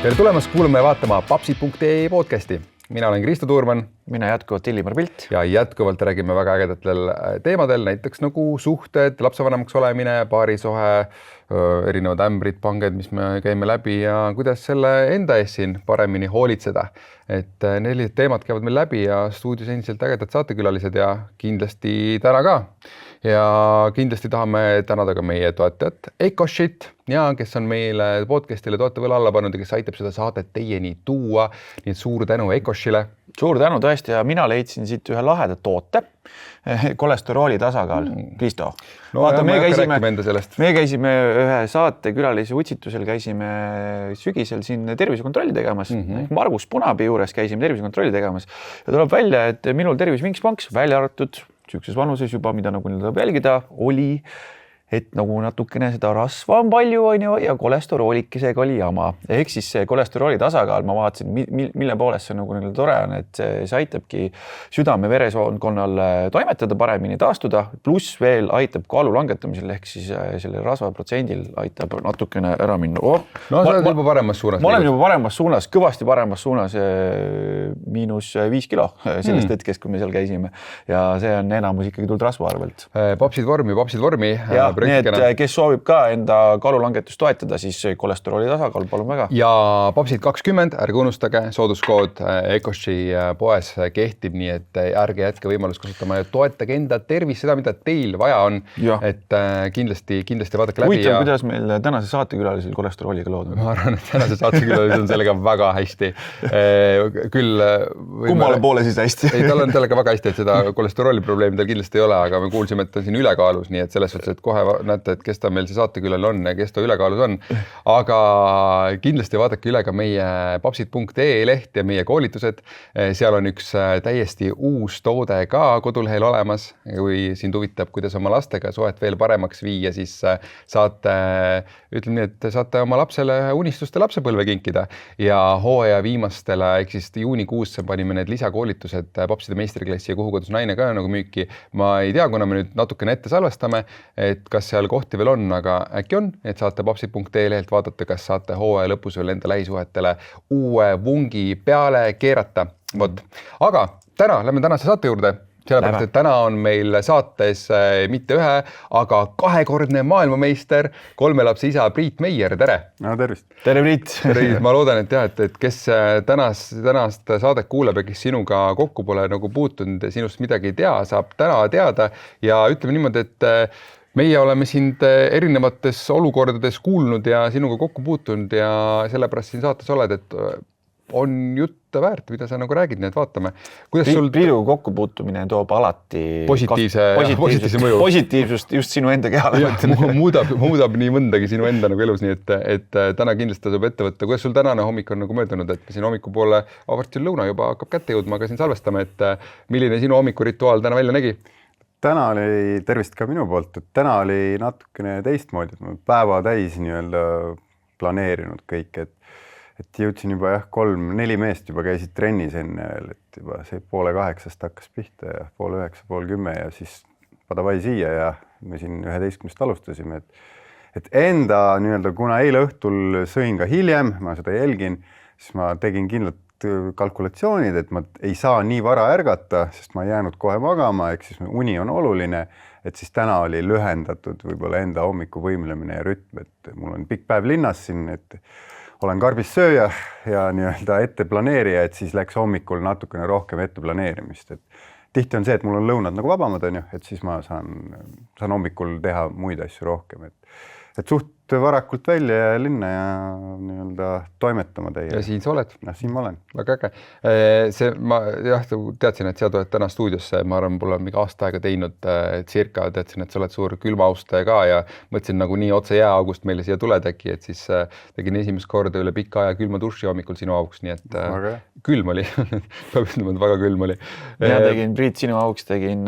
Tere tulemast kuulama ja vaatama papsi.ee podcasti. Mina olen Kristo Tuurman. Mina jätkuvalt Illimar Pilt. Ja jätkuvalt räägime väga ägedatel teemadel, näiteks nagu suhted, lapsevanemaks olemine, paarisohe, erinevad ämbrid, panged, mis me käime läbi ja kuidas selle enda ees siin paremini hoolitseda. Et nelised teemad käivad meil läbi ja stuudios endiselt ägedad saatekülalised ja kindlasti täna ka. Ja kindlasti tahame tänada ka meie toetajat Ecoshit, kes on meile podcastile toetavõle alla pannud ja kes aitab seda saadet teieni tuua. Nii et suur tänu Ecoshile. Suur tänu tõesti ja mina leidsin siit ühe laheda toote, kolesterooli tasakaal, Kristo. No, vaata, me käisime ühe saatekülalise utsitusel, käisime sügisel siin tervisekontrolli tegemas. Margus Punaabi juures käisime tervisekontrolli tegemas ja tuleb välja, et minul tervis vinks-panks välja arvatud sükses vanuses juba, mida nagu tuleb jälgida, oli, et nagu natukene seda rasva on palju ja kolesteroolikesega oli jama. Ehk siis see kolesterooli tasakaal, ma vaatasin, mille poolest see nagu tore on, et see aitabki südame-veresoonkonnal toimetada paremini, taastuda, pluss veel aitab kaalu langetamisel, ehk siis selle rasvaprotsendil aitab natukene ära minna. No sa oled juba paremas suunas. Ma olen juba paremas suunas, kõvasti paremas suunas, -5 kilo sellest hetkest, kui me seal käisime. Ja see on enamus ikkagi tulnud rasva arvelt. Papsid vormi. Nii et kes soovib ka enda kaalulangetust toetada, siis kolesterooli tasakaal, palun väga. Ja Papsid 20, ärge unustage, sooduskood Ecoshi poes kehtib, nii et ärge jätke võimalust kasutama ja toetage enda tervis, seda, mida teil vaja on. Et kindlasti vaadake läbi. Huvitav, kuidas meil tänase saatekülalisel kolesterooliga lood on? Ma arvan, et tänase saatekülalisel on sellega väga hästi. Kummale poole siis hästi? Ei, tal on sellega väga hästi, et seda kolesterooli probleemi tal kindlasti ei ole, aga me kuulsime, et ta on siin ülekaalus, nii et selles suhtes, et kohe näete, et kes ta meil see saatekülal on ja kes ta ülekaalus on. Aga kindlasti vaadake üle ka meie papsid.ee leht ja meie koolitused. Seal on üks täiesti uus toode ka kodulehel olemas. Kui sind huvitab, kuidas oma lastega suhet veel paremaks viia, siis saate, ütleme nii, et saate oma lapsele unistuste lapsepõlve kinkida. Ja hooaja viimastele, ehk siis juunikuusse panime need lisakoolitused papside meistriklassi ja Kuhu kodus naine ka nagu müüki. Ma ei tea, kuna me nüüd natukene ette salvestame, et kas seal kohti veel on, aga äkki on, et saate papsid.ee lehelt vaadata, kas saate hooaja lõpus veel enda lähisuhetele uue vungi peale keerata. Aga lähme tänase saate juurde, sellepärast, et täna on meil saates mitte ühe, aga 2-kordne maailmameister, 3 lapse isa Priit Meier, tere! No tervist! Tere, Priit! Ma loodan, et kes tänast saadet kuuleb ja kes sinuga kokku pole nagu puutunud, sinust midagi ei tea, saab täna teada ja ütleme niimoodi, et meie oleme sind erinevates olukordades kuulnud ja sinuga kokku puutunud ja sellepärast siin saates oled, et on jutt väärt, mida sa nagu räägid, nii et vaatame. Priiduga kokkupuutumine toob alati positiivse mõju. Positiivsust just sinu enda kehale. Muudab nii mõndagi sinu enda nagu elus, nii et täna kindlasti saab ette võtta. Kuidas sul tänane hommik on nagu möödunud, et siin hommikupoole avartil lõuna juba hakkab kätte jõudma, aga siin salvestame, et milline sinu hommikurituaal täna välja nägi? Täna oli tervist ka minu poolt, et täna oli natukene teistmoodi, et ma päeva täis planeerinud kõik, et jõudsin juba 3-4 meest juba käisid trennis enne veel, et juba see 7:30 hakkas pihta ja 8:30, 9:30 ja siis padavai siia ja me siin 11 alustasime, et enda kuna eile õhtul sõin ka hiljem, ma seda jälgin, siis ma tegin kindlalt kalkulatsioonid, et ma ei saa nii vara ärgata, sest ma ei jäänud kohe magama, ehk siis uni on oluline, et siis täna oli lühendatud võib-olla enda hommiku võimlemine ja rütm, et mul on pikk päev linnas siin, et olen karbis sööja ja ette planeerija, et siis läks hommikul natukene rohkem ette planeerimist, et tihti on see, et mul on lõunad nagu vabamad, et siis ma saan hommikul teha muid asju rohkem, et suht varakult välja ja linna ja toimetama teie. Ja siin sa oled? Siin ma olen. Väga äge. Ma teadsin, et sa tuled täna stuudiosse, ma arvan, mul on mingi aasta aega teinud teadsin, et sa oled suur külmaaustaja ka ja mõtlesin nagu nii otse jääaugust meile siia tuled äkki, et siis tegin esimest korda üle pika aja külma duši hommikul sinu auks, nii et külm oli. Peab ütlema, et väga külm oli. Mina tegin, Priit, sinu auks tegin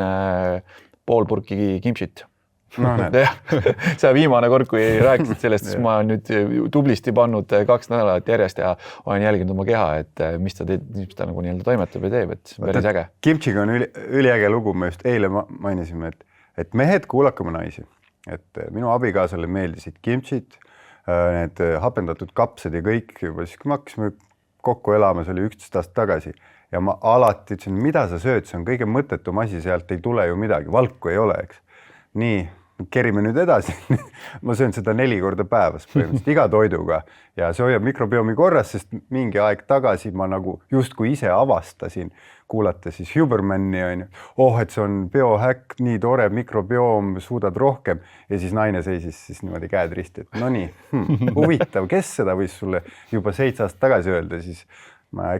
pool purki kimchit. No, see viimane kord, kui rääkisid sellest, siis ma olen nüüd tublisti pannud 2 nädalat järjest ja olen jälginud oma keha, et mis ta nagu toimetab ja teeb, et päris äge. Kimchiga on üliäge lugu, me just eile mainisime, et mehed kuulake oma naisi. Et minu abikaasale meeldisid kimchid, need hapendatud kapsad ja kõik juba, siis kui me hakkasime kokku elama, see oli 11 aastat tagasi ja ma alati ütlesin, mida sa sööd, see on kõige mõttetum asi, sealt ei tule ju midagi, valku ei ole, eks. Nii, kerime nüüd edasi. Ma söön seda 4 korda päevas põhimõtteliselt iga toiduga ja see hoiab mikrobiomi korras, sest mingi aeg tagasi ma nagu justkui ise avastasin, kuulata siis Hubermanni on ju, et see on biohäkk, nii tore mikrobioom, suudad rohkem ja siis naine seisis siis niimoodi käed risti, et no nii, huvitav, kes seda võis sulle juba 7 aastat tagasi öelda, siis ma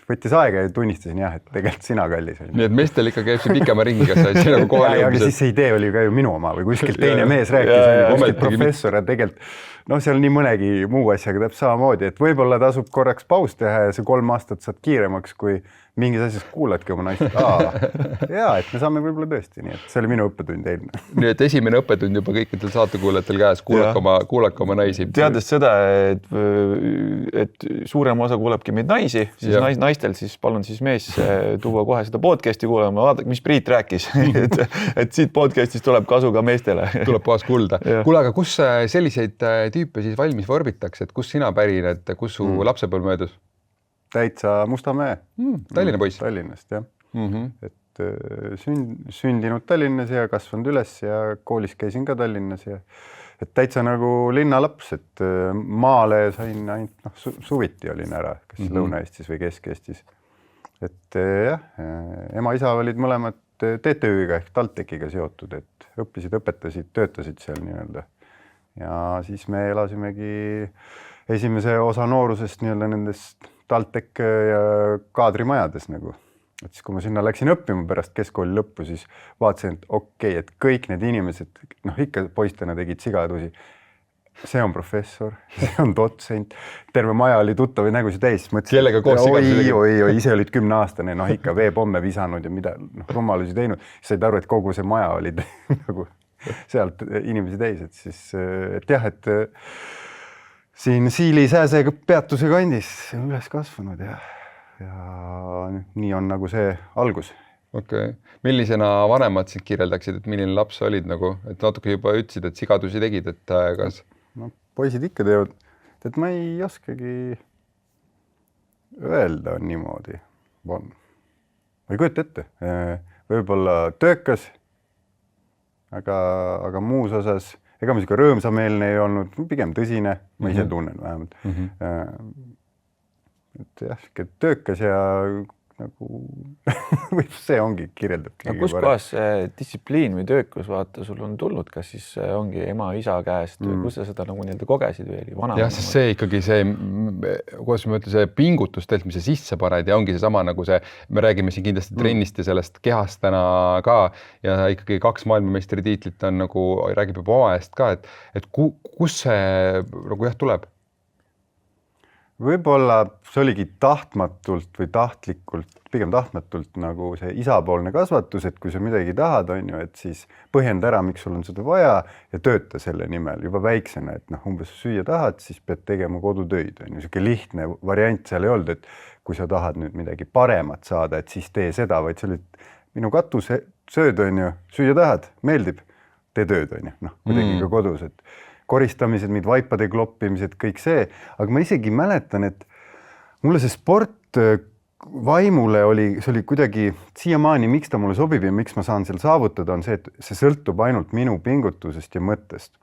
võttis aega ja tunnistasin jah, et tegelikult sina kallis. Nii et meestel ikka käib see pikema ringiga, sa olid nagu kohale jõudmised. Aga siis see idee oli ka ju minu oma või kuskilt teine mees rääkis, kuskilt professor ja tegelikult see on nii mõnegi muu asjaga täpselt samamoodi, et võib-olla tasub korraks paus teha ja see 3 aastat saad kiiremaks, kui mingis asjas kuuladki oma naist. Et me saame võib-olla tõesti, nii et see oli minu õppetund eelmine. Nii et esimene õppetund juba kõikidel saatekuulajatel käes, kuulake oma naisi. Teades seda, et suurem osa kuulebki meid naisi, siis naistel siis palun siis mees tuua kohe seda podcasti kuulama, vaadake, mis Priit rääkis, et siit podcastist tuleb kasu ka meestele. Tuleb puhas kuulda. Kuule, aga kus selliseid tüüpe siis valmis vorbitakse, et kus sina pärined, kus su lapsepõlv möödus? Täitsa Mustamäe. Tallinna poiss? Tallinnast, jah. Et sündinud Tallinnas ja kasvanud üles ja koolis käisin ka Tallinnas ja et täitsa nagu linnalaps, et maale sain ainult suviti olin ära, kas Lõuna-Eestis või Kesk-Eestis. Et jah, ema-isa olid mõlemad TTÜ-ga ehk TalTechiga seotud, et õppisid, õpetasid, töötasid seal nii-öelda. Ja siis me elasimegi esimese osa noorusest nii-öelda nendest TalTech ja kaadrimajades nagu. Et siis, kui ma sinna läksin õppima pärast keskkooli lõppu, siis vaatasin, et et kõik need inimesed, ikka poistena tegid sigadusi. See on professor, see on dotsent, terve maja oli tuttavaid nägusid täis. Kellega koos sigadusi? Oi, ise olid 10-aastane, ikka veepomme visanud ja mida rumalusi teinud. Said aru, et kogu see maja oli nagu sealt inimesi täis, et siis, et jah, et siin Siili-Sääse peatuse kandis üles kasvanud ja nii on nagu see algus. Okei. Millisena vanemad sind kirjeldaksid, et milline laps olid nagu, et natuke juba ütlesid, et sigadusi tegid, et kas? No, poisid ikka teevad, et ma ei oskagi öelda niimoodi. Ma ei kujuta ette. Võib-olla töökas, aga muus osas ega ma siuke rõõmsameelne ei olnud, pigem tõsine, ma ise tunnen vähemalt. Et jah, siuke töökas ja nagu see ongi kirjeldab. Kus kohas distsipliin või töökus vaata sul on tulnud, kas siis ongi ema, isa käest või kus sa seda nagu nii-öelda kogesid või vana? Jah, sest see ikkagi see, kuidas ma ütlen, see pingutus teilt, mis see sisse paned ja ongi see sama nagu see, me räägime siin kindlasti trennist ja sellest kehast täna ka ja ikkagi 2 maailmameistri tiitlit on nagu, räägib juba oma eest ka, et kus see nagu tuleb? Võib-olla see oligi tahtmatult või tahtlikult, pigem tahtmatult nagu see isapoolne kasvatus, et kui sa midagi tahad, on ju, et siis põhjenda ära, miks sul on seda vaja ja tööta selle nimel juba väiksena, et umbes süüa tahad, siis pead tegema kodutöid. On ju, siuke lihtne variant seal ei olnud, et kui sa tahad nüüd midagi paremat saada, et siis tee seda, vaid see oli minu katus, sööd, on ju, süüa tahad, meeldib, tee tööd, on ju, kuidagi ka kodus, et koristamised, mid vaipade kloppimised, kõik see, aga ma isegi mäletan, et mulle see sport vaimule see oli kuidagi siiamaani, miks ta mulle sobib ja miks ma saan seal saavutada, on see, et see sõltub ainult minu pingutusest ja mõttest.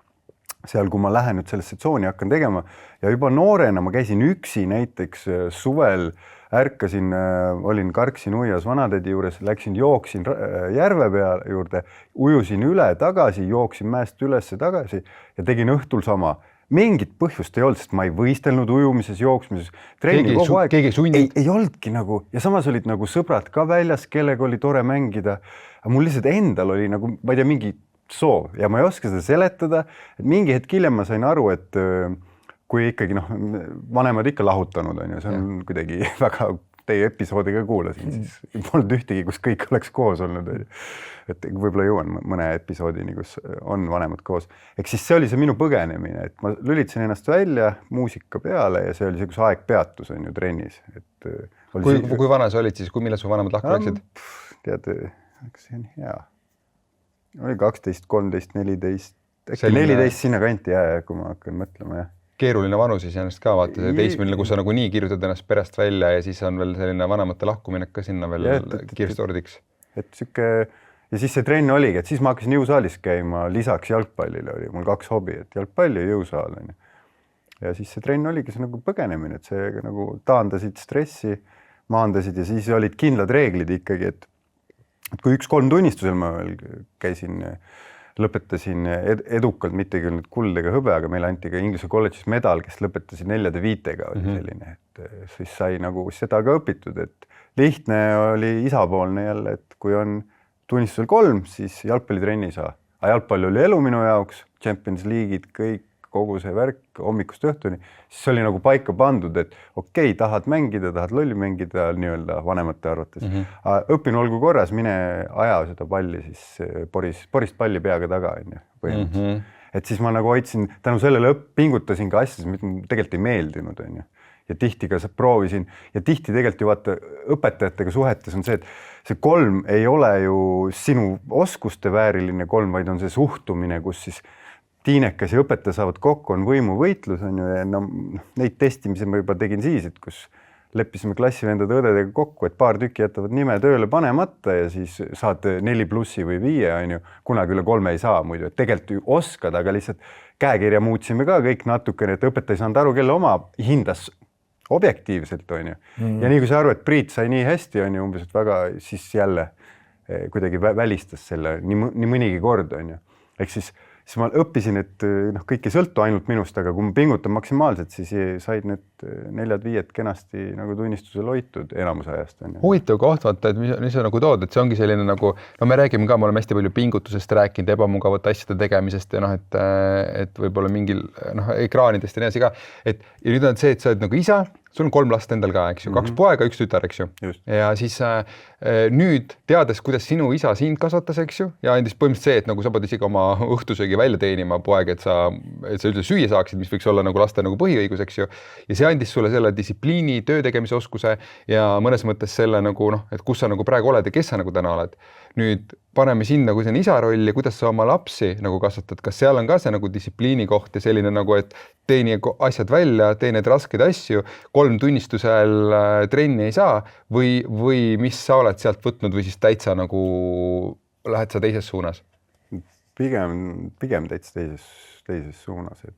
Seal, kui ma lähen nüüd sellesse tsooni hakkan tegema ja juba noorena ma käisin üksi näiteks suvel, ärkasin, olin Karksin uias vanatädi juures, jooksin järve peale juurde, ujusin üle tagasi, jooksin mäest ülesse tagasi ja tegin õhtul sama. Mingit põhjust ei olnud, sest ma ei võistelnud ujumises, jooksmises. Keegi ei sunninud? Ei oldki nagu ja samas olid nagu sõbrad ka väljas, kellega oli tore mängida. Aga mul lihtsalt endal oli nagu, ma ei tea, mingi soov ja ma ei oska seda seletada, et mingi hetk hiljem ma sain aru, et kui ikkagi vanemad ikka lahutanud on ju, see on kuidagi väga teie episoodi ka kuulasin, siis polnud ühtegi, kus kõik oleks koos olnud. Et võib-olla jõuan mõne episoodini, kus on vanemad koos. Ehk siis see oli see minu põgenemine, et ma lülitasin ennast välja muusika peale ja see oli see, kus aeg peatus on ju trennis. Kui vana sa olid siis, millal su vanemad lahku läksid? Tead, see on hea. Oli 12, 13, 14, äkki 14 sinna kanti, kui ma hakkan mõtlema. keeruline vanus iseenesest ka, vaata see teismeline, kus sa nagu nii kirjutad ennast perest välja ja siis on veel selline vanemate lahkuminek ka sinna veel kiiresti ordiks. Et siuke, ja siis see trenn oligi, et siis ma hakkasin jõusaalis käima, lisaks jalgpallile oli mul 2 hobi, et jalgpall ja jõusaal. Ja siis see trenn oligi see nagu põgenemine, et see nagu taandasid stressi, maandasid ja siis olid kindlad reeglid ikkagi, et kui 1-3 tunnistusel ma veel käisin, lõpetasin edukalt, mitte küll nüüd kuld ega hõbe, aga meile anti ka Inglise kolledžis medal, kes lõpetasid 4-5-ga oli selline, et siis sai nagu seda ka õpitud, et lihtne oli isapoolne jälle, et kui on tunnistusel 3, siis jalgpallitrenni ei saa. Aga jalgpall oli elu minu jaoks, Champions League'id, kõik, kogu see värk hommikust õhtuni, siis oli nagu paika pandud, et okei, tahad mängida, tahad lolli mängida nii-öelda vanemate arvates. Õpin olgu korras, mine aja seda palli, siis porist palli peaga taga, põhimõtteliselt. Et siis ma nagu hoidsin, tänu sellele pingutasin ka asjades, mis tegelikult ei meeldinud, ja tihti ka proovisin ja tihti tegelikult ju vaata õpetajatega suhetes on see, et see 3 ei ole ju sinu oskuste vääriline 3, vaid on see suhtumine, kus siis tiinekas ja õpetaja saavad kokku, on võimuvõitlus, on ju, ja no, neid testimise ma juba tegin siis, et kus leppisime klassivendade õdedega kokku, et paar tükki jätavad nime tööle panemata ja siis saad 4+ või 5, on ju, kunagi üle 3 ei saa muidu, et tegelikult ju oskad, aga lihtsalt käekirja muutsime ka kõik natukene, et õpetaja ei saanud aru, kelle oma hindas objektiivselt, on ju. Ja nii kui sa aru, et Priit sai nii hästi, on ju, umbes, et väga siis jälle kuidagi välistas selle nii mõnigi kord, on ju. Ehk siis ma õppisin, et kõik ei sõltu ainult minust, aga kui ma pingutan maksimaalselt, siis said need 4-5 kenasti nagu tunnistusel hoitud enamus ajast. Huvitav koht, vaata, et mis sa nagu tood, et see ongi selline nagu, no me räägime ka, me oleme hästi palju pingutusest rääkinud, ebamugavate asjade tegemisest ja et võib-olla mingil ekraanidest ja nii asi ka, et ja nüüd on see, et sa oled nagu isa, sul on 3 last endal ka, eks ju, 2 poega, 1 tütar, eks ju. Just. Ja siis nüüd teades, kuidas sinu isa sind kasvatas, eks ju, ja andis põhimõtteliselt see, et nagu sa pead isegi oma õhtusöögi välja teenima poeg, et sa üldse süüa saaksid, mis võiks olla nagu laste nagu põhiõigus, eks ju. Ja see andis sulle selle distsipliini, töö tegemise oskuse ja mõnes mõttes selle nagu et kus sa nagu praegu oled ja kes sa nagu täna oled. Nüüd paneme sind nagu see isa rolli, kuidas sa oma lapsi nagu kasvatad, kas seal on ka see nagu distsipliini koht ja selline nagu, et teeni asjad välja, tee need raskeid asju, 3 tunnistusel trenni ei saa või mis sa oled sealt võtnud või siis täitsa nagu lähed sa teises suunas? Pigem täitsa teises suunas, et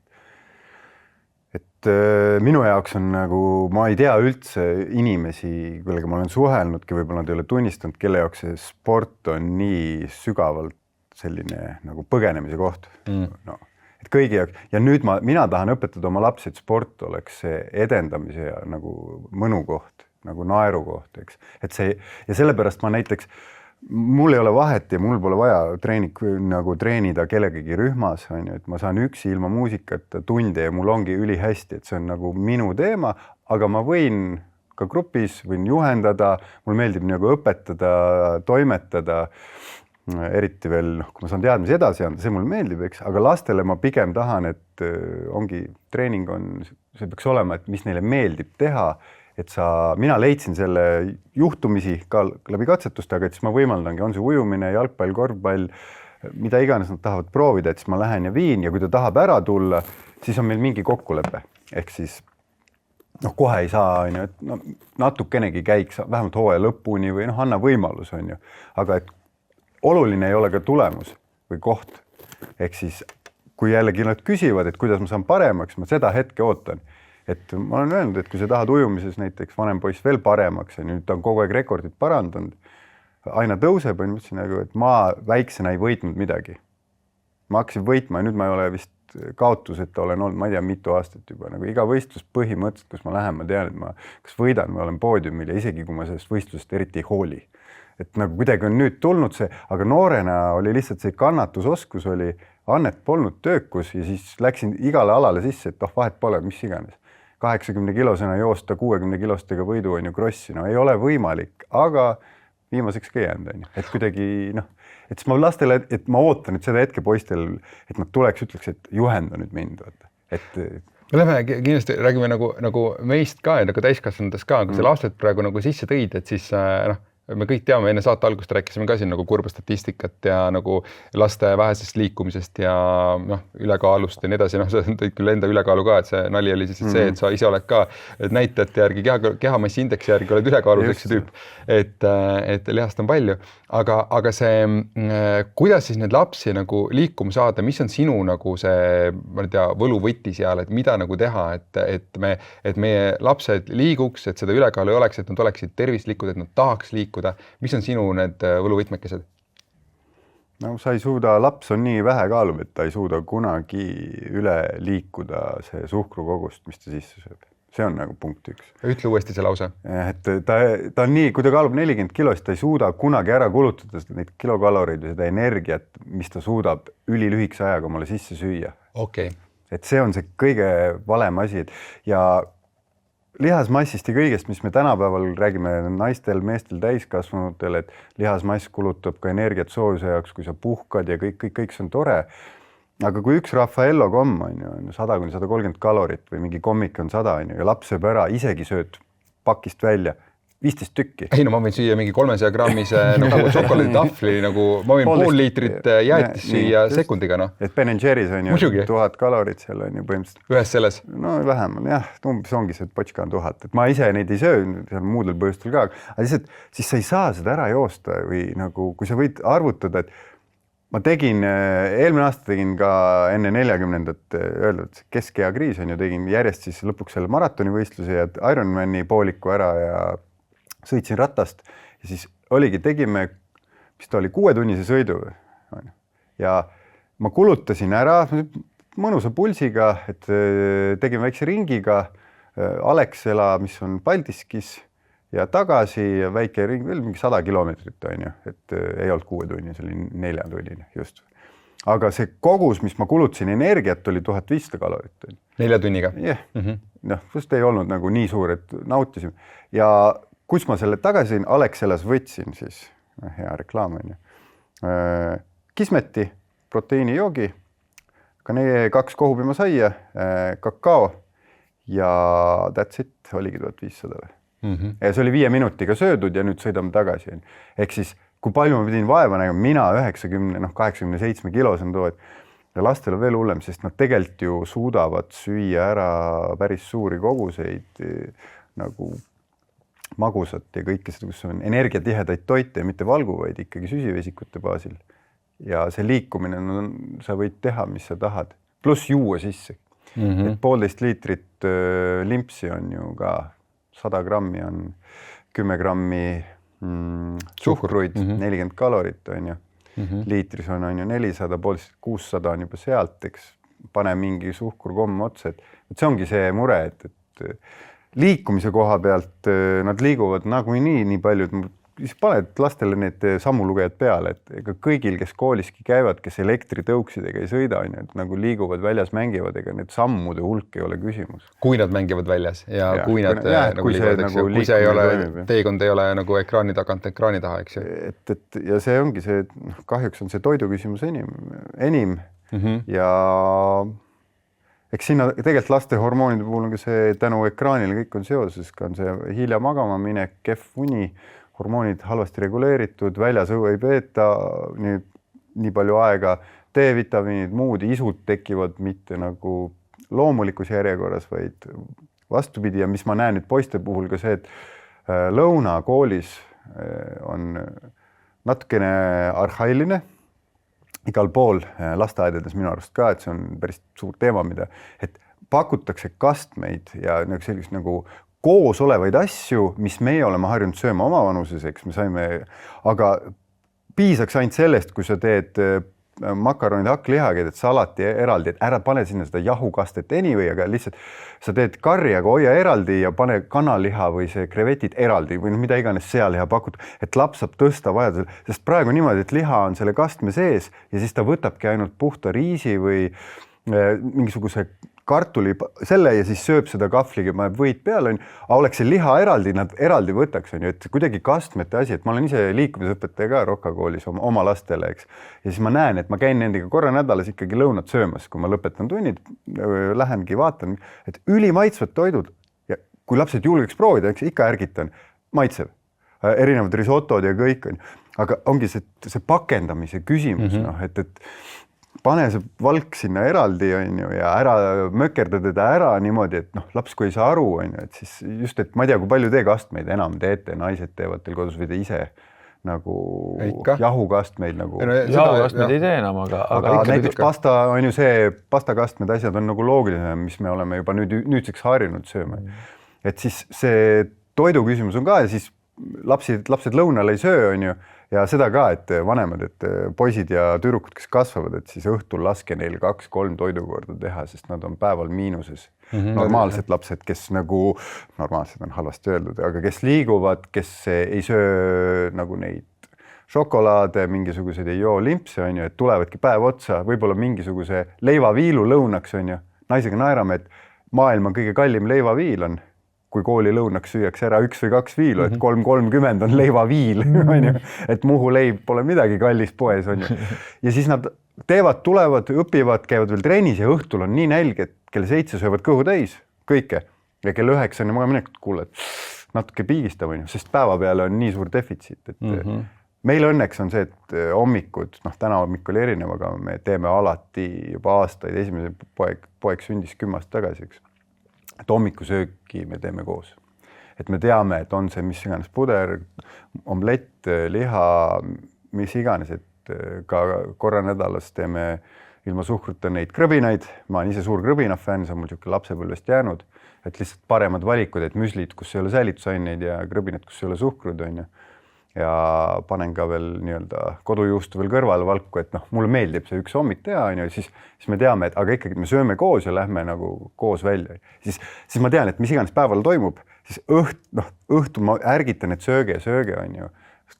minu jaoks on nagu, ma ei tea üldse inimesi, kellega ma olen suhelnudki, võib-olla nad ei ole tunnistanud, kelle jaoks see sport on nii sügavalt selline nagu põgenemise koht. No, et kõigi jaoks. Ja nüüd mina tahan õpetada oma lapsi, et sport oleks see edendamise ja nagu mõnu koht, nagu naeru koht, eks. Et see, ja sellepärast ma näiteks, mul ei ole vahet ja mul pole vaja treenida kellegagi rühmas, on ju, et ma saan üksi ilma muusikata tunde ja mul ongi ülihästi, et see on nagu minu teema, aga ma võin ka grupis, võin juhendada, mul meeldib nagu õpetada, toimetada, eriti veel, kui ma saan teadmisi edasi anda, see mulle meeldib, eks, aga lastele ma pigem tahan, et ongi treening on, see peaks olema, et mis neile meeldib teha, et mina leidsin selle juhtumisi ka läbi katsetuste, aga et siis ma võimaldangi, on see ujumine, jalgpall, korvpall, mida iganes nad tahavad proovida, et siis ma lähen ja viin ja kui ta tahab ära tulla, siis on meil mingi kokkulepe. Ehk siis kohe ei saa, on ju, et natukenegi käiks vähemalt hooaja lõpuni või anna võimalus, on ju. Aga et oluline ei ole ka tulemus või koht. Ehk siis, kui jällegi nad küsivad, et kuidas ma saan paremaks, ma seda hetke ootan. Et ma olen öelnud, et kui sa tahad ujumises näiteks vanem poiss veel paremaks ja nüüd ta on kogu aeg rekordit parandanud, aina tõuseb, on mõtlesin, et ma väiksena ei võitnud midagi. Ma hakkasin võitma ja nüüd ma ei ole vist kaotuseta olen olnud, ma ei tea, mitu aastat juba, nagu iga võistlus põhimõtteliselt, kus ma lähen, ma tean, et ma kas võidan või olen poodiumil ja isegi kui ma sellest võistlusest eriti ei hooli. Et nagu kuidagi on nüüd tulnud see, aga noorena oli lihtsalt see kannatusoskus oli, annet polnud töökus ja siis läksin igale alale sisse, et vahet pole, mis iganes. 80-kilosena joosta 60-kilostega võidu on ju krossi, no ei ole võimalik, aga viimaseks ka jäänud on ju, et kuidagi et siis ma lastele, et ma ootan, et seda hetke poistel, et nad tuleks, ütleks, et juhenda nüüd mind, et Lähme kindlasti räägime nagu meist ka ja nagu täiskasvanutest ka, kui sa lapsed praegu nagu sisse tõid, et siis me kõik teame, enne saate algust rääkisime ka siin nagu kurba statistikat ja nagu laste vähesest liikumisest ja ülekaalust ja nii edasi, sa tõid küll enda ülekaalu ka, et see nali oli siis see, et sa ise oled ka näitajate järgi, kehamassi indeksi järgi oled ülekaalus üks tüüp, et lihast on palju, aga see, kuidas siis need lapsi nagu liikuma saada, mis on sinu nagu see, ma ei tea, võluvõti seal, et mida nagu teha, et meie lapsed liiguks, et seda ülekaalu ei oleks, et nad oleksid tervislikud, et nad tahaks liikuda. Mis on sinu need võluvõtmekesed? No sa ei suuda, laps on nii vähe kaalub, et ta ei suuda kunagi üle liikuda see suhkrukogust, mis ta sisse sööb. See on nagu punkt 1. Ütle uuesti see lause. Et ta on nii, kui ta kaalub 40 kilo, siis ta ei suuda kunagi ära kulutada neid kilokaloreid või seda energiat, mis ta suudab ülilühikese ajaga omale sisse süüa. Okay. Et see on see kõige valem asi. Ja lihasmassist ja kõigest, mis me tänapäeval räägime naistel, meestel, täiskasvanutel, et lihasmass kulutab ka energiat soojuse jaoks, kui sa puhkad ja kõik see on tore. Aga kui üks Raffaello komm on 100–130 kalorit või mingi kommik on 100 ja laps sööb ära, isegi sööd pakist välja 15 tükki. Ei, ma võin süüa mingi 300 grammise nagu šokolaaditahvli, nagu ma võin pool liitrit jäätis süüa sekundiga. Et Ben & Jerry's on ju 1000 kalorit seal on ju põhimõtteliselt. Ühes selles? No vähem on jah, umbes ongi see, et potška on 1000. Et ma ise neid ei söö, seal muudel põhjustel ka. Aga lihtsalt, siis sa ei saa seda ära joosta või nagu, kui sa võid arvutada, et ma eelmine aasta tegin ka enne 40-ndat öeldud keskea kriis on ju, tegin järjest siis lõpuks selle maratonivõistluse ja Ironmani pooliku ära ja sõitsin ratast ja siis tegime, mis ta oli, 6-tunnise sõidu. Ja ma kulutasin ära mõnusa pulsiga, et tegime väikse ringiga Alexela, mis on Paldiskis ja tagasi ja väike ring, veel mingi 100 kilomeetrit on ju, et ei olnud 6 tunni, see oli 4 tunnine just. Aga see kogus, mis ma kulutasin energiat, oli 1500 kalorit. 4 tunniga? Jah, just ei olnud nagu nii suur, et nautisime. Ja kus ma selle tagasi Alexelas võtsin, siis hea reklaam on ju. Kismeti, proteiinijoogi, 2 kohupiima saia, kakao ja that's it, oligi 1500. Ja see oli 5 minutiga söödud ja nüüd sõidame tagasi. Ehk siis, kui palju ma pidin vaeva nägema, mina 87 kilos on too, ja lastel on veel hullem, sest nad tegelikult ju suudavad süüa ära päris suuri koguseid nagu magusat ja kõike seda, kus on energiatihedaid toite ja mitte valgu, vaid ikkagi süsivesikute baasil. Ja see liikumine, sa võid teha, mis sa tahad, pluss juua sisse. Et 1,5 liitrit limpsi on ju ka 100 grammi on 10 grammi suhkruid, 40 kalorit on ju. Liitris on ju 400, 600 on juba sealt, eks pane mingi suhkurkomm otsa, et see ongi see mure, et liikumise koha pealt nad liiguvad nagunii nii palju, et siis paned lastele need sammulugejad peale, et ega kõigil, kes kooliski käivad, kes elektritõuksidega ei sõida, et nagu liiguvad väljas, mängivad, ega need sammude hulk ei ole küsimus. Kui nad mängivad väljas ja kui nad nagu liiguvad, kui see ei ole, teekond ei ole nagu ekraani tagant ekraani taha, eks ju. Ja see ongi see, kahjuks on see toidu küsimus enim ja eks sinna tegelikult laste hormoonide puhul on ka see tänu ekraanile kõik on seoses, ka on see hilja magama minek, kehv uni, hormoonid halvasti reguleeritud, väljas õue ei peeta nii palju aega, D-vitamiinid, muud isud tekivad mitte nagu loomulikus järjekorras, vaid vastupidi ja mis ma näen nüüd poiste puhul ka see, et lõunakoolis on natukene arhailine, igal pool lasteaedades minu arust ka, et see on päris suur teema, mida, et pakutakse kastmeid ja sellist nagu koos olevaid asju, mis meie oleme harjunud sööma oma vanuses, eks me saime, aga piisaks ainult sellest, kui sa teed makaronid hakklihaga, et salati eraldi, et ära pane sinna seda jahukastet anyway, aga lihtsalt sa teed karri, aga hoia eraldi ja pane kanaliha või see krevetid eraldi või mida iganes sealiha pakut, et laps saab tõsta vajadusel, sest praegu niimoodi, et liha on selle kastme sees ja siis ta võtabki ainult puhta riisi või mingisuguse kartuli selle ja siis sööb seda kahvliga, ma võid peale, aga oleks see liha eraldi, nad eraldi võtaks, et kuidagi kastmete asi, et ma olen ise liikumisõpetaja ka Rocca koolis oma lastele, eks. Ja siis ma näen, et ma käin nendega korra nädalas ikkagi lõunat söömas, kui ma lõpetan tunnid, lähengi vaatan, et ülimaitsvad toidud ja kui lapsed julgeks proovida, eks ikka ärgitan, maitsev. erinevad risotod ja kõik on, aga ongi see pakendamise küsimus, et pane see valk sinna eraldi on ju ja ära mökerda teda ära niimoodi, et laps kui ei saa aru on ju, et siis just, et ma ei tea, kui palju te kastmeid enam teete, naised teevad teil kodus või te ise nagu jahukastmeid nagu. Jahukastmeid ei tee enam, aga näiteks pasta on ju see, pastakastmed asjad on nagu loogilisem, mis me oleme juba nüüdseks harjunud sööma. Et siis see toidu küsimus on ka ja siis lapsed lõunal ei söö on ju ja seda ka, et vanemad, et poisid ja tüdrukud, kes kasvavad, et siis õhtul laske neil 2-3 toidukorda teha, sest nad on päeval miinuses. Normaalsed lapsed, kes nagu, normaalsed on halvasti öeldud, aga kes liiguvad, kes ei söö nagu neid šokolaade, mingisuguseid ei joo limpse, on ju, et tulevadki päev otsa, võib-olla mingisuguse leivaviilu lõunaks, on ju. Naisega naerame, et maailma kõige kallim leivaviil on, kui kooli lõunaks süüaks ära 1 või 2 viilu, et 3.30 on leivaviil, on ju, et Muhu leib pole midagi kallis poes, on ju. Ja siis nad teevad, tulevad, õpivad, käivad veel trennis ja õhtul on nii nälg, et kell 7 söövad kõhu täis kõike ja kell 9 on ja magaminek, kuule, et natuke piigistab, on ju, sest päeva peale on nii suur defitsiit, et meil õnneks on see, et hommikud, täna hommik oli erinev, aga me teeme alati juba aastaid, esimese poeg sündis 10 aastat tagasi, eks. Et hommikusööki me teeme koos. Et me teame, et on see mis iganes puder, omlett, liha, mis iganes, et ka korra nädalas teeme ilma suhkruta neid krõbinaid. Ma olen ise suur krõbina fänn, see on mul niisugune lapsepõlvest jäänud, et lihtsalt paremad valikud, et müslid, kus ei ole säilitusaineid ja krõbinad, kus ei ole suhkrud, on ju. Ja panen ka veel nii-öelda kodujuustu veel kõrvale valku, et mulle meeldib see üks hommik teha, on ju, siis me teame, et aga ikkagi me sööme koos ja lähme nagu koos välja. Siis ma tean, et mis iganes päeval toimub, siis õhtul ma ärgitan, et sööge, on ju.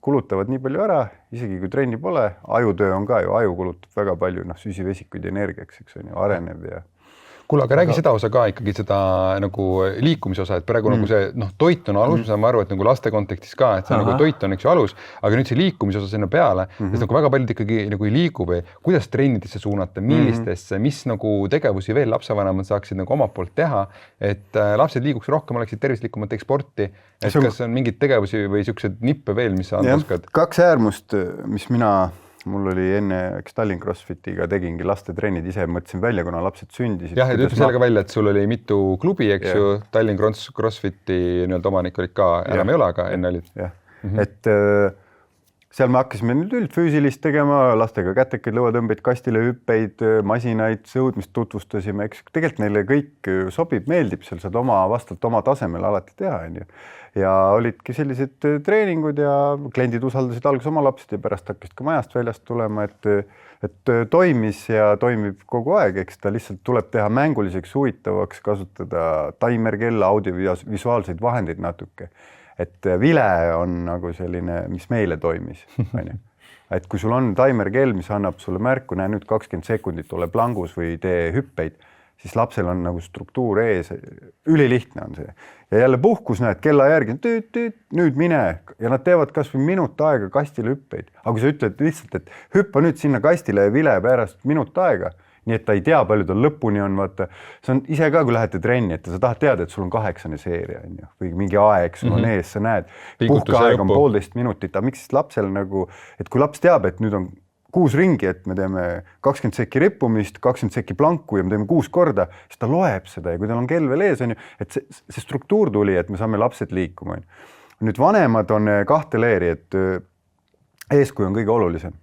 Kulutavad nii palju ära, isegi kui trenni pole, ajutöö on ka ju, aju kulutab väga palju süsivesikuid energiaks, eks on ju, areneb ja Kuule, aga räägi seda osa ka ikkagi seda nagu liikumise osa, et praegu nagu see toit on alus, me saame aru, et nagu laste kontekstis ka, et see nagu toit on üks alus, aga nüüd see liikumise osa sinna peale, sest nagu väga paljud ikkagi nagu ei liigu või kuidas trennidesse suunata, millistesse, mis nagu tegevusi veel lapsevanemad saaksid nagu omalt poolt teha, et lapsed liiguks rohkem, oleksid tervislikumad, teeks sporti, et kas on mingeid tegevusi või siuksed nippe veel, mis sa anda oskad? 2 äärmust, mis mul oli enne, Tallinn CrossFitiga tegingi lastetrennid, ise mõtlesin välja, kuna lapsed sündisid. Jah, et ütle sellega välja, et sul oli mitu klubi, eks ju, Tallinn CrossFiti nii-öelda omanik olid ka, enam ei ole, aga enne olid. Et seal me hakkasime nüüd üldfüüsilist tegema, lastega kätekaid, lõuatõmbeid, kastile hüppeid, masinaid, sõudmist tutvustasime, eks tegelikult neile kõik sobib, meeldib, seal saad vastavalt oma tasemel alati teha, on ju. Ja olidki sellised treeningud ja kliendid usaldasid alguses oma lapsed ja pärast hakkasid ka majast väljast tulema, et toimis ja toimib kogu aeg, eks ta lihtsalt tuleb teha mänguliseks, huvitavaks, kasutada taimerkella, audiovisuaalseid vahendeid natuke. Et vile on nagu selline, mis meile toimis. Et kui sul on taimerkell, mis annab sulle märku, näe nüüd 20 sekundit ole plangus või tee hüppeid, siis lapsel on nagu struktuur ees, ülilihtne on see. Ja jälle puhkus näed kella järgi, nüüd mine ja nad teevad kas või minut aega kastile hüppeid. Aga kui sa ütled lihtsalt, et hüppa nüüd sinna kastile ja vile pärast minut aega, nii et ta ei tea, palju tal lõpuni on, vaata. See on ise ka, kui lähete trenni, et sa tahad teada, et sul on 8. seeria on ju, või mingi aeg sul on ees, sa näed, puhkeaeg on 1,5 minutit, aga miks lapsel nagu, et kui laps teab, et nüüd on 6 ringi, et me teeme 20 sekki rippumist, 20 sekki planku ja me teeme 6 korda, siis ta loeb seda ja kui tal on kell veel ees, on ju, et see struktuur tuli, et me saame lapsed liikuma. Nüüd vanemad on 2 leeri, et eeskuju on kõige olulisem.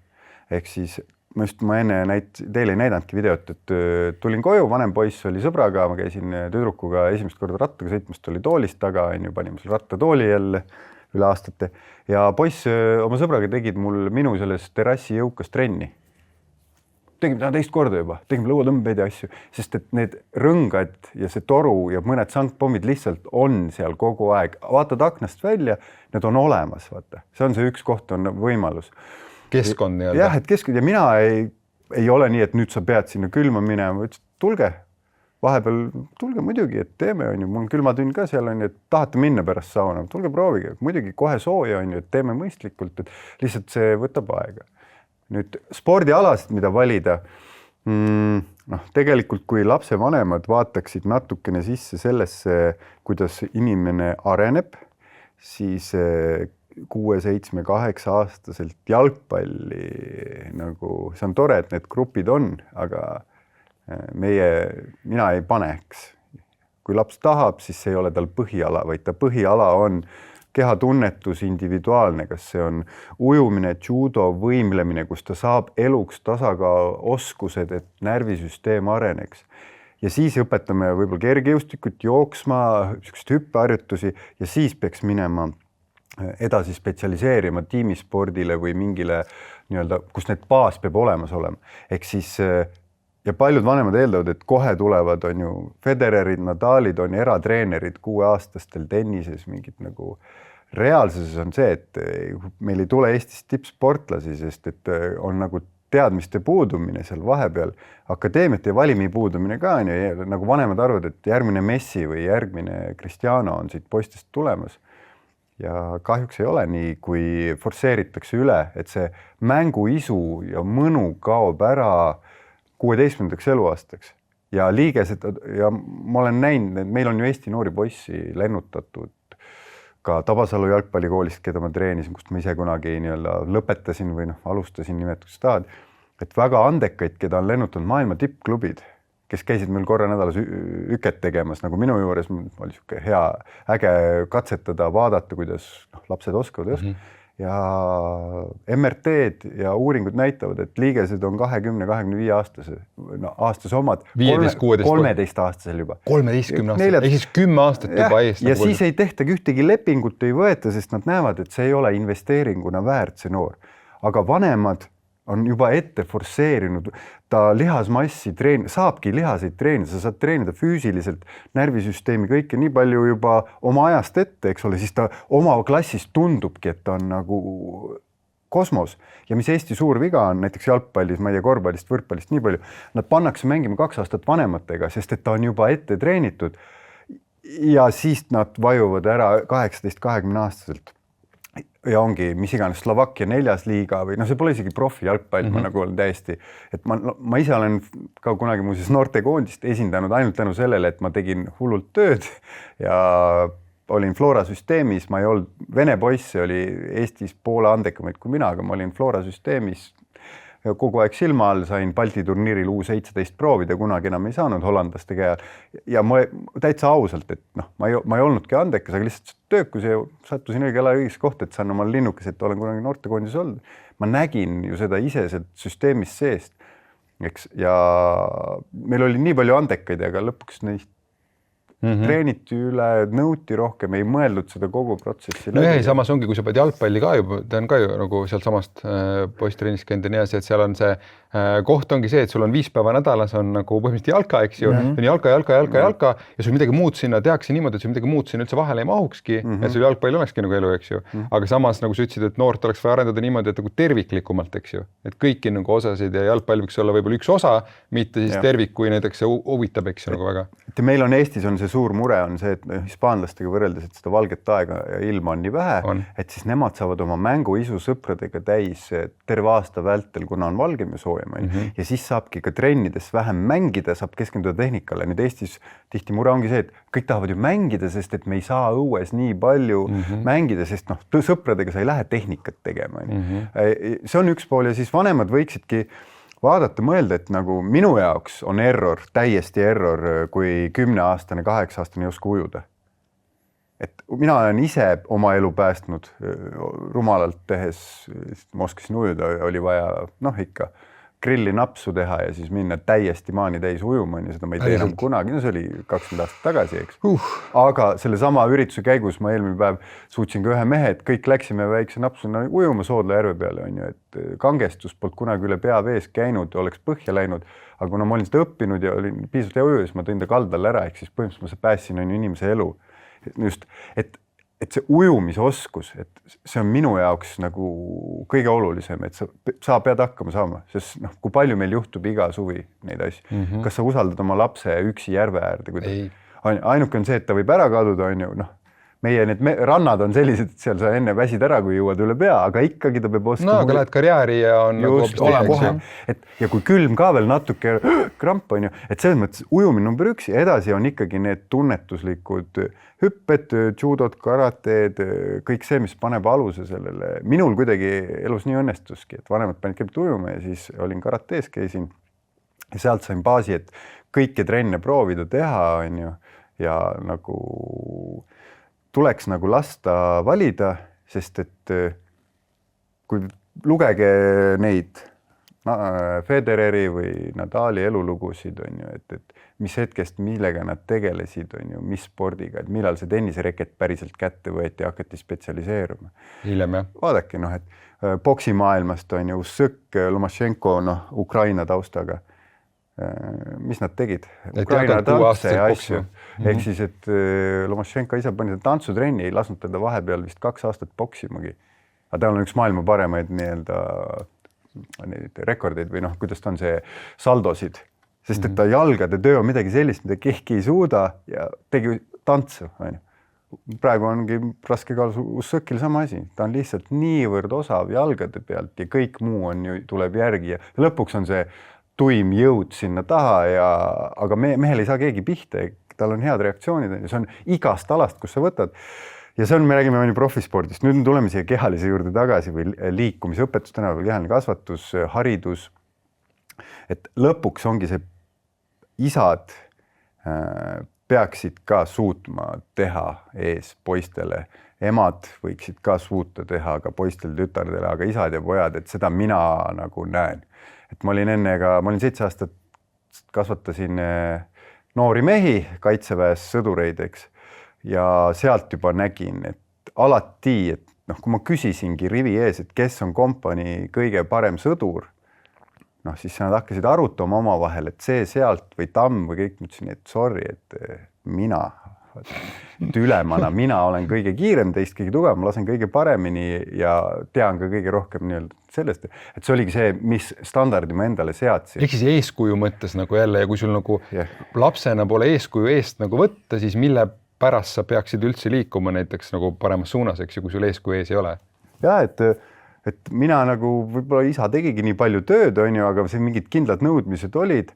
Ehk siis ma enne teile ei näidanudki videot, et tulin koju, vanem poiss oli sõbraga, ma käisin tüdrukuga esimest korda rattaga sõitmast, oli toolist taga, panime selle rattatooli jälle üle aastate ja poiss oma sõbraga tegid minu selles terrassi jõukas trenni. Tegime täna 2 korda juba, tegime lõuatõmbeid ja asju, sest et need rõngad ja see toru ja mõned sangpommid lihtsalt on seal kogu aeg. Vaatad aknast välja, need on olemas, vaata. See on see üks koht, on võimalus. Keskkond nii-öelda. Jah, et keskkond ja mina ei ole nii, et nüüd sa pead sinna külma minema, ütlesin, tulge. Vahepeal tulge muidugi, et teeme, on ju, mul on külmatünn ka seal, on ju, et tahate minna pärast sauna, tulge proovige, muidugi kohe sooja, on ju, et teeme mõistlikult, et lihtsalt see võtab aega. Nüüd spordialasid, mida valida, tegelikult kui lapsevanemad vaataksid natukene sisse sellesse, kuidas inimene areneb, siis 6, 7, 8 aastaselt jalgpalli nagu, see on tore, et need grupid on, aga mina ei paneks. Kui laps tahab, siis see ei ole tal põhiala, vaid ta põhiala on kehatunnetus individuaalne, kas see on ujumine, judo, võimlemine, kus ta saab eluks tasakaaluoskused, et närvisüsteem areneks. Ja siis õpetame võib-olla kergejõustikut, jooksma, hüppeharjutusi ja siis peaks minema edasi spetsialiseerima tiimispordile või mingile nii-öelda, kus need baas peab olemas olema. Ehk siis ja paljud vanemad eeldavad, et kohe tulevad on ju Federerid, Nadalid, on eratreenerid 6-aastastel tennises mingid nagu reaalsuses on see, et meil ei tule Eestis tippsportlasi, sest et on nagu teadmiste puudumine seal vahepeal, akadeemiate ja valimi puudumine ka on ju, nagu vanemad arvavad, et järgmine Messi või järgmine Cristiano on siit poistest tulemas. Ja kahjuks ei ole nii, kui forsseeritakse üle, et see mänguisu ja mõnu kaob ära 16. eluaastaks ja liigesed ja ma olen näinud, et meil on ju Eesti noori poissi lennutatud ka Tabasalu jalgpallikoolist, keda ma treenisin, kust ma ise kunagi nii-öelda lõpetasin või alustasin nimetus tahad, et väga andekaid, keda on lennutanud maailma tippklubid, kes käisid meil korra nädalas üket tegemas, nagu minu juures oli siuke hea, äge katsetada, vaadata, kuidas lapsed oskavad ja MRT-d ja uuringud näitavad, et liigesed on 20-25 aastase omad, 13-aastasel juba. 13-aastasel, ehk siis 10 aastat juba eest. Ja siis ei tehtagi ühtegi lepingut ei võeta, sest nad näevad, et see ei ole investeeringuna väärt see noor. Aga vanemad on juba ette forsseerinud, ta lihasmassi saabki lihaseid treenida, sa saad treenida füüsiliselt närvisüsteemi kõike nii palju juba oma ajast ette, eks ole, siis ta oma klassis tundubki, et ta on nagu kosmos. Ja mis Eesti suur viga on näiteks jalgpallis, ma ei tea, korvpallist, võrkpallist nii palju, nad pannakse mängima 2 aastat vanematega, sest et ta on juba ette treenitud ja siis nad vajuvad ära 18-20 aastaselt. Ja ongi, mis iganes Slovakkia 4. liiga või see pole isegi profi jalgpall, ma nagu olen täiesti, et ma ise olen ka kunagi muuseas noortekoondist esindanud ainult tänu sellele, et ma tegin hullult tööd ja olin Flora süsteemis, ma ei olnud, vene poisse oli Eestis poole andekamaid kui mina, aga ma olin Flora süsteemis kogu aeg silma all, sain Balti turniiril U17 proovida, kunagi enam ei saanud hollandlaste käe. Ja ma täitsa ausalt, et ma ei olnudki andekas, aga lihtsalt töökus ja sattusin õige õigesse kohta, et saan omal linnukes, et olen kunagi noortekoondis olnud. Ma nägin ju seda ise süsteemis seest. Eks? Ja meil oli nii palju andekaid, aga lõpuks neist treeniti üle, nõuti rohkem, ei mõeldud seda kogu protsessi. No ja samas ongi, kui sa pead jalgpalli ka juba, ta on ka ju nagu sealt samast poistreenist käinud ja nii asi, et seal on see koht ongi see, et sul on 5 päeva nädalas on nagu põhimõtteliselt jalka, eks ju, on jalka ja sul midagi muud sinna tehakse niimoodi, et sul midagi muud sinna üldse vahele ei mahukski, et sul jalgpall olekski nagu elu, eks ju. Aga samas nagu sa ütlesid, et noort oleks vaja arendada niimoodi, et nagu terviklikumalt, eks ju, et kõiki nagu osasid ja jalgpall võiks olla võib-olla üks osa, mitte siis tervik, kui näiteks see huvitab, eks ju, nagu väga. Meil on Eestis on see suur mure on see, et hispaanlastega võrreldes, et seda valget aega ja ilma on nii vähe, et siis nemad saavad oma mänguisu sõpradega täis terve aasta vältel, kuna on valgem ja soojem. Ja siis saabki ka trennides vähem mängida, saab keskenduda tehnikale. Nüüd Eestis tihti mure ongi see, et kõik tahavad ju mängida, sest et me ei saa õues nii palju mängida, sest sõpradega sa ei lähe tehnikat tegema. See on üks pool ja siis vanemad võiksidki vaadata, mõelda, et nagu minu jaoks on error, täiesti error, kui 10-aastane, 8-aastane ei oska ujuda. Et mina olen ise oma elu päästnud rumalalt tehes, ma oskasin ujuda, oli vaja ikka grilli napsu teha ja siis minna täiesti maani täis ujuma, ja seda ma ei tee enam kunagi, see oli 20 aastat tagasi, eks. Aga selle sama ürituse käigus ma eelmine päev suutsin ka ühe mehe, et kõik läksime väikse napsuna ujuma Soodla järve peale, on ju, et kangestus polnud kunagi üle pea vees käinud, oleks põhja läinud, aga kuna ma olin seda õppinud ja olin piisavalt hea uju, siis ma tõin ta kaldal ära, ehk siis põhimõtteliselt ma päästsin inimese elu. Just, et see ujumisoskus, et see on minu jaoks nagu kõige olulisem, et sa pead hakkama saama, sest kui palju meil juhtub iga suvi neid asju. Kas sa usaldad oma lapse üksi järve äärde? Ainuke on see, et ta võib ära kaduda, on ju, meie need rannad on sellised, et seal sa enne väsid ära, kui jõuad üle pea, aga ikkagi ta peab oskama. No, aga lähed karjääri ja on just, nagu kohe. Ja kui külm ka veel natuke kramp on ju, et selles mõttes ujumine number 1 ja edasi on ikkagi need tunnetuslikud hüpped, judod, karateed, kõik see, mis paneb aluse sellele. Minul kuidagi elus nii õnnestuski, et vanemad panid kõigepealt ujuma ja siis olin karatees, käisin ja sealt sain baasi, et kõiki trenne proovida teha, on ju, ja nagu tuleks nagu lasta valida, sest et kui lugege neid Federeri või Nadali elulugusid, on ju, et mis hetkest, millega nad tegelesid, on ju, mis spordiga, et millal see tennisereket päriselt kätte võeti ja hakati spetsialiseeruma. Hiljem, jah. Vaadake, et boksimaailmast on ju Usyk, Lomachenko, Ukraina taustaga. Mis nad tegid? Ukraina tantse ja asju. Ehk siis, et Lomachenko ise pani tantsutrenni, ei lasknud teda vahepeal vist 2 aastat boksimagi. Aga tal on üks maailma paremaid neid rekordeid või kuidas ta on see saldosid, sest et ta jalgade töö on midagi sellist, mida keegi ei suuda ja tegi tantsu. Praegu ongi raskekaalus Usykil sama asi, ta on lihtsalt niivõrd osav jalgade pealt ja kõik muu on ju, tuleb järgi ja lõpuks on see tuim jõud sinna taha aga mehel ei saa keegi pihta, tal on head reaktsioonid, see on igast alast, kus sa võtad. Ja see on, me räägime mõni profispordist, nüüd me tuleme siia kehalise juurde tagasi või liikumisõpetus, tänapäeval kehaline kasvatus, haridus. Et lõpuks ongi see isad peaksid ka suutma teha ees poistele, emad võiksid ka suuta teha ka poistele, tütardele, aga isad ja pojad, et seda mina nagu näen. Et ma olin 7 aastat kasvatasin noori mehi kaitseväes sõdureid, eks. Ja sealt juba nägin, et alati, et kui ma küsisingi rivi ees, et kes on kompanii kõige parem sõdur, siis nad hakkasid arutama omavahel, et see sealt või tamm või kõik, mõtlesin, et sorry, et mina, ülemana, mina olen kõige kiirem, teist kõige tugev, ma lasen kõige paremini ja tean ka kõige rohkem sellest, et see oligi see, mis standardi ma endale seadsin. Ehk siis eeskuju mõttes nagu jälle ja kui sul nagu lapsena pole eeskuju eest nagu võtta, siis mille pärast sa peaksid üldse liikuma näiteks nagu paremas suunas, eks ju, kui sul eeskuju ees ei ole? Ja, et mina nagu võib-olla isa tegigi nii palju tööd, on ju, aga see mingid kindlad nõudmised olid,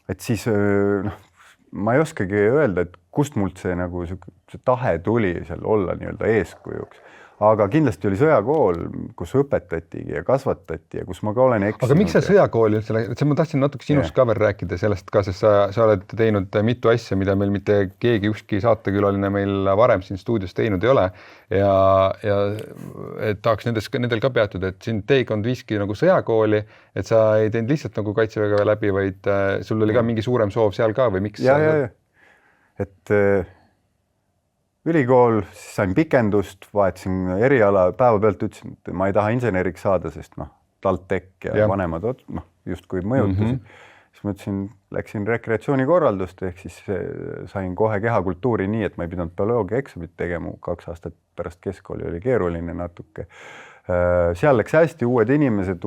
et siis ma ei oskagi öelda, et kust mult see nagu see tahe tuli seal olla nii-öelda eeskujuks. Aga kindlasti oli sõjakool, kus õpetati ja kasvatati ja kus ma ka olen eksinud. Aga miks see sõjakool üldse, ma tahtsin natuke sinust ka veel rääkida sellest ka, sest sa oled teinud mitu asja, mida meil mitte keegi ükski saatekülaline meil varem siin stuudios teinud ei ole ja tahaks nendel ka peatuda, et siin teekond viiski nagu sõjakooli, et sa ei teinud lihtsalt nagu kaitseväge läbi, vaid sul oli ka mingi suurem soov seal ka või miks? Ja. Et ülikool, siis sain pikendust, vahetasin eriala, päevapealt ütlesin, et ma ei taha inseneriks saada, sest TalTech ja vanemad justkui mõjutasid. Siis ma ütlesin, läksin rekreatsioonikorraldust, ehk siis sain kohe kehakultuuri nii, et ma ei pidanud bioloogia eksamit tegema 2 aastat pärast keskkooli, oli keeruline natuke. Seal läks hästi, uued inimesed,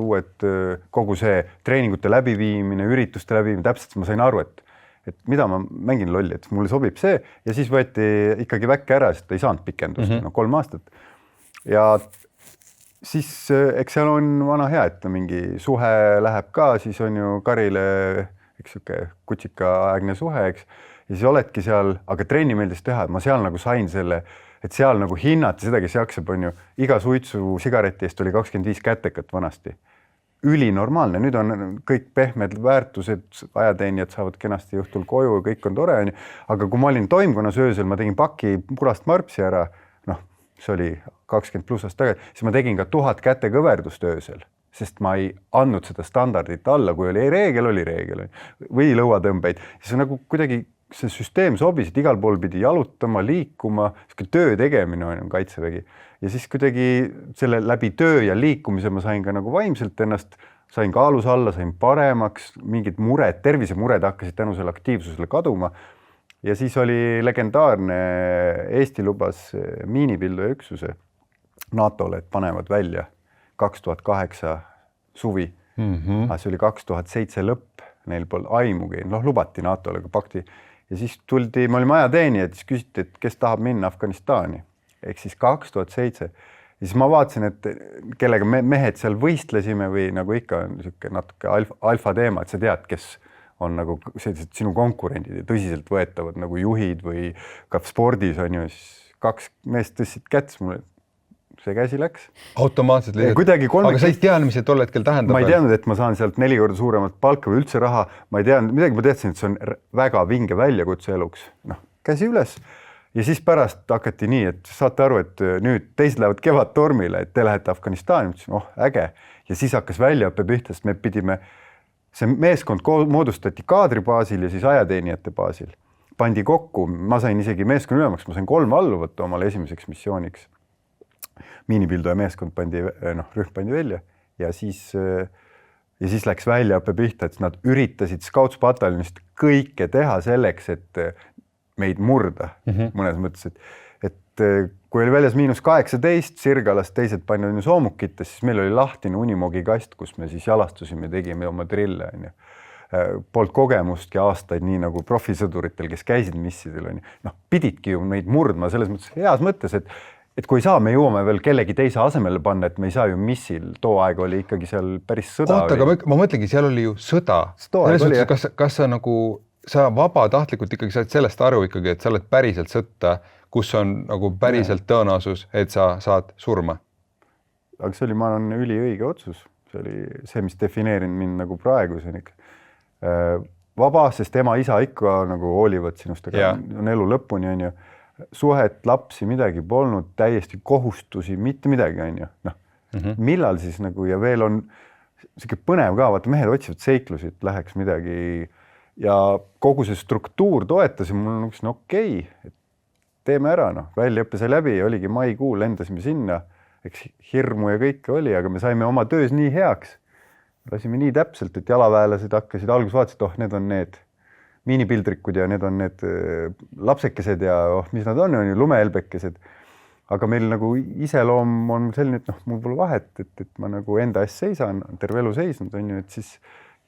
kogu see treeningute läbiviimine, ürituste läbiviimine, täpselt ma sain aru, et mida ma mängin lolli, et mulle sobib see ja siis võeti ikkagi väkke ära, sest ta ei saanud pikendust 3 aastat. Ja siis eks seal on vana hea, et mingi suhe läheb ka, siis on ju Karile kutsika aegne suhe, eks. Ja siis oledki seal, aga trenni meeldis teha, et ma seal nagu sain selle, et seal nagu hinnati seda, kes jaksab, on ju, iga suitsu sigareti eest oli 25 kätekat vanasti. Ülinormaalne, nüüd on kõik pehmed väärtused, ajateenijad saavad kenasti õhtul koju ja kõik on tore, aga kui ma olin toimkonnas öösel, ma tegin paki purast marpsi ära, see oli 20+ aastat tagasi, siis ma tegin ka 1000 kätekõverdust öösel, sest ma ei andnud seda standardit alla, kui oli reegel või lõuatõmbeid, siis nagu kuidagi see süsteem sobis, et igal pool pidi jalutama, liikuma, töö tegemine on kaitsevägi. Ja siis kuidagi selle läbi töö ja liikumise ma sain ka nagu vaimselt ennast, sain kaalus alla, sain paremaks, mingid mured, tervisemured hakkasid tänu selle aktiivsusele kaduma. Ja siis oli legendaarne, Eesti lubas miinipilduja üksuse NATO-le, et panevad välja 2008 suvi. See oli 2007 lõpp, neil pole aimugi, lubati NATO-le pakti. Ja siis tuldi, me olime ajateenijad, siis küsiti, et kes tahab minna Afganistani. ehk siis 2007. Ja siis ma vaatasin, et kellega mehed seal võistlesime või nagu ikka on niisugune natuke alfa teema, et sa tead, kes on nagu sellised sinu konkurendid ja tõsiselt võetavad nagu juhid või ka spordis on ju, siis 2 meest tõstsid kätt, mulle see käsi läks. Automaatselt lihtsalt. Aga sa ei teadnud, mis see tol hetkel tähendab? Ma ei teadnud, et ma saan sealt 4 korda suuremat palka või üldse raha. Ma ei teadnud, midagi ma teadsin, et see on väga vinge väljakutse eluks. Käsi üles. Ja siis pärast hakati nii, et saate aru, et nüüd teised lähevad kevadtormile, et te lähete Afganistani, ütlesin, äge. Ja siis hakkas väljaõppe pihta, sest me pidime, see meeskond moodustati kaadribaasil ja siis ajateenijate baasil. Pandi kokku, ma sain isegi meeskonna ülemaks, ma sain 3 alluvat omale esimeseks missiooniks. Miinipilduja meeskond rühm pandi välja ja siis läks väljaõppe pihta, et nad üritasid Scouts-pataljonist kõike teha selleks, et meid murda mõnes mõttes, et kui oli väljas -18, Sirgalas teised panid soomukitest, siis meil oli lahtine Unimogi kast, kus me siis jalastusime, tegime oma trille. Poolt kogemustki aastaid, nii nagu profisõduritel, kes käisid missidel, pididki ju meid murdma selles mõttes heas mõttes, et kui ei saa, me jõuame veel kellegi teise asemele panna, et me ei saa ju missil, too aeg oli ikkagi seal päris sõda. Oota, aga ma mõtlengi, seal oli ju sõda. Kas sa nagu, sa vabatahtlikult ikkagi saad sellest aru ikkagi, et sa oled päriselt sõtta, kus on nagu päriselt tõenäosus, et sa saad surma? Aga see oli, ma arvan, üliõige otsus. See oli see, mis defineerinud mind nagu praegu, see on ikka vaba, sest ema, isa ikka nagu hoolivad sinust, aga on elu lõpuni, on ju. Suhet, lapsi, midagi polnud, täiesti kohustusi, mitte midagi, on ju. Millal siis nagu ja veel on siuke põnev ka, vaata mehed otsivad seiklusi, et läheks midagi ja kogu see struktuur toetas ja mul on okei, et teeme ära, väljaõppe sai läbi, oligi maikuu, lendasime sinna, eks hirmu ja kõike oli, aga me saime oma töös nii heaks. Lasime nii täpselt, et jalaväelased hakkasid alguses vaatasid, need on need miinipildrikud ja need on need lapsekesed ja mis nad on ju lumehelbekesed. Aga meil nagu iseloom on selline, et mul pole vahet, et ma nagu enda eest seisan, terve elu seisnud, on ju, et siis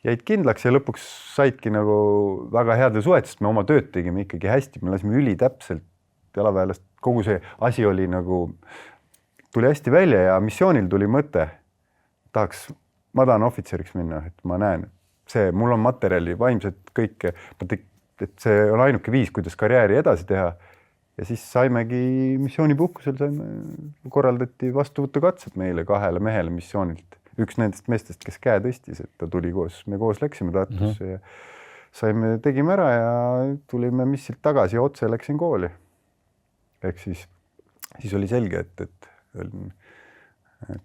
jäid kindlaks ja lõpuks saidki nagu väga headel suhet, sest me oma tööd tegime ikkagi hästi, me lasime üli täpselt jalaväelast. Kogu see asi oli nagu, tuli hästi välja ja missioonil tuli mõte, tahaks madana ohvitseriks minna, et ma näen, mul on materjali, vaimselt kõike, et see on ainuke viis, kuidas karjääri edasi teha. Ja siis saimegi missioonipuhkusel, korraldati vastuvõtukatsed meile 2 mehele missioonilt. Üks nendest meestest, kes käe tõstis, et ta tuli koos, me koos läksime Tartusse ja tegime ära ja tulime missilt tagasi ja otse läksin kooli. Ehk siis oli selge, et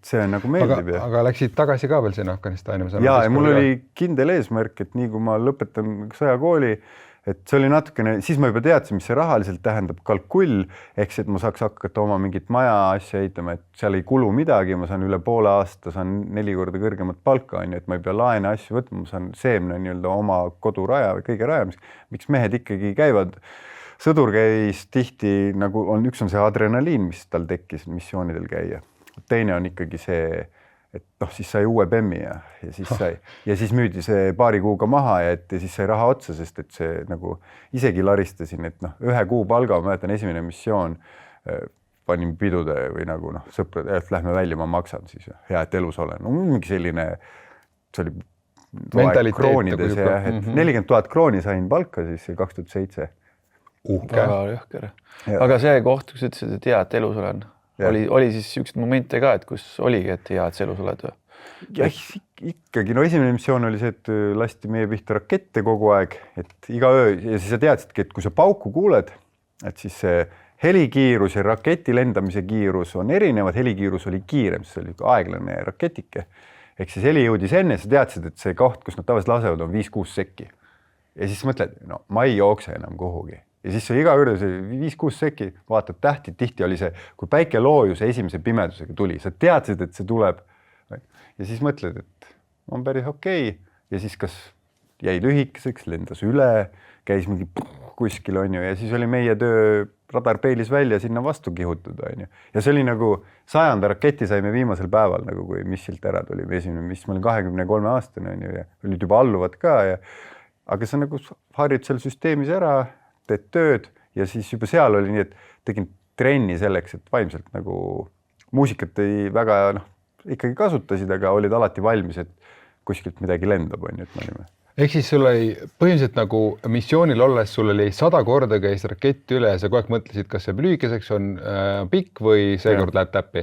see on nagu meeldib. Aga läksid tagasi ka veel sinna Afganistani? Ja mul oli kindel eesmärk, et nii kui ma lõpetan sõjakooli, et see oli natukene, siis ma juba teadsin, mis see rahaliselt tähendab kalkull, ehk see, et ma saaks hakata oma mingit maja asja ehitama, et seal ei kulu midagi, ma saan üle poole aasta, saan 4 korda kõrgemat palka, on ju, et ma ei pea laene asju võtma, ma saan seemne nii-öelda oma koduraja või kõige rajamist. Miks mehed ikkagi käivad? Sõdur käis tihti, nagu üks on see adrenaliin, mis tal tekkis missioonidel käia. Teine on ikkagi see, et siis sai uue bemmi ja siis müüdi see paari kuuga maha ja siis sai raha otsa, sest et see nagu isegi laristasin, et 1 kuu palga, ma mäletan esimene missioon, panin pidude või nagu sõprad, et lähme välja, ma maksan siis hea, et elus olen. Mingi selline, see oli kroonides ja 40 000 krooni sain palka siis 2007. Väga jõhker. Aga see koht, kus ütlesid, et hea, et elus olen. Oli siis üks momente ka, et kus oligi, et hea, et sa elus oled? Jah, ikkagi. Esimene missioon oli see, et lasti meie pihta rakette kogu aeg, et iga öö ja siis sa teadsidki, et kui sa pauku kuuled, et siis see helikiirus ja raketi lendamise kiirus on erinevad. Helikiirus oli kiirem, see oli aeglane raketike. Ehk siis heli jõudis enne, sa teadsid, et see koht, kus nad tavaliselt lasevad, on 5-6 sekki. Ja siis mõtled, ma ei jookse enam kuhugi. Ja siis iga kord 5-6 sekki, vaatad tähti, tihti oli see, kui päike loojus esimese pimedusega tuli, sa teadsid, et see tuleb. Ja siis mõtled, et on päris okei. Ja siis kas jäi lühikeseks, lendas üle, käis mingi kuskil, on ju, ja siis oli meie töö radar peilis välja sinna vastu kihutada, on ju. Ja see oli nagu 100. raketi saime viimasel päeval, nagu kui missilt ära tuli. Esimene miss, ma olin 23 aastane, on ju, ja olid juba alluvad ka. Aga sa nagu harjud seal süsteemis ära, teed tööd ja siis juba seal oli nii, et tegin trenni selleks, et vaimselt nagu muusikat ei väga ikkagi kasutasid, aga olid alati valmis, et kuskilt midagi lendab, on ju, et me olime. Ehk siis sul oli põhimõtteliselt nagu missioonil olles, sul oli 100 korda käis rakett üle ja sa kogu aeg mõtlesid, kas see lühikeseks on pikk või seekord läheb täppi?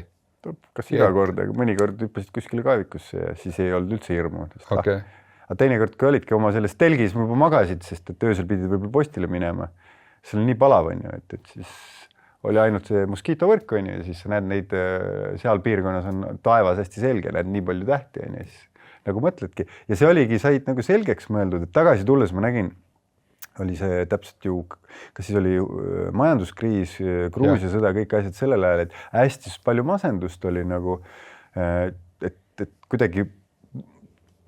Kas iga kord, aga mõnikord hüppasid kuskile kaevikusse ja siis ei olnud üldse hirmu. Okay. Aga teinekord, kui olidki oma selles telgis, juba magasid, sest et öösel pidid võib-olla postile minema. See oli nii palav, on ju, et siis oli ainult see moskiitovõrk, on ju, ja siis sa näed neid seal piirkonnas on taevas hästi selge, näed nii palju tähti, on ju, siis nagu mõtledki. Ja see oligi, said nagu selgeks mõeldud, et tagasi tulles ma nägin, oli see täpselt ju, kas siis oli majanduskriis, Gruusia sõda, kõik asjad sellel ajal, et hästi palju masendust oli nagu, et kuidagi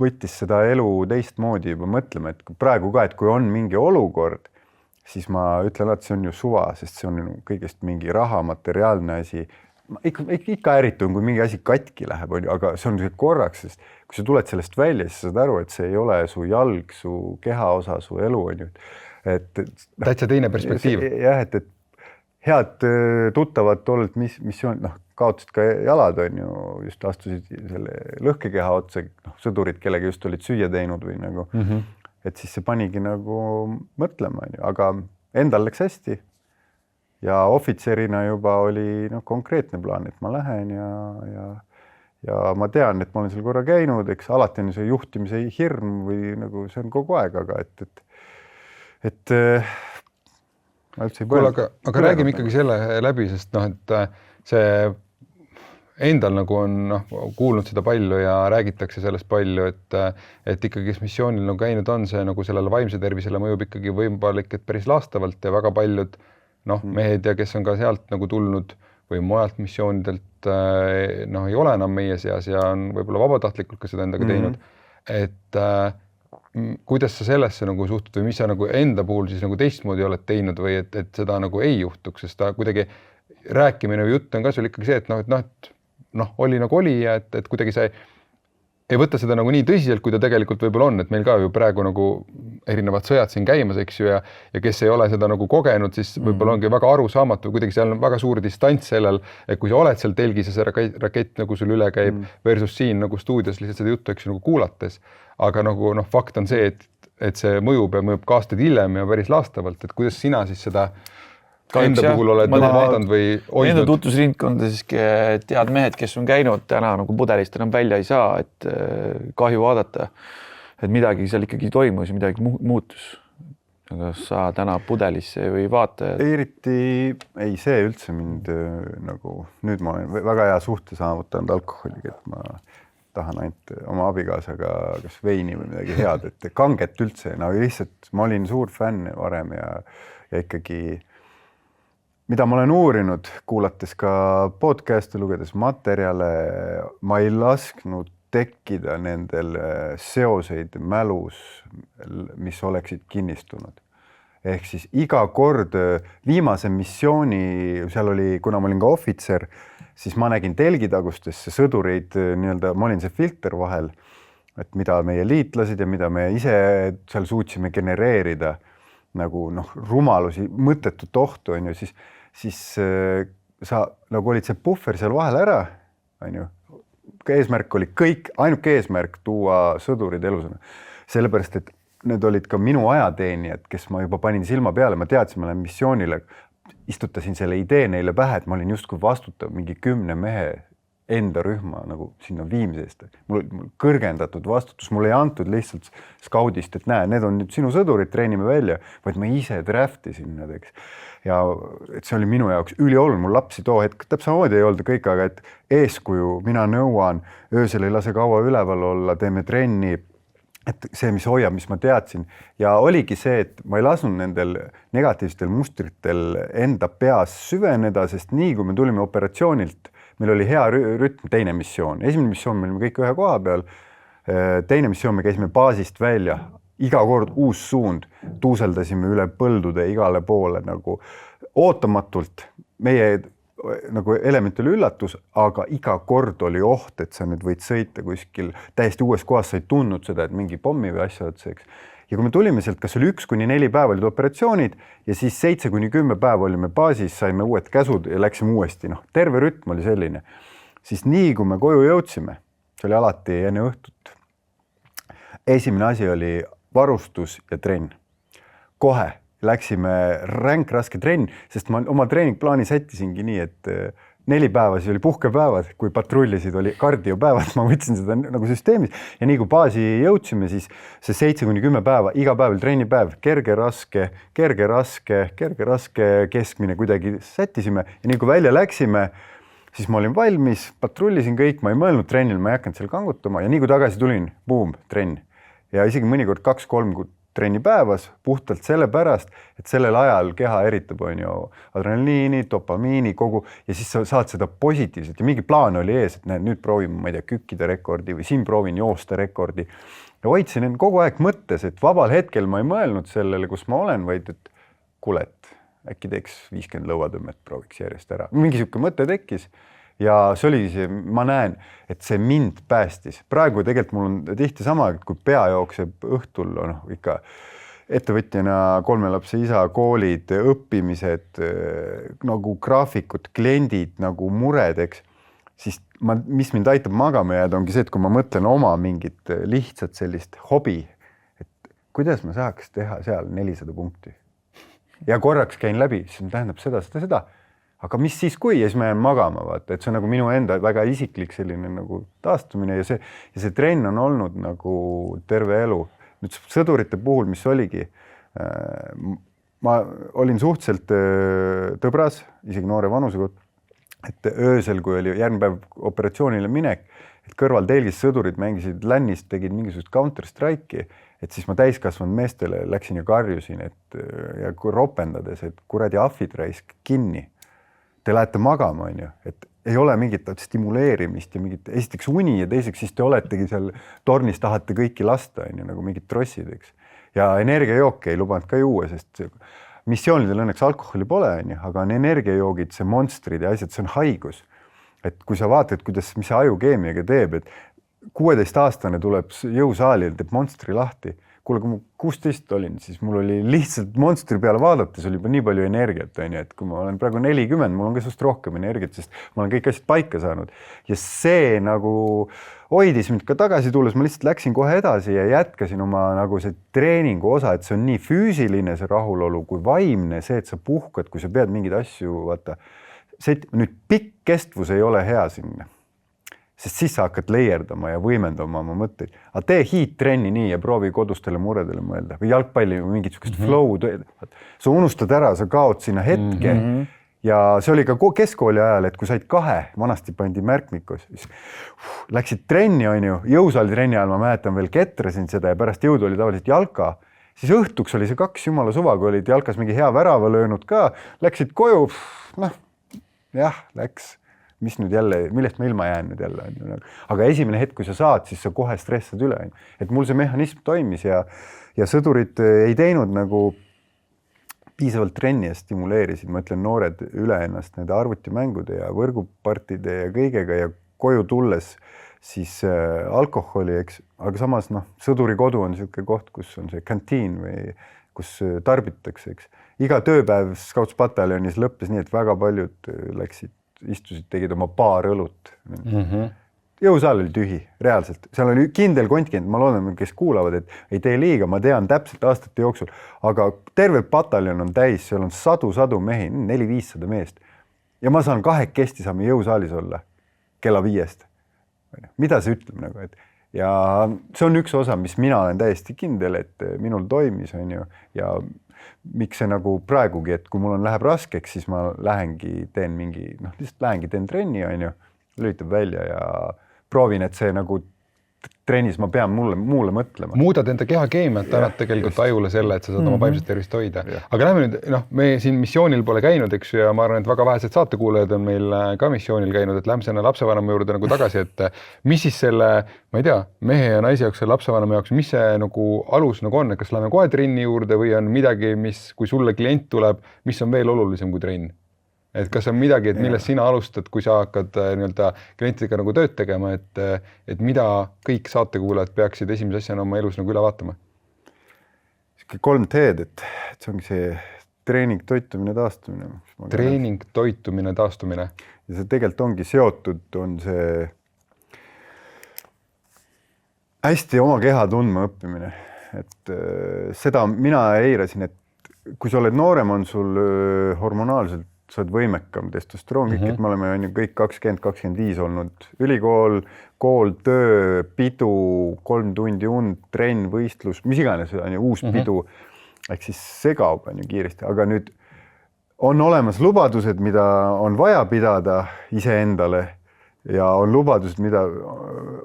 võttis seda elu teistmoodi juba mõtlema, et praegu ka, et kui on mingi olukord, siis ma ütlen, et see on ju suva, sest see on kõigest mingi raha, materiaalne asi. Ikka ärritun, kui mingi asi katki läheb, aga see on korraks, sest kui sa tuled sellest välja, siis saad aru, et see ei ole su jalg, su kehaosa, su elu on ju. Täitsa teine perspektiiv. Jah, et head tuttavad tollelt missioon, kaotasid ka jalad, on ju, just astusid selle lõhkekeha otsa, sõdurid, kellega just olid süüa teinud või nagu, et siis see panigi nagu mõtlema, on ju, aga endal läks hästi. Ja ohvitserina juba oli konkreetne plaan, et ma lähen ja ma tean, et ma olen seal korra käinud, eks alati on see juhtimise hirm või nagu see on kogu aeg, aga et ma üldse ei mõelnud. Aga räägime ikkagi selle läbi, sest et see endal nagu on kuulnud seda palju ja räägitakse sellest palju, et ikkagi kes missioonil nagu käinud on, see nagu sellele vaimse tervisele mõjub ikkagi võimalik, et päris laastavalt ja väga paljud mehed ja kes on ka sealt nagu tulnud või mujalt missioonidelt ei ole enam meie seas ja on võib-olla vabatahtlikult ka seda endaga teinud. Et kuidas sa sellesse nagu suhtud või mis sa nagu enda puhul siis nagu teistmoodi oled teinud või et seda nagu ei juhtuks, sest ta kuidagi rääkimine või jutt on ka sul ikkagi see, et oli nagu oli ja et kuidagi see ei võta seda nagu nii tõsiselt, kui ta tegelikult võib-olla on, et meil ka ju praegu nagu erinevad sõjad siin käimas, eks ju, ja kes ei ole seda nagu kogenud, siis võib-olla ongi väga arusaamatu, kuidagi seal on väga suur distants sellel, et kui sa oled seal telgis ja see rakett nagu sul üle käib versus siin nagu stuudios lihtsalt seda juttu, eks ju, nagu kuulates. Aga nagu fakt on see, et see mõjub ja mõjub ka aastaid hiljem ja päris laastavalt, et kuidas sina siis seda enda puhul oled vaadanud või hoidnud? Enda tutvusringkonda siis tead mehed, kes on käinud täna nagu pudelist enam välja ei saa, et kahju vaadata, et midagi seal ikkagi toimus ja midagi muutus. Aga sa täna pudelisse või vaata? Eriti ei see üldse mind nagu, nüüd ma olen väga hea suhte saavutanud alkoholiga, et ma tahan ainult oma abikaasaga kas veini või midagi head, et kanget üldse, lihtsalt ma olin suur fänn varem ja ikkagi mida ma olen uurinud, kuulates ka podcast'e, lugedes materjale, ma ei lasknud tekkida nendel seoseid mälus, mis oleksid kinnistunud. Ehk siis iga kord viimase missiooni, seal oli, kuna ma olin ka ohvitser, siis ma nägin telgitagustesse sõdureid, ma olin see filter vahel, et mida meie liitlased ja mida me ise seal suutsime genereerida, nagu rumalusi, mõttetut ohtu, on ju, siis sa nagu olid see puffer seal vahel ära, on ju. Eesmärk oli ainuke eesmärk tuua sõdurid elusana. Sellepärast, et need olid ka minu ajateenijad, kes ma juba panin silma peale, ma teadsin, ma olen missioonile, istutasin selle idee neile pähe, et ma olin justkui vastutav mingi 10 mehe enda rühma nagu sinna viimsest. Mul kõrgendatud vastutus, mul ei antud lihtsalt skaudist, et näe, need on nüüd sinu sõdurid, treenime välja, vaid ma ise draftisin nad, eks. Ja et see oli minu jaoks ülioluline, mul lapsi too hetk täpsamamoodi ei olnud kõik, aga et eeskuju, mina nõuan, öösel ei lase kaua üleval olla, teeme trenni, et see, mis hoiab, mis ma teadsin. Ja oligi see, et ma ei lasknud nendel negatiivsetel mustritel enda peas süveneda, sest nii kui me tulime operatsioonilt, meil oli hea rütm, teine missioon. Esimene missioon me olime kõik ühe koha peal, teine missioon me käisime baasist välja, iga kord uus suund, tuuseldasime üle põldude igale poole nagu ootamatult. Meie nagu element oli üllatus, aga iga kord oli oht, et sa nüüd võid sõita kuskil täiesti uues kohas, sa ei tundnud seda, et mingi pommi või asja otseks. ja kui me tulime sealt, kas oli 1-4 päeva olid operatsioonid ja siis 7-10 päeva olime baasis, saime uued käsud ja läksime uuesti, terve rütm oli selline. Siis nii, kui me koju jõudsime, see oli alati enne õhtut. Esimene asi oli varustus ja trenn. Kohe läksime ränk raske trenn, sest ma oma treeningplaani sättisingi nii, et 4 päeva siis oli puhkepäevad, kui patrullisid oli kardiopäevad, ma võtsin seda nagu süsteemis ja nii kui baasi jõudsime, siis see 7-10 päeva, iga päev oli trennipäev, kerge, raske, keskmine kuidagi sättisime ja nii kui välja läksime, siis ma olin valmis, patrullisin kõik, ma ei mõelnud trennil, ma ei hakanud seal kangutama ja nii kui tagasi tulin, boom, trenn. Ja isegi mõnikord 2-3 trenni päevas puhtalt sellepärast, et sellel ajal keha eritab adrenaliini, dopamiini, kogu ja siis sa saad seda positiivselt ja mingi plaan oli ees, et nüüd proovin, ma ei tea, kükkida rekordi või siin proovin joosta rekordi. Ja hoidsin kogu aeg mõttes, et vabal hetkel ma ei mõelnud sellele, kus ma olen, vaid et kuule, et äkki teeks 50 lõuatõmmet, prooviks järjest ära. Mingi siuke mõte tekkis. Ja see oli see, ma näen, et see mind päästis. Praegu tegelikult mul on tihti sama, et kui pea jookseb õhtul, ikka ettevõtjana 3 lapse isa, koolid, õppimised, nagu graafikud, kliendid, nagu mured, eks, siis mis mind aitab magama jääda, ongi see, et kui ma mõtlen oma mingit lihtsalt sellist hobi, et kuidas ma saaks teha seal 400 punkti. Ja korraks käin läbi, siis tähendab seda. Aga mis siis kui, ja siis ma jään magama, vaata, et see on nagu minu enda väga isiklik selline nagu taastumine ja see trenn on olnud nagu terve elu. Nüüd sõdurite puhul, mis oligi, ma olin suhteliselt tõbras, isegi noore vanusega, et öösel, kui oli järgmine päev operatsioonile minek, et kõrval telgis sõdurid mängisid lännist, tegid mingisugust Counter-Strike'i, et siis ma täiskasvanud meestele läksin ja karjusin, ja ropendades, et kuradi ahvid raisk kinni. Te lähete magama, et ei ole mingit stimuleerimist ja mingit esiteks uni ja teiseks siis te oletegi seal tornis, tahate kõiki lasta, nagu mingid trossid, eks. Ja energiajooke ei lubanud ka juua, sest missioonidel õnneks alkoholi pole, aga on energiajoogid, see monstrid ja asjad, see on haigus. Et kui sa vaatad, mis see ajukeemiaga teeb, et 16-aastane tuleb jõusaali ja teeb monstri lahti. Kuule, kui ma 16 olin, siis mul oli lihtsalt monstri peale vaadates oli juba nii palju energiat, et kui ma olen praegu 40, mul on ka sust rohkem energiat, sest ma olen kõik asjad paika saanud. Ja see nagu hoidis mind ka tagasi tulles, ma lihtsalt läksin kohe edasi ja jätkasin oma nagu see treeningu osa, et see on nii füüsiline see rahulolu kui vaimne, see, et sa puhkad, kui sa pead mingeid asju, vaata. Nüüd pikk kestvus ei ole hea sinna. Sest siis sa hakkad leierdama ja võimendama oma mõtteid. Aga tee hiittrenni nii ja proovi kodustele muredele mõelda. Või jalgpalli või mingit sukest flow. Sa unustad ära, sa kaod sinna hetke. Ja see oli ka keskkooli ajal, et kui said 2, vanasti pandi märkmikus, siis läksid trenni, jõusaali trenni ajal, ma mäletan veel ketrasin seda ja pärast jõudu oli tavaliselt jalka. Siis õhtuks oli see 2 jumala suva, kui olid jalkas mingi hea värava löönud ka, läksid koju, läks. Mis nüüd jälle, millest ma ilma jään nüüd jälle. Aga esimene hetk, kui sa saad, siis sa kohe stressad üle. Et mul see mehhanism toimis ja sõdurid ei teinud nagu piisavalt trenni ja stimuleerisid. Ma ütlen noored üle ennast nende arvutimängude ja võrgupartide ja kõigega ja koju tulles siis alkoholi, eks. Aga samas sõduri kodu on selline koht, kus on see kantiin või kus tarbitakse, eks. Iga tööpäev Scoutspataljonis lõppes nii, et väga paljud istusid, tegid oma paar õlut. Jõusaal oli tühi, reaalselt. Seal oli kindel kontingent, ma loodan, kes kuulavad, et ei tee liiga, ma tean täpselt aastate jooksul, aga terve pataljon on täis, seal on sadu mehi, 400-500 meest. Ja ma saan 2 saame jõusaalis olla kella 5. Mida see ütleb nagu, et ja see on üks osa, mis mina olen täiesti kindel, et minul toimis, ja miks see nagu praegugi, et kui mul läheb raskeks, siis ma lähengi, teen trenni, lülitab välja ja proovin, et see nagu trennis ma pean muule mõtlema. Muudad enda kehakeemiat, annad tegelikult ajule selle, et sa saad oma vaimset tervist hoida. Aga lähme nüüd, me siin missioonil pole käinud, eks, ja ma arvan, et väga vähesed saatekuulajad on meil ka missioonil käinud, et lähme selle lapsevanema juurde nagu tagasi, et mis siis selle, ma ei tea, mehe ja naise jaoks, selle lapsevanema jaoks, mis see nagu alus nagu on, et kas lähme kohe trenni juurde või on midagi, mis, kui sulle klient tuleb, mis on veel olulisem kui trenn? Et kas on midagi, et millest sina alustad, kui sa hakkad klientidega nagu tööd tegema, et mida kõik saatekuulajad peaksid esimese asjana oma elus nagu üle vaatama? 3 T-d, et see ongi see treening, toitumine, taastumine. Treening, toitumine, taastumine. Ja see tegelikult ongi seotud, on see hästi oma keha tundma õppimine. Et seda mina eirasin, et kui sa oled noorem, on sul hormonaalselt, sa oled võimekam, testosteroon, kõik, et me oleme kõik 20-25 olnud ülikool, kool, töö, pidu, 3 tundi und, trenn, võistlus, mis iganes, on ju uus pidu. Ehk siis segab on ju kiiresti, aga nüüd on olemas lubadused, mida on vaja pidada iseendale ja on lubadused, mida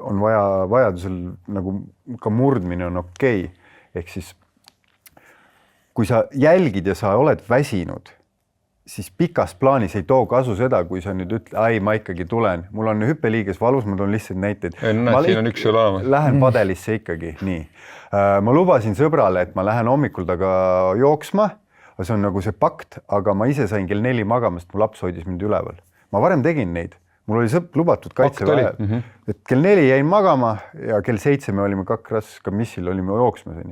on vaja vajadusel nagu ka murdmine on okei. Ehk siis kui sa jälgid ja sa oled väsinud, siis pikas plaanis ei too kasu seda, kui sa nüüd ütled, ai, ma ikkagi tulen, mul on hüppeliiges valus, ma toon lihtsalt näiteid. Siin on üks olemas. Lähen padelisse ikkagi, nii. Ma lubasin sõbrale, et ma lähen hommikul taga jooksma, see on nagu see pakt, aga ma ise sain kell 4 magamast, mu laps hoidis mind üleval. Ma varem tegin neid, mul oli lubatud kaitseväe, et kell 4 jäin magama ja kell 7 me olime Kakraska missil, olime jooksmas.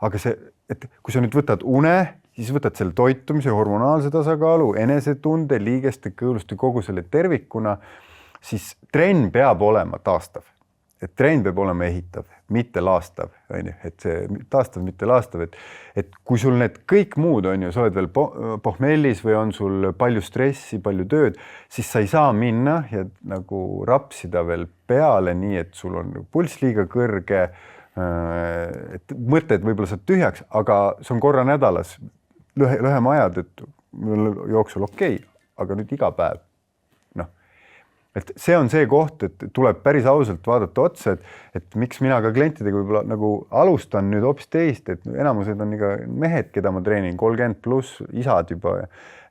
Aga see, et kui sa nüüd võtad une, siis võtad selle toitumise, hormonaalse tasakaalu, enesetunde, liigeste, kõõluste, kogu selle tervikuna, siis trenn peab olema taastav. Et trenn peab olema ehitav, mitte laastav. Et see taastav, mitte laastav. Et kui sul need kõik muud on ju, sa oled veel pohmellis või on sul palju stressi, palju tööd, siis sa ei saa minna ja nagu rapsida veel peale nii, et sul on pulss liiga kõrge, et mõtted võib-olla saad tühjaks, aga see on korra nädalas lühem ajad, et jooksul okei, aga nüüd iga päev. No. Et see on see koht, et tuleb päris ausalt vaadata otsa, et miks mina ka klientidega võib-olla nagu alustan nüüd hoopis teist, et enamused on iga mehed, keda ma treenin, 30+, isad juba.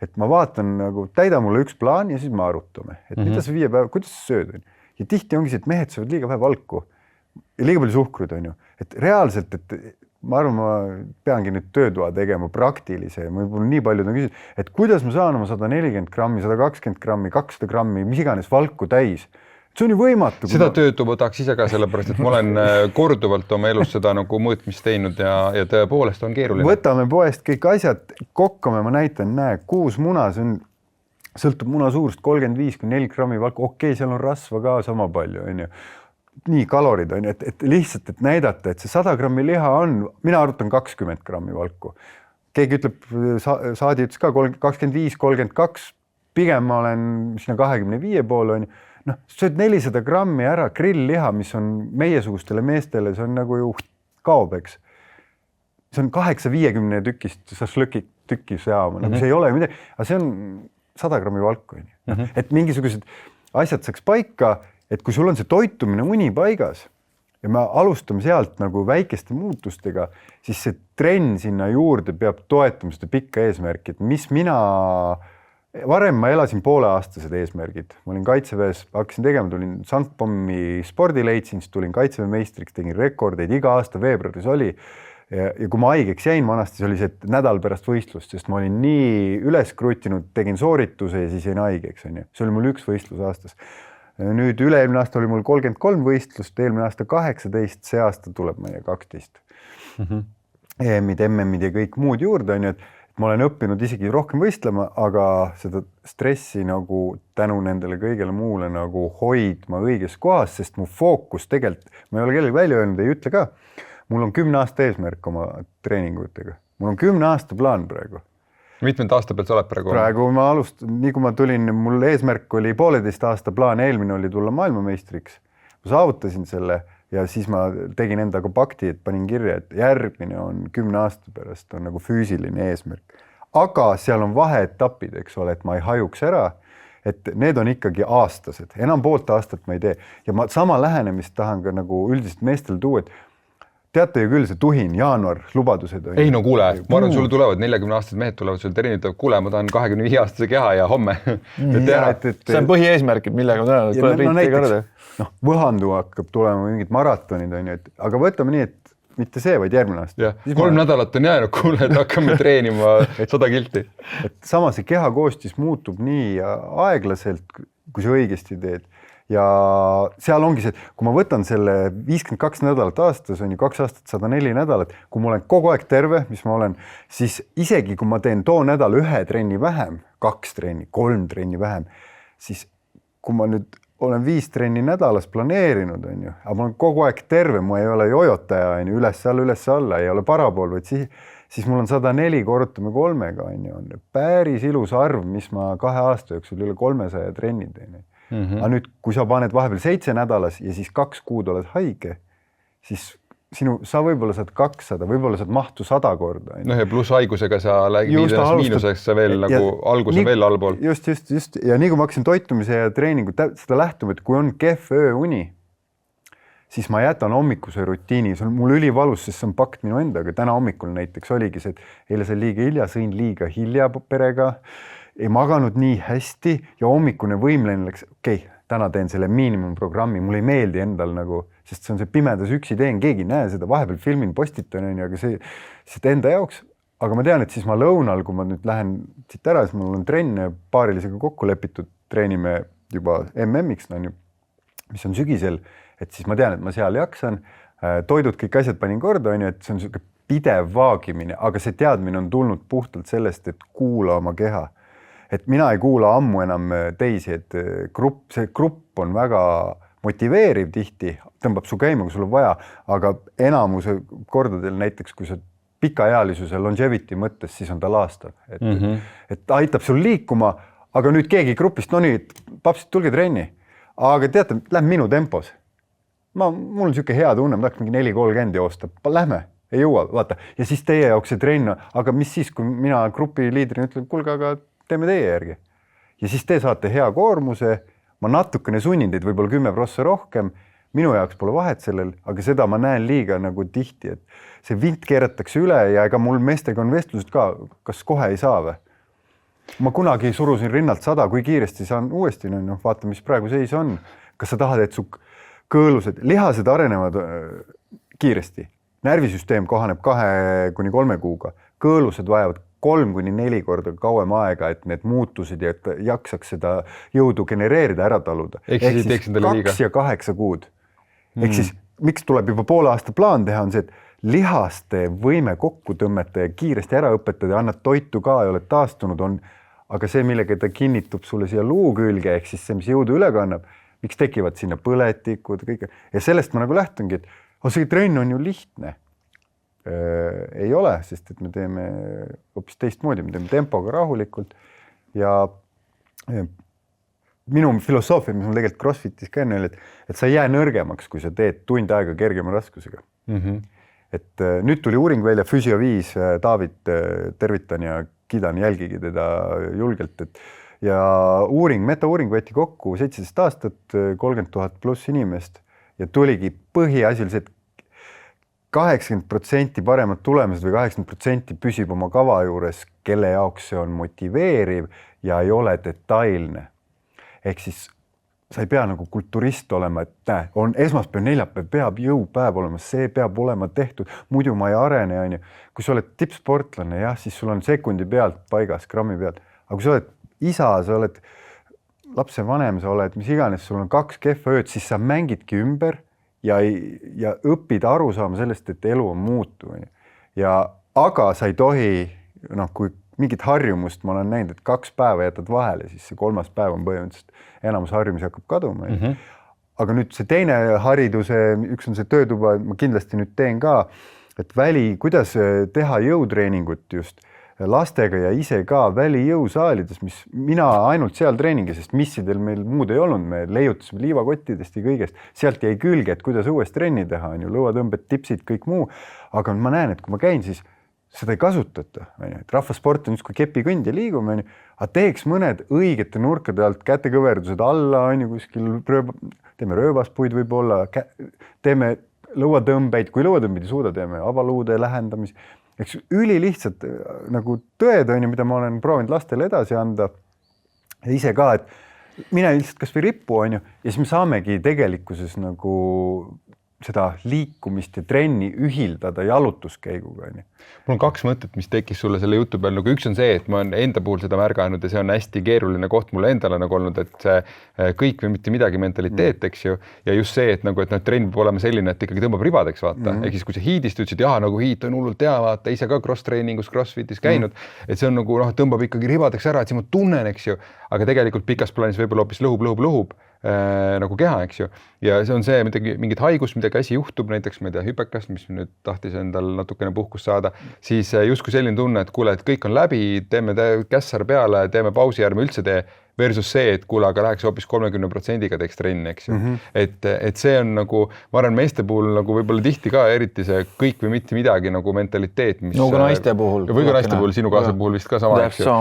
Et ma vaatan nagu, täida mulle üks plaan ja siis me arutame, et mida sa 5 päeva, kuidas sa sööd? Ja tihti ongi see, et mehed söövad liiga vähe valku ja liiga palju suhkrut on ju. Et reaalselt, et ma arvan, ma peangi nüüd töötoa tegema praktilise ja mul nii palju on küsinud, et kuidas ma saan oma 140 grammi, 120 grammi, 200 grammi, mis iganes valku täis. See on ju võimatu. Seda töötuba tahaks ise ka sellepärast, et ma olen korduvalt oma elus seda nagu mõõtmist teinud ja tõepoolest on keeruline. Võtame poest kõik asjad, kokkame, ma näitan, näe, 6 muna, see on, sõltub muna suurust 35-4 grammi valku, okei, seal on rasva ka sama palju, on ju. Nii kalorid on, et lihtsalt, et näidata, et see 100 grammi liha on, mina arvutan 20 grammi valku. Keegi ütleb, Saadi ütles ka 25-32, pigem ma olen sinna 25 poole on. Noh, sööd 400 grammi ära grillliha, mis on meiesugustele meestele, see on nagu ju kaob, eks. See on 850 tükist šašlõki tükki seama, nagu see ei ole midagi, aga see on 100 grammi valku. Et mingisugused asjad saaks paika, et kui sul on see toitumine uni paigas ja me alustame sealt nagu väikeste muutustega, siis see trenn sinna juurde peab toetama seda pikka eesmärki, et mis varem ma elasin pooleaastased eesmärgid. Ma olin kaitseväes, hakkasin tegema, tulin Sandpommi spordileitsins, tulin kaitseväe meistriks, tegin rekordeid, iga aasta veebruaris oli. Ja kui ma haigeks jäin vanasti, see oli see nädal pärast võistlust, sest ma olin nii üles krutinud, tegin soorituse ja siis jäin haigeks. See oli mul üks võistlus aastas. Nüüd üle-eelmine aasta oli mul 33 võistlust, eelmine aasta 18, see aasta tuleb meie 12. EM-id, MM-id ja kõik muud juurde on ju, et ma olen õppinud isegi rohkem võistlema, aga seda stressi nagu tänu nendele kõigele muule nagu hoidma õiges kohas, sest mu fookus tegelikult, ma ei ole kellegi välja öelnud, ei ütle ka, mul on 10 aasta eesmärk oma treeningutega. Mul on 10 aasta plaan praegu. Mitmed aasta pealt sa oled praegu? Praegu ma nii kui ma tulin, mul eesmärk oli 1,5 aasta plaan, eelmine oli tulla maailmameistriks. Ma saavutasin selle ja siis ma tegin endaga pakti, et panin kirja, et järgmine on 10 aasta pärast on nagu füüsiline eesmärk. Aga seal on vaheetapid, eks ole, et ma ei hajuks ära, et need on ikkagi aastased, enam poolt aastat ma ei tee. Ja ma sama lähenemist tahan ka nagu üldiselt meestel tuua, et teate ju küll, see tuhin, jaanuar, lubadused. Ei no kuule, ma arvan, sulle tulevad 40-aastased mehed tulevad sulle treenitavad, kuule, ma tahan 25-aastase keha ja homme. See on põhieesmärk, millega ma tänan. Võhandu hakkab tulema mingid maratonid, on ju, aga võtame nii, et mitte see, vaid järgmine aasta. 3 nädalat on jäänud, kuule, et hakkame treenima 100 kilti. Et sama see kehakoostis muutub nii aeglaselt, kui sa õigesti teed. ja seal ongi see, et kui ma võtan selle 52 nädalat aastas, on ju 2 aastat 104 nädalat, kui ma olen kogu aeg terve, mis ma olen, siis isegi kui ma teen too nädal 1 trenni vähem, 2 trenni, 3 trenni vähem, siis kui ma nüüd olen 5 trenni nädalas planeerinud, on ju, aga ma olen kogu aeg terve, ma ei ole jojotaja, on ju, üles-alla, ei ole parapool, vaid siis mul on 104 korrutame 3-ga, on ju, on päris ilus arv, mis ma 2 aasta jooksul üle 300 trenni teen. Aga nüüd, kui sa paned vahepeal 7 nädalas ja siis 2 kuud oled haige, siis sa võib-olla saad 200, võib-olla saad mahtu 100 korda. No ja pluss haigusega sa lägid miinuseks veel nagu algus on veel allpool. Just. Ja nii kui ma hakkasin toitumise ja treeningu seda lähtuma, et kui on kehv ööuni, siis ma jätan hommikuse rutiini. See on mul ülivalus, sest see on pakt minu endaga. Täna hommikul näiteks oligi see, et eile sai liiga hilja, sõin liiga hilja perega, ei maganud nii hästi ja hommikune võimlemine läks, täna teen selle miinimumprogrammi, mul ei meeldi endal nagu, sest see on see pimedas üksi teen, keegi ei näe seda, vahepeal filmin postitan, aga see enda jaoks, aga ma tean, et siis ma lõunal, kui ma nüüd lähen siit ära, siis mul on trenn paarilisega kokku lepitud, treenime juba MM-iks, mis on sügisel, et siis ma tean, et ma seal jaksan, toidud, kõik asjad panin korda, et see on selline pidev vaagimine, aga see teadmine on tulnud puhtalt sellest, et kuula oma keha. Et mina ei kuula ammu enam teisi, et see grupp on väga motiveeriv tihti, tõmbab su käima, kui sul on vaja, aga enamuse kordadel näiteks, kui sa pikaealisuse longevity mõttes, siis on ta laastav. Et aitab sul liikuma, aga nüüd keegi grupist, no nii, papsid, tulge trenni, aga teate, lähme minu tempos. Mul on siuke hea tunne, ma tahaks mingi 4:30 joosta, lähme, ei jõua, vaata. Ja siis teie jaoks see trenn, aga mis siis, kui mina grupi liidrina ütlen, kuulge, aga teeme teie järgi. Ja siis te saate hea koormuse, ma natukene sunnin teid võib-olla 10% rohkem, minu jaoks pole vahet sellel, aga seda ma näen liiga nagu tihti, et see vint keeratakse üle ja ega mul meestega on vestlused ka, kas kohe ei saa või? Ma kunagi surusin rinnalt 100, kui kiiresti saan uuesti, vaata, mis praegu seis on. Kas sa tahad, et su kõõlused, lihased arenevad kiiresti, närvisüsteem kohaneb 2-3 kuuga, kõõlused vajavad 3-4 korda kauem aega, et need muutused ja et jaksaks seda jõudu genereerida, ära taluda. Ehk siis 2 ja 8 kuud. Ehk siis, miks tuleb juba poole aasta plaan teha, on see, et lihaste võime kokku tõmmata ja kiiresti ära õpetada ja annad toitu ka ja oled taastunud, aga see, millega ta kinnitub sulle siia luu külge, ehk siis see, mis jõudu üle kannab, miks tekivad sinna põletikud, kõik. Ja sellest ma nagu lähtungi, et see trenn on ju lihtne. Ei ole, sest et me teeme hoopis teistmoodi, me teeme tempoga rahulikult ja minu filosoofia, mis mul tegelikult CrossFitis ka enne oli, et sa ei jää nõrgemaks, kui sa teed tund aega kergema raskusega. Et nüüd tuli uuring välja, Physio 5, David tervitan ja kiidan, jälgigi teda julgelt, ja metauuring võeti kokku 17 aastat, 30 000 pluss inimest ja tuligi põhiasi, et 80% paremad tulemused või 80% püsib oma kava juures, kelle jaoks see on motiveeriv ja ei ole detailne. Ehk siis sa ei pea nagu kulturist olema, et on esmaspäev, neljapäev, peab jõupäev olema, see peab olema tehtud, muidu ma ei arene, on ju. Kui sa oled tippsportlane, jah, siis sul on sekundi pealt paigas, grammi pealt. Aga kui sa oled isa, sa oled lapse vanem, sa oled, mis iganes, sul on 2 kehva ööd, siis sa mängidki ümber ja õpid aru saama sellest, et elu on muutuv. Aga sa ei tohi, kui mingit harjumust ma olen näinud, et 2 päeva jätad vahele, siis see 3. päev on põhimõtteliselt enamus harjumusi hakkab kaduma. Aga nüüd see teine hariduse, üks on see töötuba, ma kindlasti nüüd teen ka, et kuidas teha jõutreeningut just lastega ja ise ka välijõusaalides, mis mina ainult seal treeningi, sest missidel meil muud ei olnud, me leiutasime liivakottidest ja kõigest, sealt jäi külge, et kuidas õues trenni teha, on ju, lõuatõmbed, tipsid, kõik muu, aga ma näen, et kui ma käin, siis seda ei kasutata, et rahvasport on just kui kepikõnd ja liigume, aga teeks mõned õigete nurkade alt kätekõverdused alla, on ju, kuskil teeme rööbaspuid võib-olla, teeme lõuatõmbeid, kui lõuatõmbeid ei suuda, teeme avaluude lähendamisi. Eks ülilihtsad nagu tõed on ju, mida ma olen proovinud lastele edasi anda ja ise ka, et mine lihtsalt kas või rippu on ju ja siis me saamegi tegelikkuses nagu seda liikumist ja trenni ühildada jalutuskäiguga. Mul on 2 mõtet, mis tekkis sulle selle jutu peal. Nagu üks on see, et ma olen enda puhul seda märganud ja see on hästi keeruline koht mulle endale nagu olnud, et see kõik või mitte midagi mentaliteet, eks ju. Ja just see, et nagu, et trenn peab olema selline, et ikkagi tõmbab ribadeks, vaata. Ehk siis, kui sa hiidist ütlesid, nagu hiit on hullult hea, vaata, ise ka cross-trainingus, crossfitis käinud, et see on nagu, tõmbab ikkagi ribadeks ära, et siis ma tunnen, eks ju, aga tegelikult pikas plaanis võib-olla hoopis lõhub nagu keha, eks ju. Ja see on see mingit haigust, midagi asi juhtub, näiteks ma ei tea, hüpekas, mis nüüd tahtis endal natukene puhkust saada, siis justkui selline tunne, et kuule, et kõik on läbi, teeme kässar peale, teeme pausi, ärme üldse tee, versus see, et kuule, aga läheks hoopis 30%-ga teeks trenni, eks ju. Et see on nagu, ma arvan, meeste puhul nagu võib-olla tihti ka eriti see kõik või mitte midagi nagu mentaliteet, mis... No ka naiste puhul. Või ka naiste puhul, sinu kaasa puhul vist ka sama, eks ju.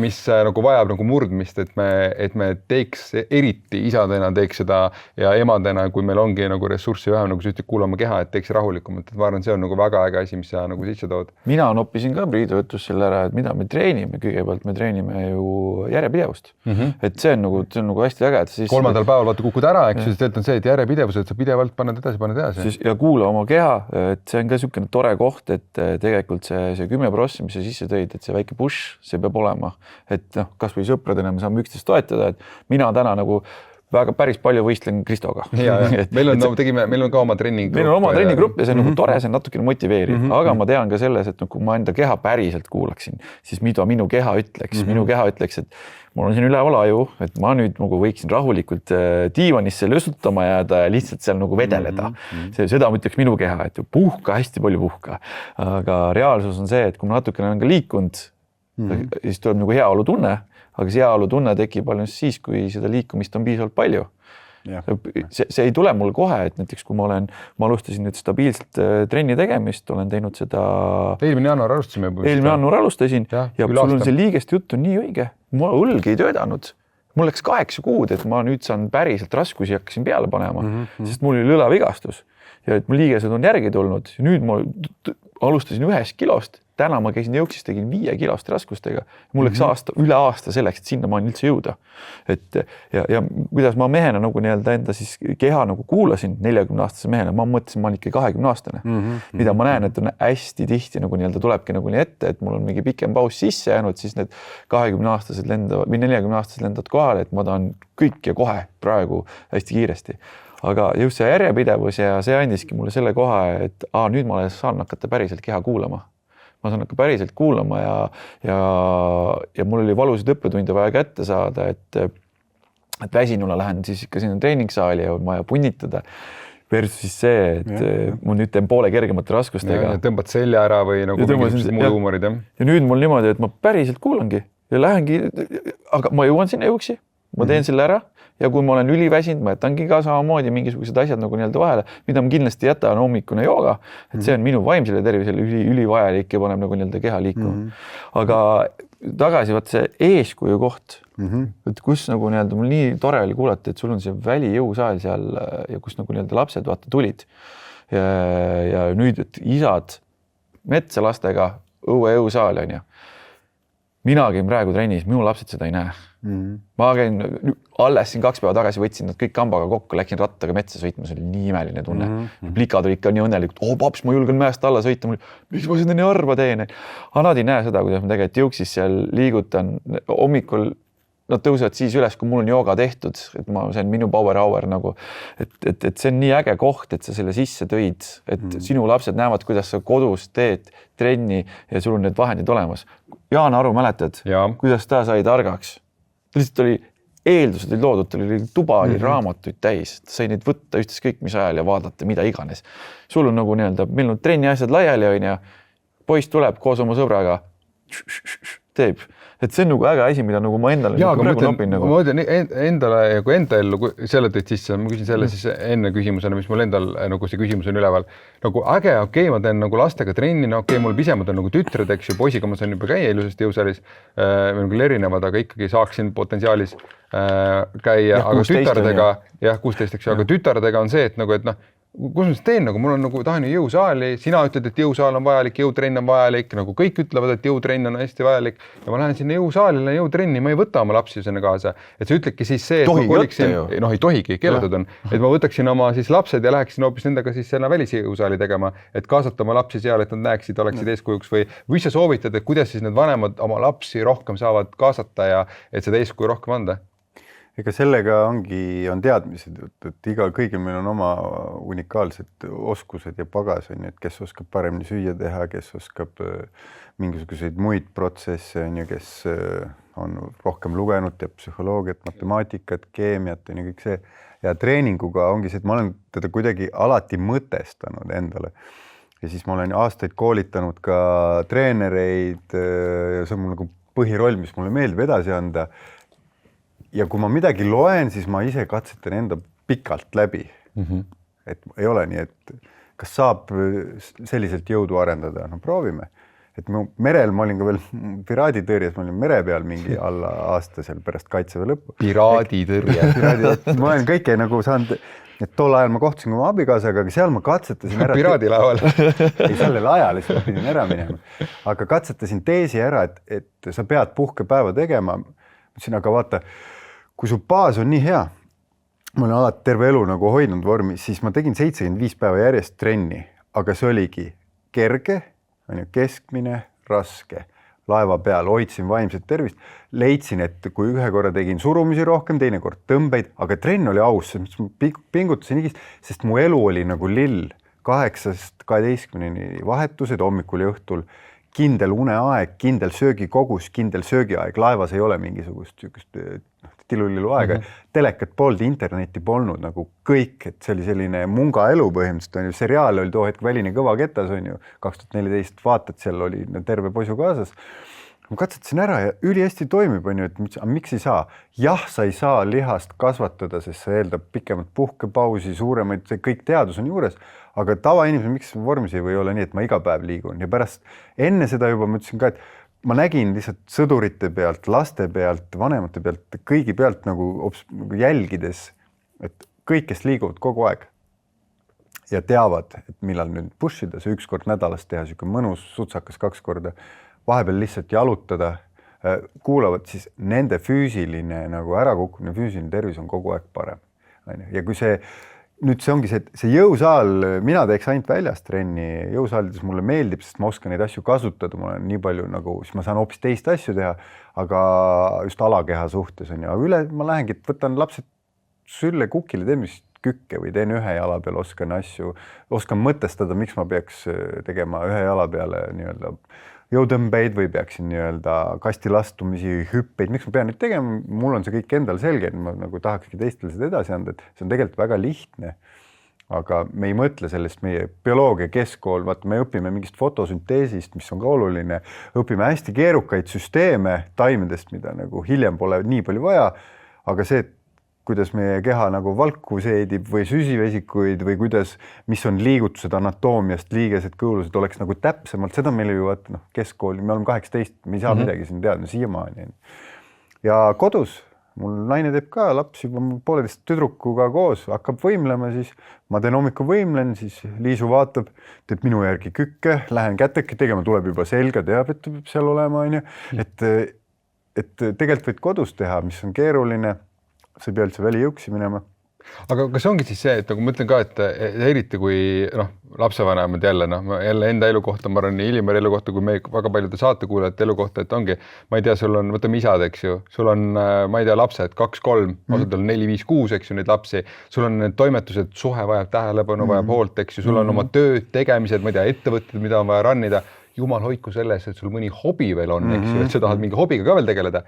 Mis nagu vajab nagu murdmist, et me teeks, eriti isadena teeks seda ja emadena, kui meil ongi nagu ressurssi vähem, nagu sa ütled, kuulama keha, et teeks rahulikumalt. Et ma arvan, see on nagu väga äge asi, mis sa nagu sisse tood. Mina noppisin ka Priidu selle ära, et mida me treenime. Kõigepealt me treenime ju järjepidevust. Et see on nagu hästi äge. Siis 3. päeval vaata kukud ära, eks ju, siis on see, et järjepidevus, et sa pidevalt paned edasi. Ja kuula oma keha, et see on ka niisugune tore koht, et tegelikult see 10%, mis sa sisse tõid, et see väike push, see peab olema. Et kas või sõpradena me saame üksteist toetada, et mina täna nagu väga päris palju võistlen Kristoga. Meil on ka oma treeninggrupp. Meil on oma treeninggrupp ja see on nagu tore, see on natukene motiveeriv, aga ma tean ka selles, et kui ma enda keha päriselt kuulaksin, siis mida minu keha ütleks, minu keha ütleks, et mul on siin üleval aju, et ma nüüd nagu võiksin rahulikult diivanisse lösutama jääda ja lihtsalt seal nagu vedeleda. Seda ütleks minu keha, et puhka, hästi palju puhka. Aga reaalsus on see, et kui ma natukene olen ka liikunud, siis tuleb nagu heaolu tunne, aga see heaolu tunne tekib ainult siis, kui seda liikumist on piisavalt palju. See ei tule mul kohe, et näiteks kui ma alustasin nüüd stabiilselt trenni tegemist, olen teinud seda... Eelmine jaanuar alustasime. Eelmine jaanuar alustasin ja sul on see liigest jutt on nii õige. Ma õlg ei töödanud. Mul läks 8 kuud, et ma nüüd saan päriselt raskusi hakkasin peale panema, sest mul oli lõlavigastus ja et mul liigesed on järgi tulnud. Ja nüüd ma alustasin 1 kilost. Täna ma käisin jõuksis, tegin 5 kilost raskustega. Mul läks üle aasta selleks, et sinna ma üldse jõuda. Ja kuidas ma mehena nagu enda siis keha nagu kuulasin 40-aastase mehena, ma mõtlesin, ma olen ikka 20-aastane. Mida ma näen, et on hästi tihti nagu tulebki nagu nii ette, et mul on mingi pikem paus sisse jäänud, siis need 20-aastased või 40-aastased lendavad kohale, et ma tahan kõik ja kohe praegu hästi kiiresti. Aga just see järjepidevus ja see andiski mulle selle koha, et nüüd ma saan hakata päriselt keha kuulama. Ma saan hakka päriselt kuulama ja mul oli valusid õppetunde vaja kätte saada, et väsinuna lähen siis ikka sinna treeningsaali ja on vaja punnitada. Versus see, et mul nüüd teen poole kergemate raskustega. Ja tõmbad selja ära või nagu mingisugused muud huumorid. Ja nüüd mul niimoodi, et ma päriselt kuulangi ja lähengi, aga ma jõuan sinna jõuksi, ma teen selle ära. Ja kui ma olen üliväsinud, ma jätangi ka samamoodi mingisugused asjad nagu vahele, mida ma kindlasti jätan hommikune jooga, et see on minu vaimsele tervisele ülivajalik ja paneb nagu keha liikuma. Aga tagasi vaat see eeskuju koht, et kus nagu mul nii tore oli kuulata, et sul on see välijõusaal seal ja kus nagu lapsed vaata tulid. Ja nüüd, et isad metsa lastega õue jõusaal on ja mina käin praegu trennis, minu lapsed seda ei näe. Ma käin alles siin 2 päeva tagasi võtsin nad kõik kambaga kokku, läksin rattaga metsa sõitma, see oli nii imeline tunne. Plikad olid ka nii õnnelikud, paps, ma julgen mäest alla sõita, miks ma seda nii harva teen. Aga nad ei näe seda, kuidas ma tegelikult jõuksis seal liigutan hommikul. Nad tõusevad siis üles, kui mul on jooga tehtud, et see on minu power hour nagu, et see on nii äge koht, et sa selle sisse tõid, et sinu lapsed näevad, kuidas sa kodus teed trenni ja sul on need vahendid olemas. Jaan Aru mäletad, kuidas ta sai targaks? Lihtsalt oli eeldused oli loodud, oli tuba, oli raamatuid täis, ta sai neid võtta ükskõik mis ajal ja vaadata, mida iganes. Sul on nagu meil on trenni asjad laiali on ja poiss tuleb koos oma sõbraga, teeb. Et see on nagu äge asi, mida nagu ma endale praegu nopin. Ma mõtlen endale ja kui enda ellu, selle tõid sisse, ma küsin selle siis enne küsimusena, mis mul endal nagu see küsimus on üleval. Nagu äge, ma teen nagu lastega trenni, mul pisemad on nagu tütred, eks ju, poisiga ma saan juba käia ilusasti jõusaalis, meil küll erinevad, aga ikkagi saaksin potentsiaalis käia, aga tütardega, 16, eks ju, aga tütardega on see, et nagu, et kus ma siis teen, nagu mul on nagu tahan ju jõusaali, sina ütled, et jõusaal on vajalik, jõutrenn on vajalik, nagu kõik ütlevad, et jõutrenn on hästi vajalik ja ma lähen sinna jõusaalile jõutrenni, ma ei võta oma lapsi sinna kaasa. Et sa ütledki siis see, et ma koliksin, noh ei tohigi, keelatud on, et ma võtaksin oma siis lapsed ja läheksin hoopis nendega siis selle välisjõusaali tegema, et kaasata oma lapsi seal, et nad näeksid, oleksid eeskujuks või sa soovitad, et kuidas siis need vanemad oma lapsi rohkem saavad kaasata ja et seda eeskuju rohkem anda? Ega sellega on teadmised, et kõigil meil on oma unikaalsed oskused ja pagas, on ju, et kes oskab paremini süüa teha, kes oskab mingisuguseid muid protsesse, on ju, kes on rohkem lugenud, teeb psühholoogiat, matemaatikat, keemiat, on ju, kõik see. Ja treeninguga ongi see, et ma olen teda kuidagi alati mõtestanud endale. Ja siis ma olen aastaid koolitanud ka treenereid ja see on mul nagu põhiroll, mis mulle meeldib edasi anda. Ja kui ma midagi loen, siis ma ise katsetan enda pikalt läbi. Et ei ole nii, et kas saab selliselt jõudu arendada? No proovime. Et merel ma olin ka veel piraaditõrjes, ma olin mere peal mingi alla aasta seal pärast kaitseväe lõppu. Piraaditõrje. Ma olen kõike nagu saanud, et tol ajal ma kohtusin oma abikaasaga, aga seal ma katsetasin ära. Piraadilaeval. Ei, sellel ajal, siis ma pidin ära minema. Aga katsetasin teesi ära, et sa pead puhkepäeva tegema. Mõtlesin, aga vaata, kui su baas on nii hea, ma olen alati terve elu nagu hoidnud vormi, siis ma tegin 75 päeva järjest trenni, aga see oligi kerge, keskmine, raske. Laeva peal hoidsin vaimset tervist, leidsin, et kui ühe korra tegin surumisi rohkem, teine kord tõmbeid, aga trenn oli aus, pingutasin igist, sest mu elu oli nagu lill 8-12 vahetused hommikul ja õhtul, kindel uneaeg, kindel söögikogus, kindel söögiaeg, laevas ei ole mingisugust tilulilu aega, telekat polnud, internetti polnud nagu kõik, et see oli selline munga elu põhimõtteliselt, on ju, seriaal oli too hetk Väline kõva ketas, on ju, 2014 vaatad, seal oli terve poisu kaasas. Ma katsetasin ära ja üli hästi toimib, on ju, et miks ei saa? Jah, sa ei saa lihast kasvatada, sest see eeldab pikemat puhkepausi, suuremaid, kõik teadus on juures, aga tavainimesed, miks vormis ei või olla nii, et ma iga päev liigun ja pärast enne seda juba ma ütlesin ka, et ma nägin lihtsalt sõdurite pealt, laste pealt, vanemate pealt, kõigi pealt nagu jälgides, et kõik, kes liiguvad kogu aeg ja teavad, et millal nüüd push ida, see üks kord nädalas teha, siuke mõnus sutsakas 2 korda, vahepeal lihtsalt jalutada, kuulavad, siis nende füüsiline nagu ärakukkumine, füüsiline tervis on kogu aeg parem. Ja kui see nüüd see ongi see jõusaal, mina teeks ainult väljast trenni, jõusaalides mulle meeldib, sest ma oskan neid asju kasutada, mul on nii palju nagu, siis ma saan hoopis teist asju teha, aga just alakeha suhtes on ja üle ma lähengi, et võtan lapsed sülle kukile, teen vist kükke või teen ühe jala peal, oskan mõtestada, miks ma peaks tegema ühe jala peale nii-öelda jõutõmbeid või peaksin nii-öelda kastilastumisi, hüppeid, miks ma pean neid tegema, mul on see kõik endal selge, ma nagu tahakski teistele seda edasi anda, et see on tegelikult väga lihtne, aga me ei mõtle sellest, meie bioloogia keskkool, vaata me õpime mingist fotosünteesist, mis on ka oluline, õpime hästi keerukaid süsteeme taimedest, mida nagu hiljem pole nii palju vaja, aga see, kuidas meie keha nagu valku seedib või süsivesikuid või kuidas, mis on liigutused anatoomiast, liigesed, kõõlused oleks nagu täpsemalt, seda meil ju vaata, keskkooli, me oleme 18, me ei saa midagi siin teadma siiamaani. Ja kodus, mul naine teeb ka laps juba 1,5 tüdrukuga koos, hakkab võimlema, siis ma teen hommiku võimlen, siis Liisu vaatab, teeb minu järgi kükke, lähen käteki tegema, tuleb juba selga, teab, et peab seal olema, on ju. Et tegelikult võid kodus teha, mis on keeruline, sa ei pea üldse välijõuksi minema. Aga kas ongi siis see, et nagu ma ütlen ka, et eriti kui lapsevanemad jälle enda elu kohta, ma arvan, Illimeri elu kohta, kui me väga paljude saatekuulajate elu kohta, et ongi, ma ei tea, sul on, võtame isad, eks ju, sul on, ma ei tea, lapsed 2-3, osadel 4-5-6, eks ju, neid lapsi, sul on need toimetused, suhe vajab tähelepanu, vajab hoolt, eks ju, sul on oma tööd, tegemised, ma ei tea, ettevõtted, mida on vaja rannida, jumal hoidku selles, et sul mõni hobi veel on, eks ju, et sa tahad mingi hobiga ka veel tegeleda.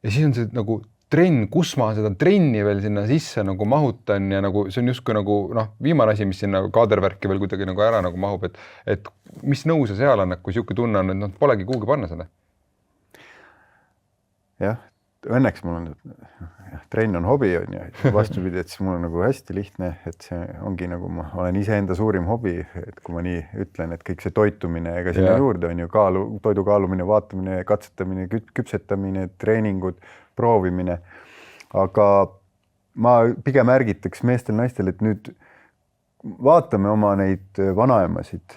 Ja siis on see nagu trenn, kus ma seda trenni veel sinna sisse nagu mahutan ja nagu see on justkui nagu viimane asi, mis sinna kaadervärki veel kuidagi nagu ära nagu mahub, et mis nõu sa seal annad, kui siuke tunne on, et polegi kuhugi panna seda? Jah, õnneks mul on, trenn on hobi on ja vastupidi, et siis mul on nagu hästi lihtne, et see ongi nagu ma olen iseenda suurim hobi, et kui ma nii ütlen, et kõik see toitumine ega sinna juurde on ju toidu kaalumine, vaatamine, katsetamine, küpsetamine, treeningud, proovimine, aga ma pigem ärgitaks meestel, naistel, et nüüd vaatame oma neid vanaemasid,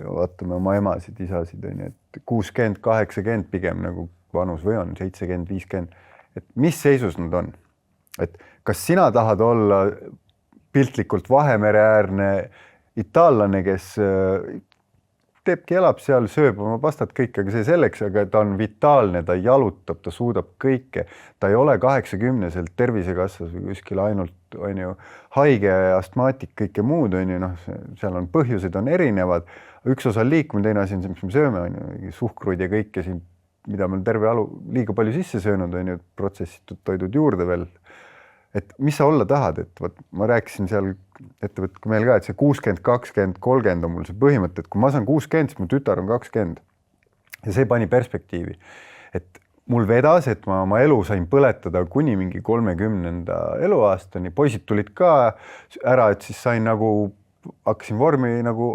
vaatame oma emasid, isasid, on ju, et 60, 80 pigem nagu vanus või on 70, 50, et mis seisus nad on? Et kas sina tahad olla piltlikult Vahemereäärne itaallane, kes teebki, elab seal, sööb oma pastat kõik, aga see selleks, aga ta on vitaalne, ta jalutab, ta suudab kõike. Ta ei ole 80-selt tervisekassas või kuskil ainult, on ju, haige, astmaatik, kõike muud, on ju, noh, seal on põhjused on erinevad. Üks osa on liikumine, teine asi on see, mis me sööme, on ju, suhkruid ja kõike siin, mida me terve alu liiga palju sisse söönud, on ju, protsessitud toidud juurde veel. Et mis sa olla tahad, et võt, ma rääkisin seal ettevõtke meil ka, et see 60, 20, 30 on mul see põhimõte, et kui ma saan 60, siis mu tütar on 20 ja see pani perspektiivi, et mul vedas, et ma oma elu sain põletada kuni mingi 30. eluaastani, poisid tulid ka ära, et siis sain nagu, hakkasin vormi nagu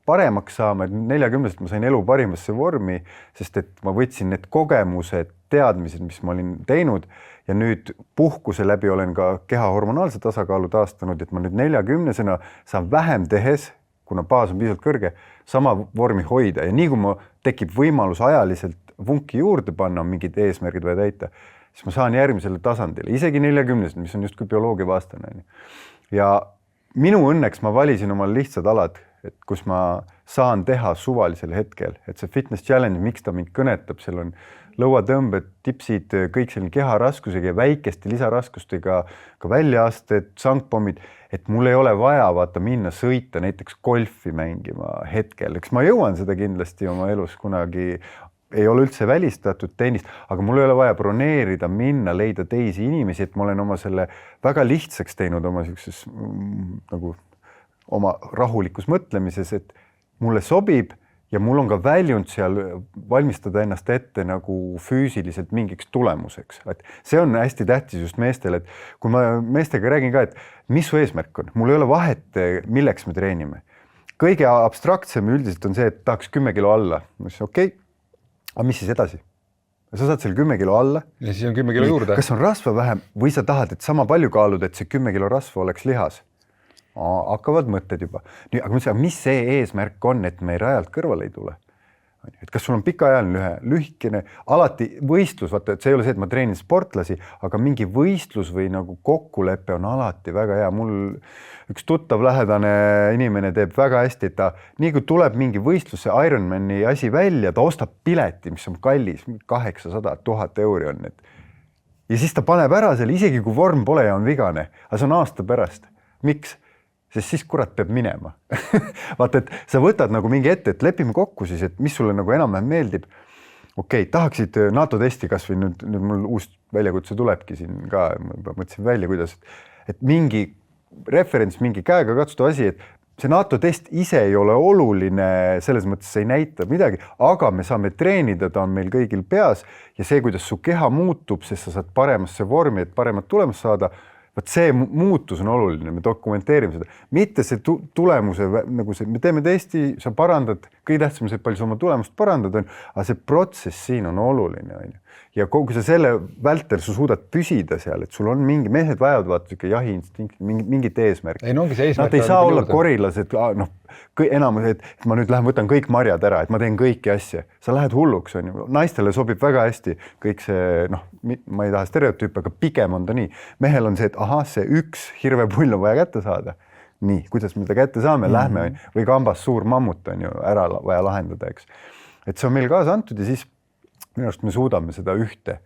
paremaks saama, et 40-st ma sain elu parimasse vormi, sest et ma võtsin need kogemused, teadmised, mis ma olin teinud ja nüüd puhkuse läbi olen ka keha hormonaalse tasakaalu taastanud, et ma nüüd 40-sena saan vähem tehes, kuna baas on piisavalt kõrge, sama vormi hoida ja nii kui ma tekib võimalus ajaliselt vunki juurde panna, mingid eesmärgid või täita, siis ma saan järgmisele tasandile, isegi 40-sed, mis on justkui bioloogia vastane. Ja minu õnneks ma valisin omal lihtsad alad, et kus ma saan teha suvalisel hetkel, et see fitness challenge, miks ta mind kõnetab, seal on lõuatõmbed, tipsid, kõik selline keharaskusega ja väikeste lisaraskustega, ka väljaasted, sangpommid, et mul ei ole vaja vaata minna sõita näiteks golfi mängima hetkel, eks ma jõuan seda kindlasti oma elus kunagi, ei ole üldse välistatud tennist, aga mul ei ole vaja broneerida, minna, leida teisi inimesi, et ma olen oma selle väga lihtsaks teinud oma siukses nagu oma rahulikus mõtlemises, et mulle sobib ja mul on ka väljund seal valmistada ennast ette nagu füüsiliselt mingiks tulemuseks. Et see on hästi tähtis just meestele, et kui ma meestega räägin ka, et mis su eesmärk on, mul ei ole vahet, milleks me treenime. Kõige abstraktsem üldiselt on see, et tahaks 10 kilo alla. Okei, aga mis siis edasi? Sa saad seal 10 kilo alla. Ja siis on 10 kilo juurde. Kas on rasva vähem või sa tahad, et sama palju kaalud, et see 10 kilo rasva oleks lihas? Hakkavad mõtted juba. Nii, aga mis see eesmärk on, et me rajalt kõrvale ei tule? Et kas sul on pikaajaline lühikene, alati võistlus, vaata, et see ei ole see, et ma treenin sportlasi, aga mingi võistlus või nagu kokkulepe on alati väga hea. Mul üks tuttav lähedane inimene teeb väga hästi, et ta nii kui tuleb mingi võistlus, see Ironmani asi välja, ta ostab pileti, mis on kallis, 800 000 euri on. Ja siis ta paneb ära selle, isegi kui vorm pole ja on vigane, aga see on aasta pärast. Miks? Sest siis kurat peab minema. Vaata, et sa võtad nagu mingi ette, et lepime kokku siis, et mis sulle nagu enam-vähem meeldib. Okei, tahaksid NATO testi kas või nüüd mul uus väljakutse tulebki siin ka, ma mõtlesin välja, kuidas, et mingi referents, mingi käega katsuda asi, et see NATO test ise ei ole oluline, selles mõttes ei näita midagi, aga me saame treenida, ta on meil kõigil peas ja see, kuidas su keha muutub, sest sa saad paremasse vormi, et paremat tulemust saada, vaat see muutus on oluline, me dokumenteerime seda. Mitte see tulemuse, nagu see, me teeme testi, sa parandad, kõige tähtsam see, palju sa oma tulemust parandad on, aga see protsess siin on oluline. On ju. Ja kui sa selle vältel sa suudad püsida seal, et sul on mingi, mehed vajavad vaata jahiinstinkt, mingit eesmärki. Ei, no ongi see eesmärk. Nad ei saa olla korilased, noh, enamus, et ma nüüd lähen võtan kõik marjad ära, et ma teen kõiki asja. Sa lähed hulluks, on ju. Naistele sobib väga hästi kõik see, noh, ma ei taha stereotüüpe, aga pigem on ta nii. Mehel on see, et aha, see üks hirvepull on vaja kätte saada. Nii, kuidas me ta kätte saame, lähme või kambas suur mammut on ju ära vaja lahendada, eks. Et see on meil kaasa antud ja siis minu arust me suudame seda ühte.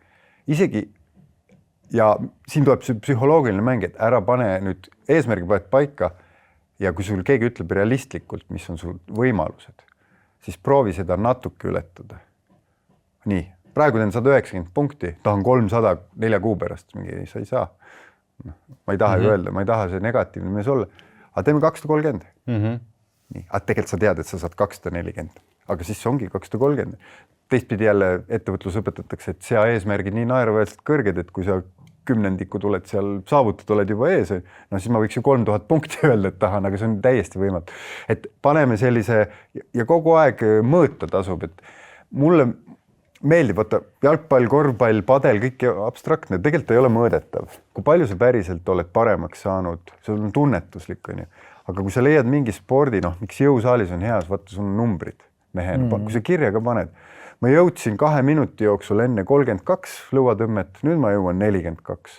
Isegi, ja siin tuleb see psühholoogiline mäng, et ära pane nüüd eesmärgi paned paika ja kui sul keegi ütleb realistlikult, mis on sul võimalused, siis proovi seda natuke ületada. Nii, praegu teen 190 punkti, tahan 300 4 kuu pärast, mingi sa ei saa. Ma ei taha ju öelda, ma ei taha see negatiivne mees olla, aga teeme 230. Nii, aga tegelikult sa tead, et sa saad 240, aga siis ongi 230. Teistpidi jälle ettevõtlus õpetatakse, et sea eesmärgid nii naeruväärselt kõrged, et kui sa 10 tuled seal saavutad, oled juba ees, no siis ma võiks ju 3000 punkti öelda, et tahan, aga see on täiesti võimatu. Et paneme sellise ja kogu aeg mõõta tasub, et mulle meeldib, vaata jalgpall, korvpall, padel, kõik abstraktne, tegelikult ei ole mõõdetav. Kui palju sa päriselt oled paremaks saanud, see on tunnetuslik, on ju. Aga kui sa leiad mingi spordi, miks jõusaalis on heas, vaata sul on numbrid mehena, kui sa kirja ka paned. Ma jõudsin 2 minuti jooksul enne 32 lõuatõmmet, nüüd ma jõuan 42.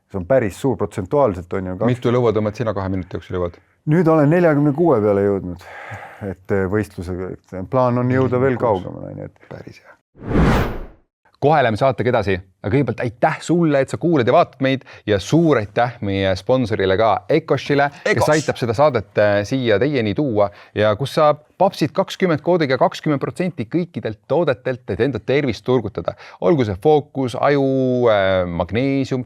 See on päris suur protsentuaalselt, on ju. Mitu lõuatõmmet sina 2 minuti jooksul jõuad? Nüüd olen 46 peale jõudnud, et võistlusega, plaan on jõuda veel kaugemale, nii et päris hea. Kohe läheme saatega edasi, aga kõigepealt aitäh sulle, et sa kuuled ja vaatad meid ja suur aitäh meie sponsorile ka Ecoshile, kes aitab seda saadet siia teieni tuua ja kus saab papsid 20 koodiga 20% kõikidelt toodetelt, et enda tervist turgutada. Olgu see fookus, aju, magneesium,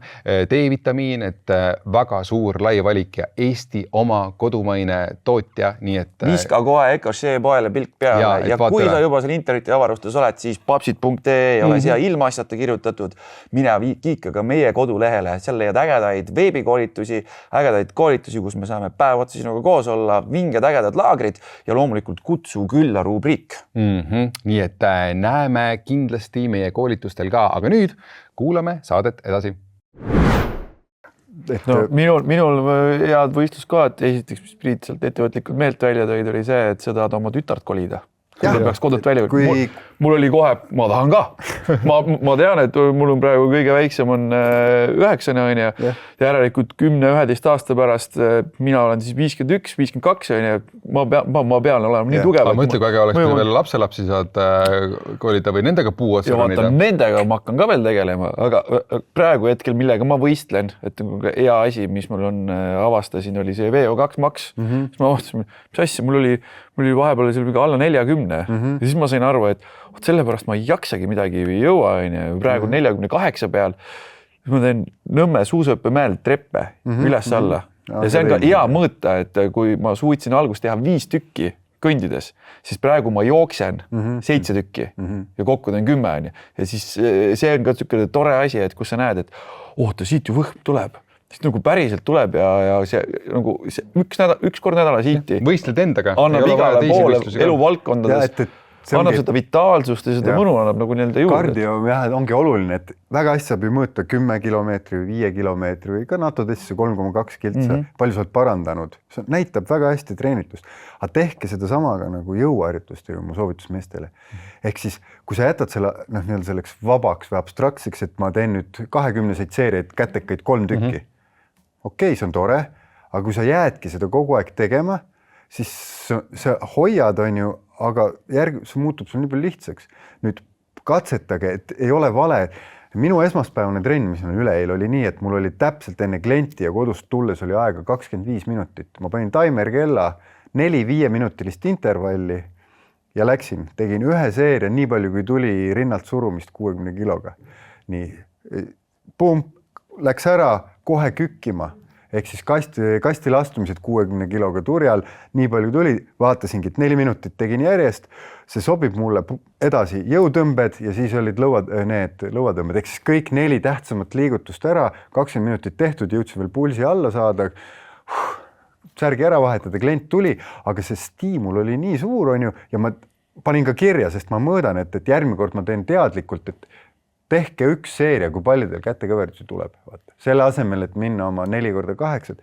D-vitamiin, et väga suur lai valik ja Eesti oma kodumaine tootja, nii et viska kohe Ecoshi poele pilk peale ja kui sa juba seal interneti avarustes oled, siis papsid.ee ei ole siia ilmaasjata kirjutatud. Mine kiika ka meie kodulehele, seal leiad ägedaid veebikoolitusi, ägedaid koolitusi, kus me saame päev otsa sinuga koos olla, vinged ägedad laagrid ja loomulikult kutsu külla rubriik. Nii et näeme kindlasti meie koolitustel ka, aga nüüd kuulame saadet edasi. Minul head võistluskohad, esiteks, mis Priit sealt ettevõtlikult meelt välja tõid, oli see, et sa tahad oma tütart kolida. Peaks kodult välja. Mul oli kohe, ma tahan ka. Ma tean, et mul on praegu kõige väiksem on 9 ja järelikult 10-11 aasta pärast mina olen siis 51, 52 ja ma pean olema nii tugev. Ma mõtle, kui äge oleks, kui veel lapselapsi saad kolida või nendega puu otsa ronida. Nendega ma hakkan ka veel tegelema, aga praegu hetkel, millega ma võistlen, et hea asi, mis mul on avastasin, oli see VO2 maks. Siis ma avastasin, mis asja, mul oli vahepeal seal alla 40 ja siis ma sain aru, et sellepärast ma ei jaksagi midagi või jõua, praegu 48 peal. Siis ma teen Nõmme suusõppemäel treppe üles alla. Ja see on ka hea mõõta, et kui ma suutsin algust teha 5 tükki kõndides, siis praegu ma jooksen 7 tükki ja kokku teen 10. Ja siis see on ka tore asi, et kus sa näed, et oota, siit ju võhm tuleb. Siis nagu päriselt tuleb ja see nagu üks kord nädala siiti. Võistled endaga. Annab igale poole eluvaldkondades. Annab seda vitaalsust ja seda mõnu annab nagu nii-öelda juurde. Kardio ongi oluline, et väga hästi saab ju mõõta 10 kilomeetri või 5 kilomeetri või ka NATO testis 3,2 kiltsa. Palju sa oled parandanud. See näitab väga hästi treenitust. Aga tehke seda samaga nagu jõuharjutust ja mu soovitus meestele. Ehk siis, kui sa jätad selle nii-öelda selleks vabaks või abstraktseks, et ma teen nüüd 20 seeriaid kätekaid 3 tükki. Okei, see on tore, aga kui sa jäädki seda kogu aeg tegema, siis sa hoiad, on ju, aga see muutub sul nii palju lihtsaks. Nüüd katsetage, et ei ole vale. Minu esmaspäevane trenn, mis on üleeil, oli nii, et mul oli täpselt enne klienti ja kodust tulles oli aega 25 minutit. Ma panin timerkella 4-5 minutilist intervalli ja läksin. Tegin 1 seeria nii palju, kui tuli rinnalt surumist 60 kiloga. Nii, pump, läks ära kohe kükkima. Ehk siis kastil astumised 60 kiloga turjal, nii palju tuli, vaatasingi, et 4 minutit tegin järjest, see sobib mulle edasi jõutõmbed ja siis olid lõuatõmbed, ehk siis kõik 4 tähtsamat liigutust ära, 20 minutit tehtud, jõudsin veel pulsi alla saada, särgi ära vahetada, klient tuli, aga see stiimul oli nii suur, on ju, ja ma panin ka kirja, sest ma mõõdan, et järgmine kord ma teen teadlikult, et tehke 1 seeria, kui paljudel kätekõverdusi tuleb. Vaata. Selle asemel, et minna oma 4x8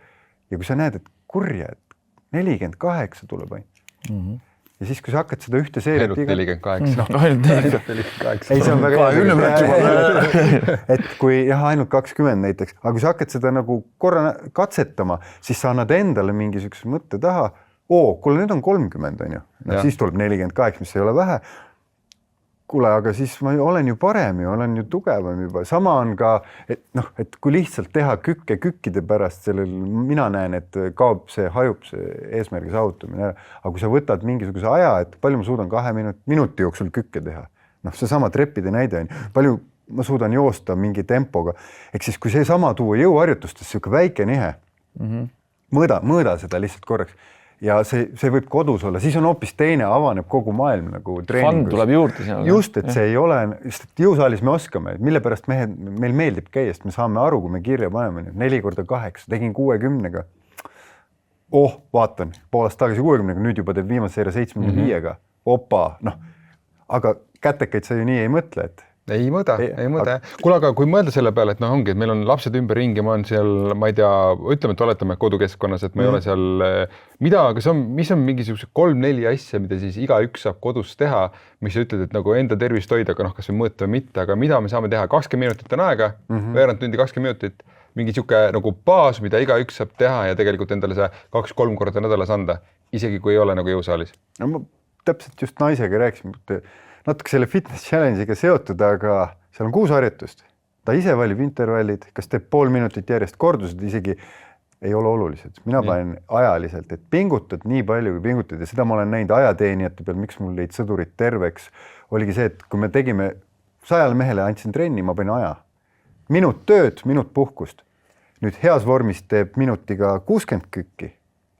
ja kui sa näed, et kurja, et 48 tuleb ainult. Ja siis, kui sa hakkad seda ühte seeriat... Ainult 48. Ainult 48. Ei, see on väga hea. Et kui ainult 20 näiteks, aga kui sa hakkad seda nagu korra katsetama, siis sa annad endale mingisuguse mõtte taha, kuule, nüüd on 30, on ju. Siis tuleb 48, mis ei ole vähe. Kuule, aga siis ma olen ju parem ja olen ju tugevam juba. Sama on ka, et kui lihtsalt teha kükkide pärast, mina näen, et kaob hajub see eesmärgi saavutamine ära. Aga kui sa võtad mingisuguse aja, et palju ma suudan 2 minuti jooksul kükke teha. See sama treppide näide on. Palju ma suudan joosta mingi tempoga. Ehk siis, kui see sama tuua jõuharjutustest, siuke väike nihe, mõõda seda lihtsalt korraks. Ja see võib kodus olla, siis on hoopis teine, avaneb kogu maailm nagu treeningus. Fun tuleb juurde seal. Just, et see ei ole, sest jõusaalis me oskame, mille pärast meil meeldib käia, sest me saame aru, kui me kirja paneme 4x8, tegin 60-ga. Vaatan, poolest tagasi 60-ga, nüüd juba teeb viimase seeria 75-ga. Opa, aga kätekaid sa ju nii ei mõtle, et ei mõõda. Kuule, aga kui mõelda selle peale, et ongi, et meil on lapsed ümberringi, ma olen seal, ma ei tea, ütleme, et oletame kodukeskkonnas, et ma ei ole seal, mis on mingisugused 3-4 asja, mida siis igaüks saab kodus teha, mis sa ütled, et nagu enda tervist hoida, aga kas või mõõta või mitte, aga mida me saame teha? 20 minutit on aega, veerand tundi, 20 minutit, mingi sihuke nagu baas, mida igaüks saab teha ja tegelikult endale see 2-3 korda nädalas anda, isegi kui ei ole nagu jõusaalis. No ma täpselt just naisega rääkisime, natuke selle fitness challenge'iga seotud, aga seal on 6 harjutust. Ta ise valib intervallid, kas teeb pool minutit järjest, kordused isegi ei ole olulised. Mina panen ajaliselt, et pingutad nii palju, kui pingutad ja seda ma olen näinud ajateenijate peal, miks mul lõid sõdurid terveks, oligi see, et kui me tegime 100 mehele andsin trenni, ma panin aja. Minut tööd, minut puhkust. Nüüd heas vormis teeb minutiga 60 kükki,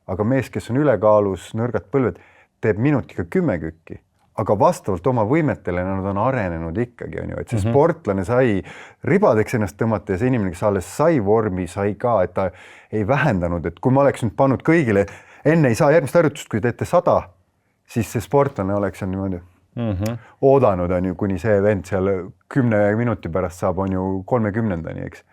aga mees, kes on ülekaalus, nõrgad põlved, teeb minutiga 10 kükki. Aga vastavalt oma võimetele nad on arenenud ikkagi, on ju, et see sportlane sai ribadeks ennast tõmmata ja see inimene, kes alles sai vormi, sai ka, et ta ei vähendanud, et kui ma oleks nüüd pannud kõigile, enne ei saa järgmist harjutust, kui teete 100, siis see sportlane oleks seal niimoodi oodanud, on ju, kuni see vend seal 10 minuti pärast saab, on ju 30-ndani, eks.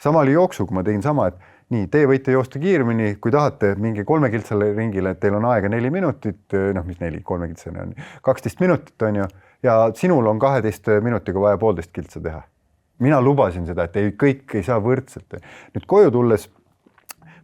Sama oli jooksu, kui ma tegin sama, et nii, te võite joosta kiiremini, kui tahate, mingi 3-kiltsale ringile, et teil on aega 4 minutit, mis 3-kiltsane on, 12 minutit on ju, ja sinul on 12 minutiga vaja 1,5 kiltsa teha. Mina lubasin seda, et kõik ei saa võrdselt. Nüüd koju tulles,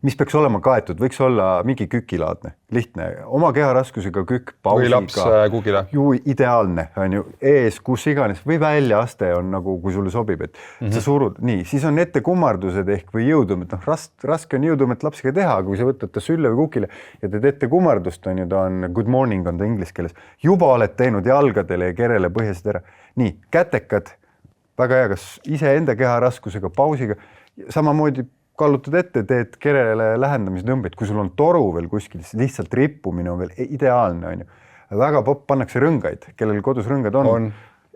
mis peaks olema kaetud, võiks olla mingi kükilaadne, lihtne, oma keharaskusega kükk, pausiga. Või laps kugile. Ju ideaalne, on ju, ees, kus iganes, või väljaaste on nagu, kui sulle sobib, et sa surud, nii, siis on ette kummardused ehk või jõudumit, raske on jõudumit lapsega teha, kui sa võtad ta sülle või kukile ja teed ette kummardust, on ju, ta on good morning, on ta inglise keeles, juba oled teinud jalgadele ja kerele põhjasid ära. Nii, kätekad, väga hea, kas iseenda keharaskusega, pausiga, samamoodi kallutad ette, teed kerele lähendamistõmbeid, kui sul on toru veel kuskil, siis lihtsalt rippumine on veel ideaalne, on ju. Väga popp pannakse rõngaid, kellel kodus rõngad on.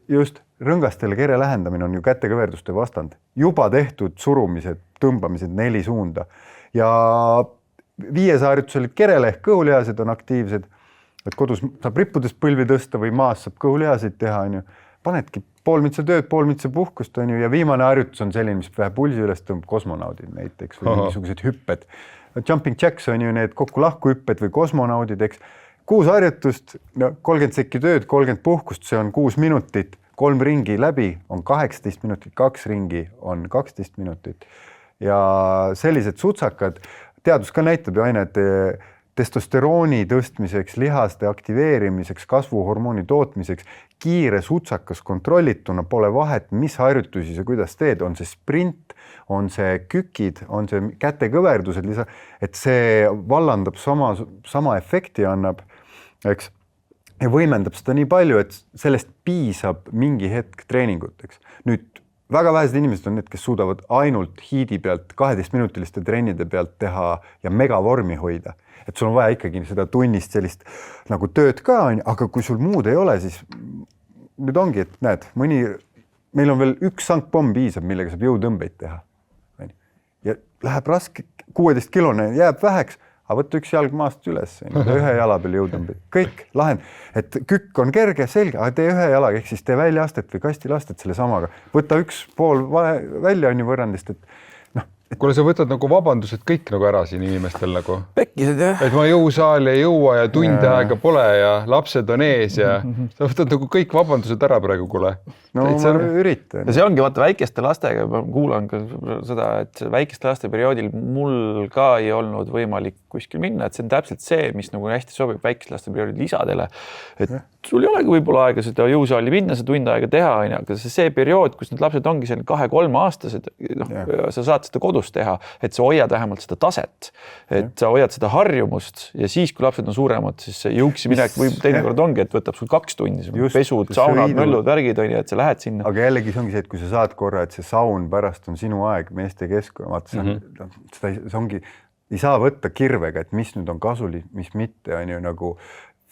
Just rõngastele kere lähendamine on ju kätekõverduste vastand. Juba tehtud surumised, tõmbamised 4 suunda. Ja 5 harjutusel kerele ehk kõhulihased on aktiivsed, et kodus saab rippudest põlvi tõsta või maas saab kõhulihaseid teha, on ju. Panedki pool mitsa tööd, pool mitsa puhkust on ju, ja viimane harjutus on selline, mis vähe pulsi üles tõmbab, kosmonaudid näiteks või mingisugused hüpped. Jumping jacks on ju need kokku-lahku hüpped või kosmonaudid, eks. 6 harjutust, 30 sekki tööd, 30 puhkust, see on 6 minutit, 3 ringi läbi on 18 minutit, 2 ringi on 12 minutit. Ja sellised sutsakad, teadus ka näitab ju aina, et testosterooni tõstmiseks, lihaste aktiveerimiseks, kasvuhormooni tootmiseks, kiire sutsakas kontrollituna pole vahet, mis harjutusi sa kuidas teed, on see sprint, on see kükid, on see kätekõverdused, et see vallandab sama efekti annab, eks, ja võimendab seda nii palju, et sellest piisab mingi hetk treeningut, eks. Nüüd väga vähesed inimesed on need, kes suudavad ainult hiidi pealt 12-minutiliste trennide pealt teha ja megavormi hoida. Et sul on vaja ikkagi seda tunnist sellist nagu tööd ka, aga kui sul muud ei ole, siis nüüd ongi, et näed, meil on veel 1 sankpomm piisab, millega saab jõutõmbeid teha. Ja läheb raske, 16-kilone jääb väheks, aga võtta 1 jalg maast üles, 1 jala peal jõutõmbeid. Kõik lahend, et kükk on kerge, selge, aga tee 1 jalaga, ehk siis tee väljaastet või kastilastet selle samaga. Võta 1 pool välja on ju võrrandist, et kuule, sa võtad nagu vabandused kõik nagu ära siin inimestel nagu. Pekkised, jah. Et ma jõusaali ei jõua ja tunde aega pole ja lapsed on ees ja sa võtad nagu kõik vabandused ära praegu, kuule. No ma üritan. Ja see ongi, vaata, väikeste lastega, ma kuulan ka seda, et väikeste laste perioodil mul ka ei olnud võimalik kuskil minna, et see on täpselt see, mis nagu hästi sobib väikeste laste perioodil isadele. Et sul ei olegi võib-olla aega seda jõusaali minna, see tund aega teha, aga see periood, kus need lapsed ongi seal 2-3 aastased, sa saad seda kodus teha, et sa hoiad vähemalt seda taset, et sa hoiad seda harjumust ja siis, kui lapsed on suuremad, siis jõuksi minek või teinekord ongi, et võtab sul 2 tundi, pesud, saunad, möllud, värgid, on, et sa lähed sinna. Aga jällegi see ongi see, et kui sa saad korra, et see saun pärast on sinu aeg, meeste keskkonna, see ongi, ei saa võtta kirvega, et mis nüüd on kasulik, mis mitte, on ju nagu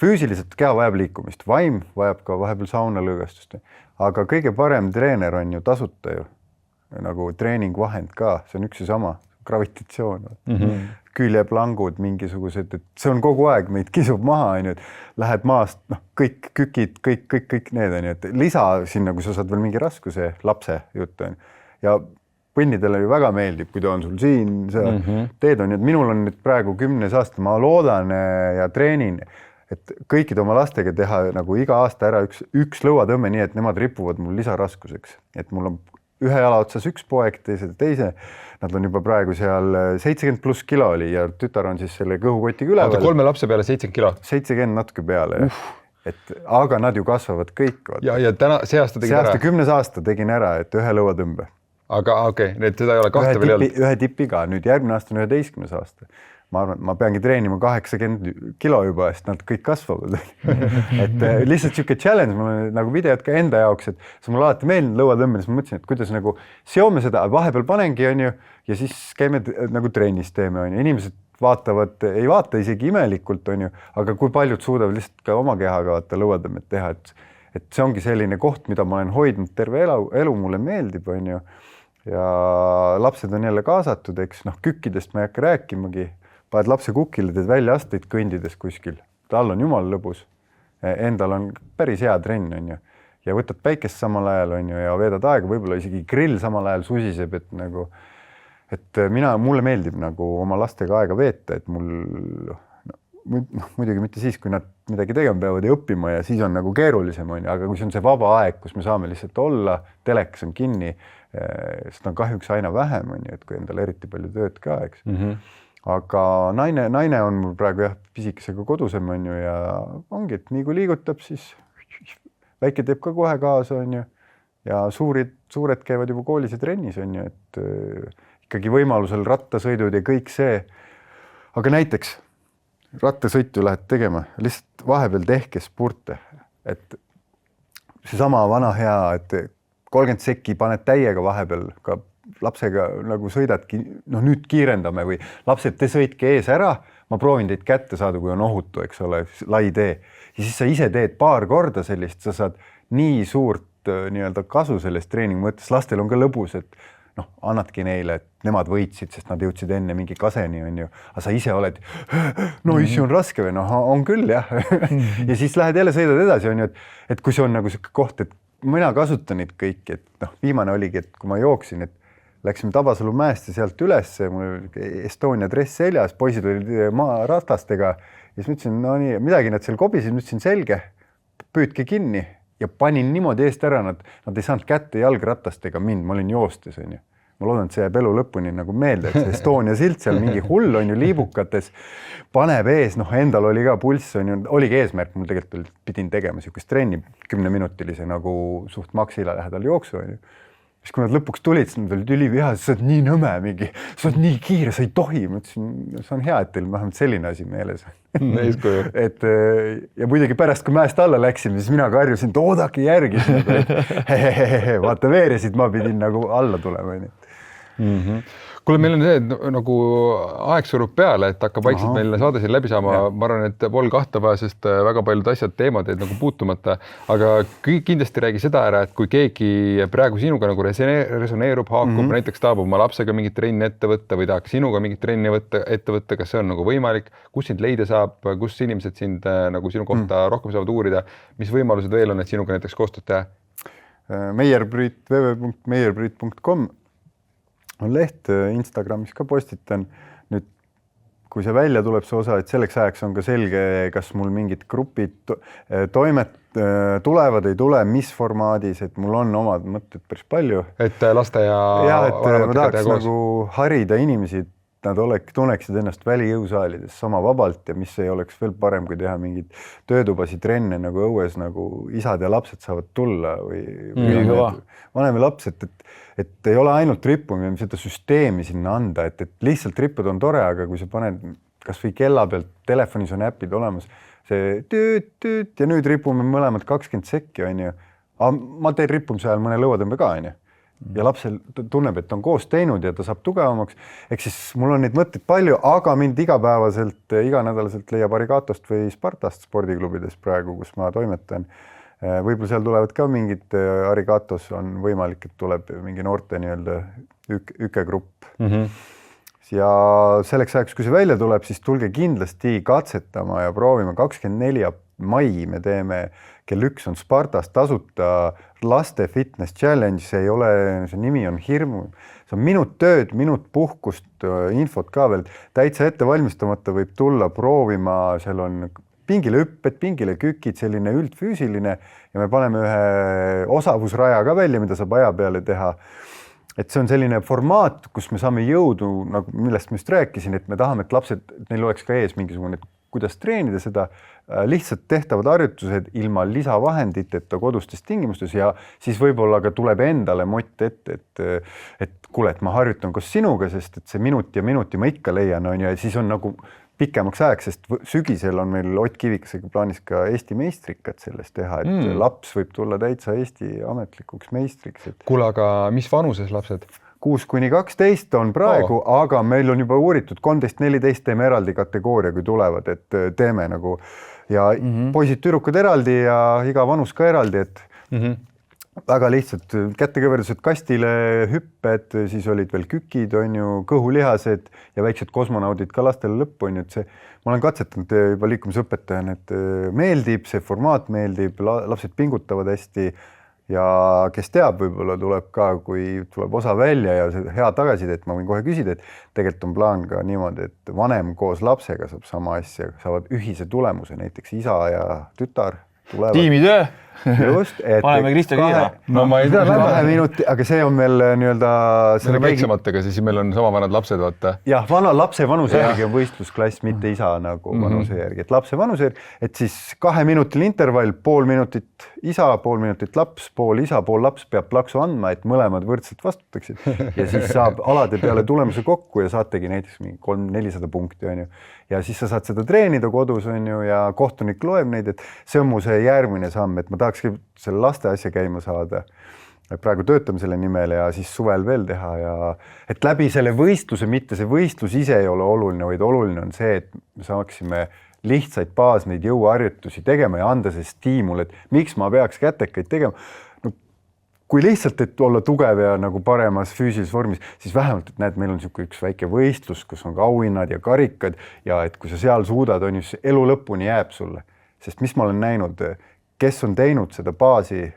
füüsiliselt keha vajab liikumist, vaim vajab ka vahepeal sauna lõõgastust, aga kõige parem treener on ju tasuta ju, nagu treeningvahend ka, see on üks ja sama, gravitatsioon, küljeplangud mingisugused, et see on kogu aeg meid kisub maha, on ju, et lähed maast, noh, kõik kükid, kõik need on ju, et lisa sinna, kui sa saad veel mingi raskuse lapse jutt on ja põnnidele ju väga meeldib, kui ta on sul siin, sa teed on ju, et minul on nüüd praegu 10. aasta, ma loodan ja treenin, et kõikide oma lastega teha nagu iga aasta ära üks lõuatõmme nii, et nemad ripuvad mul lisaraskuseks, et mul on ühe jala otsas üks poeg, teise, nad on juba praegu seal 70+ kilo oli ja tütar on siis selle kõhukotiga üleval. 3 lapse peale 70 kilo? 70 natuke peale, et aga nad ju kasvavad kõik. Ja täna see aasta tegin ära? 10. aasta tegin ära, et ühe lõuatõmbe. Aga okei, need seda ei ole kahte veel olnud? Ühe tipiga, nüüd järgmine aasta on 11. aasta. Ma arvan, et ma peangi treenima 80 kilo juba, sest nad kõik kasvavad. et lihtsalt siuke challenge, mul on nagu videod ka enda jaoks, et see mulle alati meeldinud lõuatõmbel, siis ma mõtlesin, et kuidas nagu seome seda, vahepeal panengi, on ju, ja siis käime nagu trennis teeme, on ju. Inimesed vaatavad, ei vaata isegi imelikult, on ju, aga kui paljud suudavad lihtsalt ka oma kehaga vaata lõuatõmmet teha, et see ongi selline koht, mida ma olen hoidnud terve elu mulle meeldib, on ju. Ja lapsed on jälle kaasatud, eks, noh, kükkidest ma ei hakka rääkimagi. Paned lapse kukile, teed välja asteid kõndides kuskil. Tal on jumal lõbus. Endal on päris hea trenn, on ju. Ja võtad päikest samal ajal, on ju, ja veedad aega, võib-olla isegi grill samal ajal susiseb, et mulle meeldib nagu oma lastega aega veeta, et mul muidugi mitte siis, kui nad midagi tegema peavad ja õppima ja siis on nagu keerulisem, on ju, aga kui see on see vaba aeg, kus me saame lihtsalt olla, telekas on kinni, seda on kahjuks aina vähem, on ju, et kui endal eriti palju tööd ka, eks. Aga naine on mul praegu jah, pisikesega kodusem, on ju, ja ongi, et nii kui liigutab, siis väike teeb ka kohe kaasa, on ju, ja suured käivad juba koolis ja trennis, on ju, et ikkagi võimalusel rattasõidud ja kõik see. Aga näiteks rattasõitu lähed tegema, lihtsalt vahepeal tehke spurte, et seesama vana hea, et 30 sekki paned täiega vahepeal ka lapsega nagu sõidadki, noh nüüd kiirendame või lapsed, te sõitke ees ära, ma proovin teid kätte saada, kui on ohutu, eks ole, lai tee. Ja siis sa ise teed paar korda sellist, sa saad nii suurt nii-öelda kasu sellest treeningu mõttes, lastel on ka lõbus, et noh, annadki neile, et nemad võitsid, sest nad jõudsid enne mingi kaseni, on ju, aga sa ise oled, no issi on raske või noh, on küll jah. Ja siis lähed jälle sõidad edasi, on ju, et kui see on nagu selline koht, et mina kasutan neid kõiki, et noh, viimane oligi, et kui ma jooksin, et läksime Tabasalu mäest ja sealt üles, mul oli Estonia dress seljas, poisid olid ratastega ja siis mõtlesin, no nii, midagi nad seal kobisid, mõtlesin selge, püüdke kinni ja panin niimoodi eest ära, nad ei saanud kätte jalgratastega mind, ma olin joostes, on ju. Ma loodan, et see jääb elu lõpuni nagu meelde, et see Estonia silt seal mingi hull on ju liibukates, paneb ees, noh endal oli ka pulss, on ju, oligi eesmärk, mul tegelikult pidin tegema niisugust trenni 10-minutilise nagu suht maksila lähedal jooksu, on ju. Siis kui nad lõpuks tulid, siis nad olid ülivihased, sa oled nii nõme mingi, sa oled nii kiire, sa ei tohi. Ma ütlesin, see on hea, et teil vähemalt selline asi meeles. Et ja muidugi pärast, kui mäest alla läksime, siis mina karjusin, et oodake järgi. Vaata veeresid, ma pidin nagu alla tulema. Kuule, meil on see, et nagu aeg surub peale, et hakkab vaikselt meil saade siin läbi saama. Ma arvan, et pool 2 vaja, sest väga paljud asjad, teemad jäid nagu puutumata. Aga kindlasti räägi seda ära, et kui keegi praegu sinuga nagu resoneerub, haakub, näiteks tahab oma lapsega mingit trenni ette võtta või tahaks sinuga mingit trenni ette võtta, kas see on nagu võimalik, kus sind leida saab, kus inimesed sind nagu sinu kohta rohkem saavad uurida, mis võimalused veel on, et sinuga näiteks koostööd teha? www.meierbrüt.com on leht, Instagramis ka postitan. Nüüd, kui see välja tuleb see osa, et selleks ajaks on ka selge, kas mul mingid grupid toimet tulevad, ei tule, mis formaadis, et mul on omad mõtted päris palju. Et laste ja et ma tahaks nagu harida inimesi, nad tunneksid ennast välijõusaalides sama vabalt ja mis ei oleks veel parem, kui teha mingid töötubasi trenne nagu õues, nagu isad ja lapsed saavad tulla või vanem ja laps, et ei ole ainult rippumine, seda süsteemi sinna anda, et lihtsalt rippud on tore, aga kui sa paned kas või kella pealt, telefonis on äpid olemas, see tüüt ja nüüd ripume mõlemad 20 sekki, on ju. Ma teen rippumise ajal mõne lõuatõmbe ka, on ju. Ja lapsel tunneb, et on koos teinud ja ta saab tugevamaks. Ehk siis mul on neid mõtteid palju, aga mind igapäevaselt, iganädalaselt leiab Arigatost või Spartast spordiklubides praegu, kus ma toimetan. Võib-olla seal tulevad ka mingid Arigatos on võimalik, et tuleb mingi noorte nii-öelda ükegrupp. ja selleks ajaks, kui see välja tuleb, siis tulge kindlasti katsetama ja proovima. 24. mai me teeme kell 1 on Spartas tasuta laste fitness challenge, see ei ole, see nimi on hirmu. See on minut tööd, minut puhkust, infot ka veel täitsa ette valmistamata võib tulla proovima, seal on pingile hüpped, pingile kükid, selline üldfüüsiline ja me paneme ühe osavusraja ka välja, mida saab aja peale teha. Et see on selline formaat, kus me saame jõudu, nagu millest ma just rääkisin, et me tahame, et lapsed, neil oleks ka ees mingisugune, kuidas treenida seda, lihtsalt tehtavad harjutused ilma lisavahenditeta kodustes tingimustes ja siis võib-olla ka tuleb endale mott ette, et kuule, et ma harjutan koos sinuga, sest et see minuti ma ikka leian, on ju, ja siis on nagu pikemaks ajaks, sest sügisel on meil Ott Kivikesega plaanis ka Eesti meistrikat sellest teha, et laps võib tulla täitsa Eesti ametlikuks meistriks. Kuule, aga mis vanuses lapsed? 6-12 on praegu, aga meil on juba uuritud 13-14 teeme eraldi kategooria, kui tulevad, et teeme nagu ja poisid-tüdrukud eraldi ja iga vanus ka eraldi, et väga lihtsalt kätekõverdused, kastile hüpped, siis olid veel kükid, on ju, kõhulihased ja väiksed kosmonaudid ka lastele lõppu, on ju, et see, ma olen katsetanud juba liikumisõpetajana, et meeldib, see formaat meeldib, lapsed pingutavad hästi ja kes teab, võib-olla tuleb ka, kui tuleb osa välja ja see hea tagasiside, et ma võin kohe küsida, et tegelikult on plaan ka niimoodi, et vanem koos lapsega saab sama asja, saavad ühise tulemuse, näiteks isa ja tütar tulevad. Tiimitöö. Just, et paneme Kristo kiira. No ma ei tea, 2 minuti, aga see on meil nii-öelda selle väiksematega, siis meil on sama vanad lapsed, vaata. Jah, lapse vanuse järgi on võistlusklass, mitte isa nagu vanuse järgi, et lapse vanuse järgi, et siis 2-minutil intervall, pool minutit isa, pool minutit laps, pool isa, pool laps peab plaksu andma, et mõlemad võrdselt vastutaksid ja siis saab alade peale tulemuse kokku ja saategi näiteks 300-400 punkti, on ju. Ja siis sa saad seda treenida kodus, on ju, ja kohtunik loeb neid, et see on mu see järgmine samm, et ma tahakski selle laste asja käima saada. Praegu töötame selle nimel ja siis suvel veel teha ja et läbi selle võistluse, mitte see võistlus ise ei ole oluline, vaid oluline on see, et me saaksime lihtsaid baasneid jõuharjutusi tegema ja anda see stiimul, et miks ma peaks kätekaid tegema. No, kui lihtsalt, et olla tugev ja nagu paremas füüsilises vormis, siis vähemalt, et näed, meil on niisugune üks väike võistlus, kus on ka auhinnad ja karikad ja et kui sa seal suudad, on just elu lõpuni jääb sulle. Sest mis ma olen näinud, kes on teinud seda baasi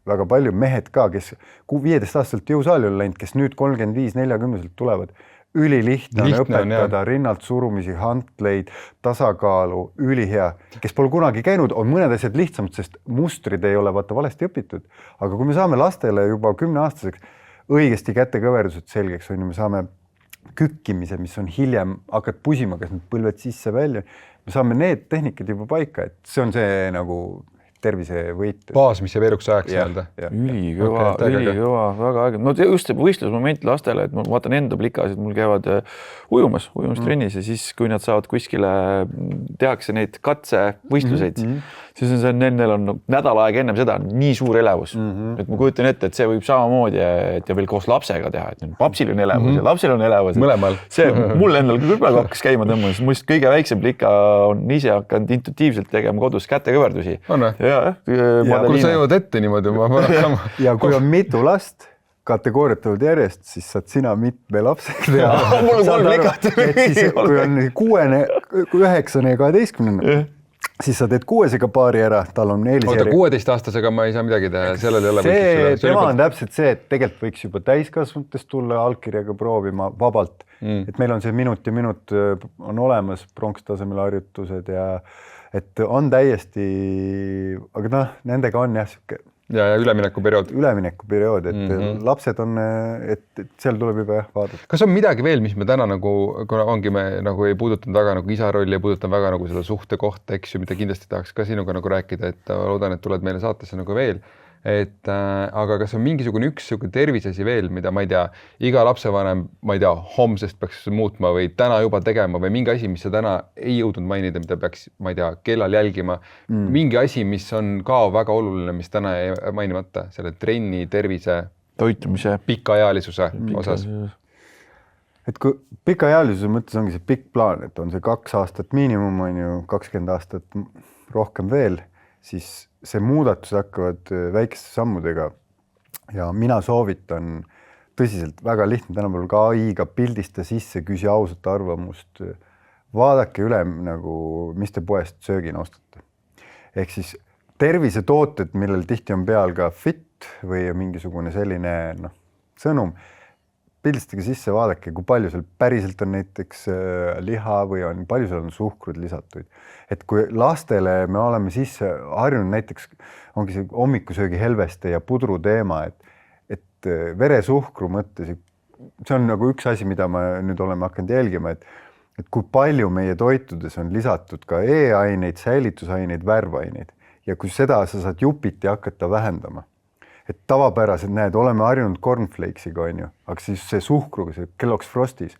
väga palju, mehed ka, kes 15 aastaselt jõusaali on läinud, kes nüüd 35-40 tulevad, ülilihtne on õpetada rinnalt surumisi, hantleid, tasakaalu, ülihea. Kes pole kunagi käinud, on mõned asjad lihtsamad, sest mustrid ei ole vaata valesti õpitud. Aga kui me saame lastele juba 10-aastaseks õigesti kätekõverdused selgeks, on ju, me saame kükkimise, mis on hiljem, hakkad pusima, kas need põlved sisse välja, me saame need tehnikad juba paika, et see on see nagu tervisevõit. Baas, mis jääb eluks ajaks öelda. Ülikõva, väga äge. No just see võistlusmoment lastele, et ma vaatan enda plikas, et mul käivad ujumistrennis ja siis, kui nad saavad kuskile, tehakse neid katsevõistluseid, siis on see, nendel on nädal aega ennem seda nii suur elevus. Et ma kujutan ette, et see võib samamoodi ja veel koos lapsega teha, et papsil on elevus ja lapsil on elevus. Mõlemal. See mul endal küll praegu hakkas käima tõmba, sest muist kõige väiksem plika on ise hakanud intuitiivselt tegema kodus kätekõverdusi. Kui sa jõuad ette niimoodi, ma hakkama. Ja kui on mitu last, kategooriat tulevad järjest, siis saad sina mitme lapsega teha. Mul on 3 likat. Kui on 6, 9 ja 12, siis sa teed 6-sega paari ära, tal on eelisjärg. 16-aastasega ma ei saa midagi teha, sellel ei ole võistlus. Tema on täpselt see, et tegelikult võiks juba täiskasvanutest tulla allkirjaga proovima vabalt. Et meil on see minut ja minut on olemas, pronkstasemel harjutused ja et on täiesti, aga nendega on jah siuke. Ja üleminekuperiood. Üleminekuperiood, et lapsed on, et seal tuleb juba vaadata. Kas on midagi veel, mis me täna nagu, kuna ongi me nagu ei puudutanud väga nagu isa rolli, ei puudutanud väga nagu seda suhte kohta, eks ju, mida kindlasti tahaks ka sinuga nagu rääkida, et loodan, et tuled meile saatesse nagu veel. Et, aga kas on mingisugune üks tervisesi veel, mida ma ei tea, iga lapsevanem, ma ei tea, homsest peaks muutma või täna juba tegema või mingi asi, mis sa täna ei jõudnud mainida, mida peaks, ma ei tea, kellal jälgima. Mingi asi, mis on ka väga oluline, mis täna ei mainimata, selle trenni, tervise, toitumise, pikaealisuse osas. Et kui pikaealisuse mõttes ongi see pikk plaan, et on see 2 aastat miinimum, on ju 20 aastat rohkem veel, siis see muudatus hakkavad väikeste sammudega ja mina soovitan tõsiselt väga lihtne tänapäeval ka AI-ga pildista sisse, küsi ausat arvamust. Vaadake üle nagu, mis te poest söögina ostate. Ehk siis tervisetooted, millel tihti on peal ka fit või mingisugune selline sõnum, pildistage sisse, vaadake, kui palju seal päriselt on näiteks liha või on, palju seal on suhkrud lisatud. Et kui lastele me oleme sisse harjunud, näiteks ongi see hommikusöögi helveste ja pudru teema, et veresuhkru mõttes, see on nagu üks asi, mida me nüüd oleme hakanud jälgima, et kui palju meie toitudes on lisatud ka E-aineid, säilitusaineid, värvaineid ja kui seda sa saad jupiti hakata vähendama. Et tavapäraselt näed, oleme harjunud cornflakesiga, on ju, aga siis see suhkruga, see Kellogg's Frosties,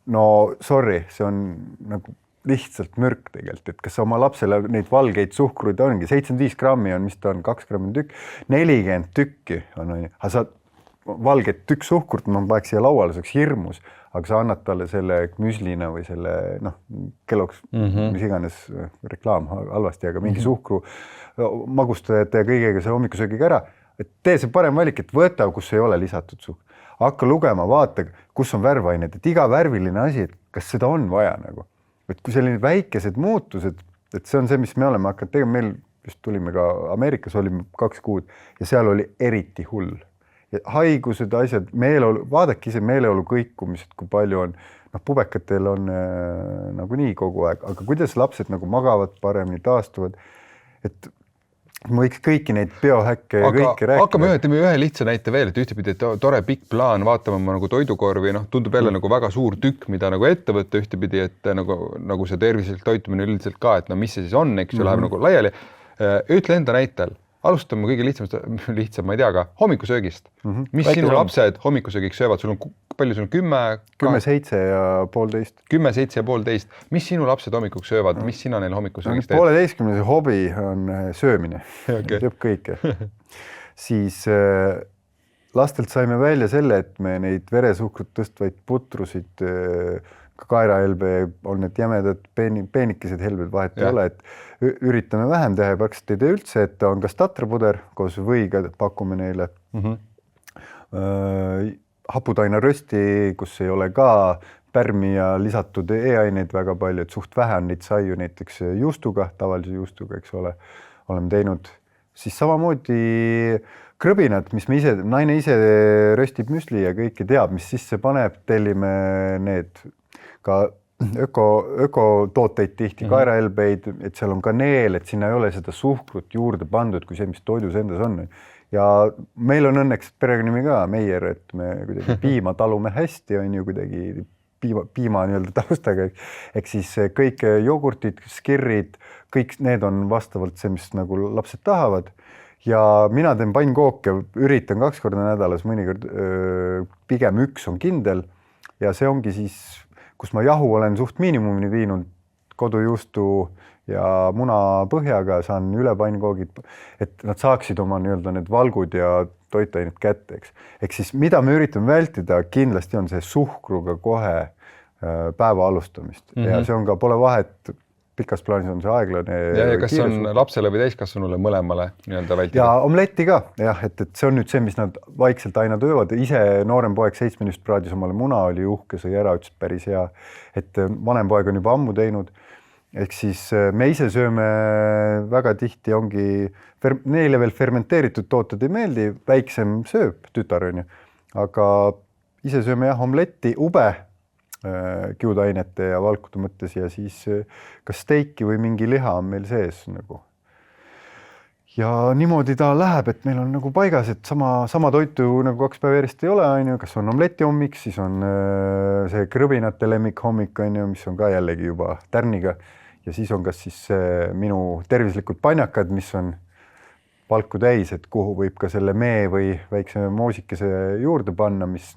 no sorry, see on nagu lihtsalt mürk tegelikult, et kas oma lapsele neid valgeid suhkruid ongi, 75 grammi on, mis ta on, 2 grammi tükk, 40 tükki on, aga sa valget tükk suhkurt, ma paeks siia lauale, see oleks hirmus, aga sa annad talle selle müslina või selle, Kellogg's, mis iganes reklaam halvasti, aga mingi suhkru magustajate ja kõigega see hommikusöögiga ära, et tee see parem valik, et võta, kus ei ole lisatud suhkru. Hakka lugema, vaata, kus on värvained, et iga värviline asi, et kas seda on vaja nagu. Et kui selline väikesed muutused, et see on see, mis me oleme hakanud tegema, meil just tulime ka Ameerikas, olime 2 kuud ja seal oli eriti hull. Ja haigused, asjad, meeleolu, vaadake ise meeleolu kõikumised, kui palju on, pubekatel on nagu nii kogu aeg, aga kuidas lapsed nagu magavad paremini, taastuvad, et ma võiks kõiki neid biohäkke ja kõiki rääkida. Hakkame ühe lihtsa näite veel, et ühtepidi tore pikk plaan, vaatame oma nagu toidukorvi, tundub jälle nagu väga suur tükk, mida nagu ette võtta ühtepidi, et nagu see tervislik toitumine üldiselt ka, et mis see siis on, eks ju, läheb nagu laiali. Ütle enda näitel, alustame kõige lihtsam, ma ei tea ka, hommikusöögist. Mis sinu lapsed hommikusöögiks söövad? Sul on palju, sul on 10, 7 ja 1,5. 10, 7 ja 1,5. Mis sinu lapsed hommikuks söövad? Mis sina neil hommikusöögiks teed? 1,5 hobi on söömine. Okay. Sööb kõike. Siis lastelt saime välja selle, et me neid veresuhkrut tõstvaid putrusid, kaerahelbe on need jämedad peenikesed helbed vahet ei ole, et üritame vähem teha ja praktiliselt ei tee üldse, et on kas tatrapuder koos võiga pakume neile. Haputaina rösti, kus ei ole ka pärmi ja lisatud E-aineid väga palju, et suht vähe on neid saiu näiteks juustuga, tavalise juustuga, eks ole, oleme teinud. Siis samamoodi krõbinad, mis me ise, naine ise röstib müsli ja kõike teab, mis sisse paneb, tellime need ka ökotooteid tihti, kaerahelbeid, et seal on kaneel, et sinna ei ole seda suhkrut juurde pandud, kui see, mis toidus endas on. Ja meil on õnneks perekonnimi ka Meier, et me kuidagi piima talume hästi, on ju kuidagi piima nii-öelda taustaga. Ehk siis kõik jogurtid, skirrid, kõik need on vastavalt see, mis nagu lapsed tahavad. Ja mina teen pannkooke, üritan 2 korda nädalas, mõnikord pigem 1 on kindel ja see ongi siis kus ma jahu olen suht miinimumini viinud kodujuustu ja munapõhjaga, saan üle pannkoogid, et nad saaksid oma nii-öelda need valgud ja toitained kätte, eks. Ehk siis mida me üritame vältida, kindlasti on see suhkruga kohe päeva alustamist ja see on ka, pole vahet, pikas plaanis on see aeglane. Ja kas see on lapsele või täiskasvanule mõlemale nii-öelda vältida? Ja omletti ka, jah, et see on nüüd see, mis nad vaikselt aina töövad. Ise noorem poeg 7 praadis omale muna, oli uhke, sõi ära, ütles päris hea. Et vanem poeg on juba ammu teinud. Ehk siis me ise sööme väga tihti ongi, neile veel fermenteeritud tooted ei meeldi, väiksem sööb, tütar on ju. Aga ise sööme jah, omletti, ube, kiudainete ja valkude mõttes ja siis kas steiki või mingi liha on meil sees nagu. Ja niimoodi ta läheb, et meil on nagu paigas, et sama toitu nagu 2 päeva järjest ei ole, on ju, kas on omleti hommik, siis on see krõbinate lemmik hommik, on ju, mis on ka jällegi juba tärniga ja siis on kas siis minu tervislikud panjakad, mis on palku täis, et kuhu võib ka selle mee või väikse moosikese juurde panna, mis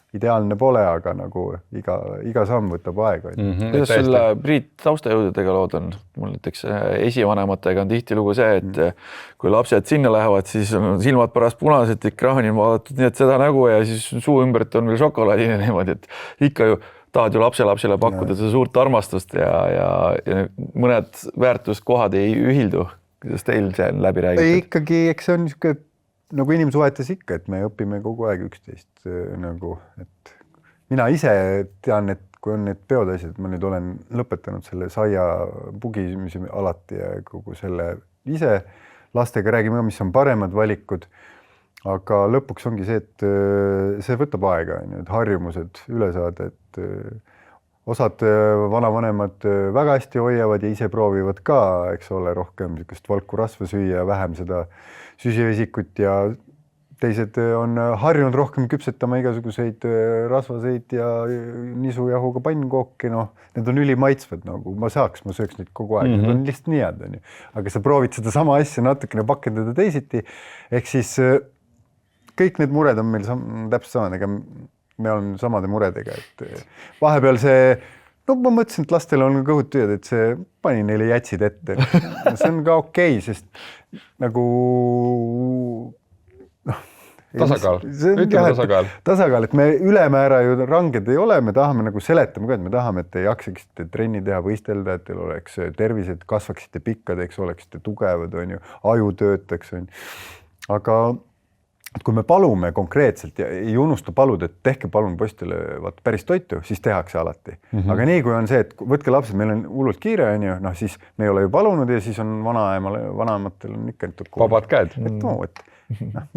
ideaalne pole, aga nagu iga samm võtab aega. Kuidas sul, Priit, taustajõududega lood on? Mul näiteks esivanematega on tihtilugu see, et kui lapsed sinna lähevad, siis on silmad pärast punased, ekraani on vaadatud nii, et seda nägu ja siis suu ümbert on veel šokolaadine niimoodi, et ikka ju tahad ju lapselapsele pakkuda seda suurt armastust ja mõned väärtuskohad ei ühildu. Kuidas teil see läbi räägitud? Ikkagi, eks see on niisugune nagu inimsuhetes ikka, et me õpime kogu aeg üksteist nagu, et mina ise tean, et kui on need peod asjad, ma nüüd olen lõpetanud selle saia pugimise alati ja kogu selle ise lastega räägime, mis on paremad valikud, aga lõpuks ongi see, et see võtab aega, et harjumused üle saada, et osad vanavanemad väga hästi hoiavad ja ise proovivad ka, eks ole, rohkem niisugust valku rasva süüa, vähem seda süsivesikut ja teised on harjunud rohkem küpsetama igasuguseid rasvaseid ja nisujahuga pannkooki, noh, need on ülimaitsvad, nagu ma sööks neid kogu aeg, need on lihtsalt nii head, onju. Aga sa proovid seda sama asja natukene pakendada teisiti, ehk siis kõik need mured on meil täpselt samad, ega me oleme samade muredega, et vahepeal see, no ma mõtlesin, et lastel on kõhud tühjad, et see pani neile jätsid ette. See on ka okei, sest nagu tasakaal, ütleme tasakaal. Tasakaal, et me ülemäära ju ranged ei ole, me tahame nagu seletama ka, et me tahame, et te jaksaksite trenni teha, võistelda, et teil oleks tervised, kasvaksite pikkad, eks oleksite tugevad, on ju, aju töötaks, on ju. Aga et kui me palume konkreetselt ja ei unusta paluda, et tehke palun poistele päris toitu, siis tehakse alati. Aga nii kui on see, et võtke lapsed, meil on hullult kiire, on ju, noh siis me ei ole ju palunud ja siis on vanaematel on ikka vabad käed.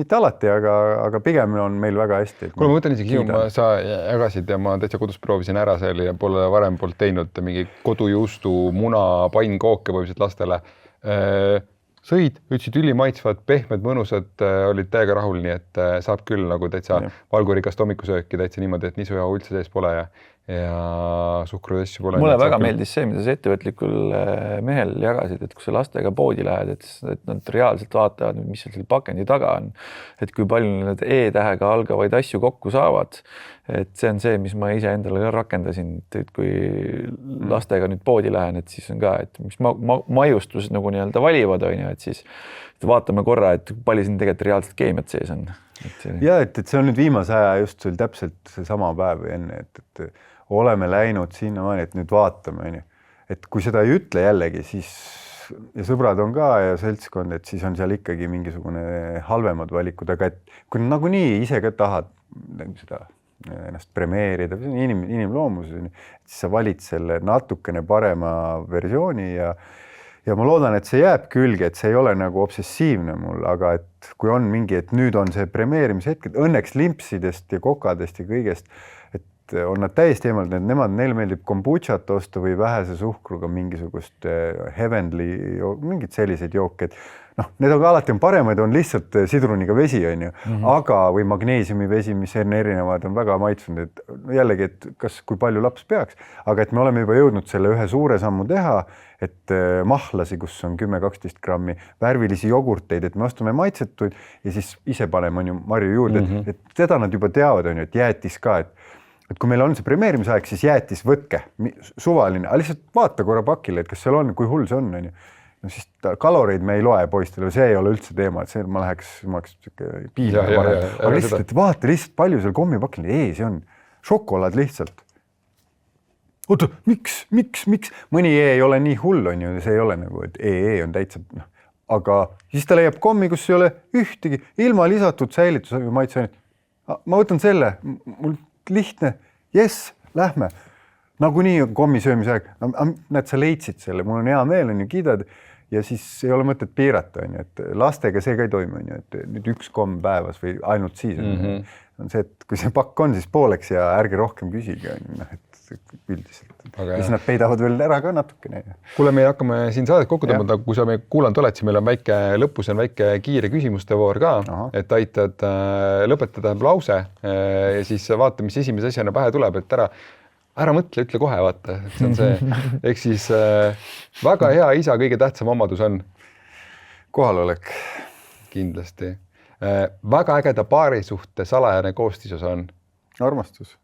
Mitte alati, aga pigem on meil väga hästi. Kuule, ma mõtlen isegi, sa jagasid ja ma täitsa kodus proovisin ära selle ja pole varem poolt teinud mingi kodujuustu, muna, pannkooke põhimõtteliselt lastele. Sõid, ütlesid ülimaitsvad, pehmed, mõnusad, olid täiega rahul, nii et saab küll nagu täitsa valgurikast hommikusööki täitsa niimoodi, et nisujahu üldse sees pole ja suhkrutessi pole. Mulle väga meeldis see, mida sa ettevõtlikul mehel jagasid, et kui sa lastega poodi lähed, et nad reaalselt vaatavad, mis seal pakendi taga on, et kui palju need E-tähega algavaid asju kokku saavad, et see on see, mis ma ise endale rakendasin, et kui lastega nüüd poodi lähen, et siis on ka, et mis maiustused nagu nii-öelda valivad, on ju, et siis vaatame korra, et palju siin tegelikult reaalselt keemiat sees on. Ja, et see on nüüd viimase aja just sul täpselt see sama päev enne, et oleme läinud sinna, et nüüd vaatame, on ju. Et kui seda ei ütle jällegi, siis ja sõbrad on ka ja seltskond, et siis on seal ikkagi mingisugune halvemad valikud, aga et kui nagunii ise ka tahad seda ennast premeerida, inimloomus, siis sa valid selle natukene parema versiooni ja ma loodan, et see jääb külge, et see ei ole nagu obsessiivne mul, aga et kui on mingi, et nüüd on see premeerimishetk, õnneks limpsidest ja kokadest ja kõigest, et on nad täiesti eemalt, neil meeldib kombutšat osta või vähese suhkruga mingisugust heavenly, mingid sellised jooke, et noh, need on alati paremad, on lihtsalt sidruniga vesi, on ju, aga või magneesiumi vesi, mis erinevad, on väga maitsnud, et jällegi, et kas kui palju laps peaks, aga et me oleme juba jõudnud selle ühe suure sammu teha, et mahlasi, kus on 10-12 grammi, värvilisi jogurteid, et me ostame maitsetuid ja siis ise paneme on ju marju juurde, et seda nad juba teavad, on ju, et jäätis ka, et kui meil on see premeerimisaeg, siis jäätis võtke, suvaline, aga lihtsalt vaata korra pakile, et kas seal on, kui hull see on ju. No siis kaloreid me ei loe poistele, see ei ole üldse teema, et see ma oleks piisavalt parem. Aga lihtsalt, et vaata lihtsalt palju seal kommipakil, see on šokolaad lihtsalt. Oota, miks? Mõni ei ole nii hull, on ju, see ei ole nagu, et on täitsa, aga siis ta leiab kommi, kus ei ole ühtegi, ilma lisatud säilitus või maitseainet. Ma võtan selle, mul lihtne, lähme. Nagunii kommi söömise aeg, näed, sa leidsid selle, mul on hea meel, on ju, kiidad ja siis ei ole mõtet piirata, on ju, et lastega see ka ei toimu, on ju, et nüüd üks komm päevas või ainult siis on see, et kui see pakk on, siis pooleks ja ärge rohkem küsige, et üldiselt. Ja siis nad peidavad veel ära ka natukene. Kuule, me hakkame siin saadet kokku tõmmata, kui sa me kuulanud oled, siis meil on väike, lõpus on väike kiire küsimuste voor ka, et aitad lõpetada lause ja siis vaata, mis esimese asjana pähe tuleb, et ära mõtle, ütle kohe, vaata, et see on see. Ehk siis väga hea isa kõige tähtsam omadus on? Kohalolek. Kindlasti. Väga ägeda paari suhte salajane koostis on? Armastus.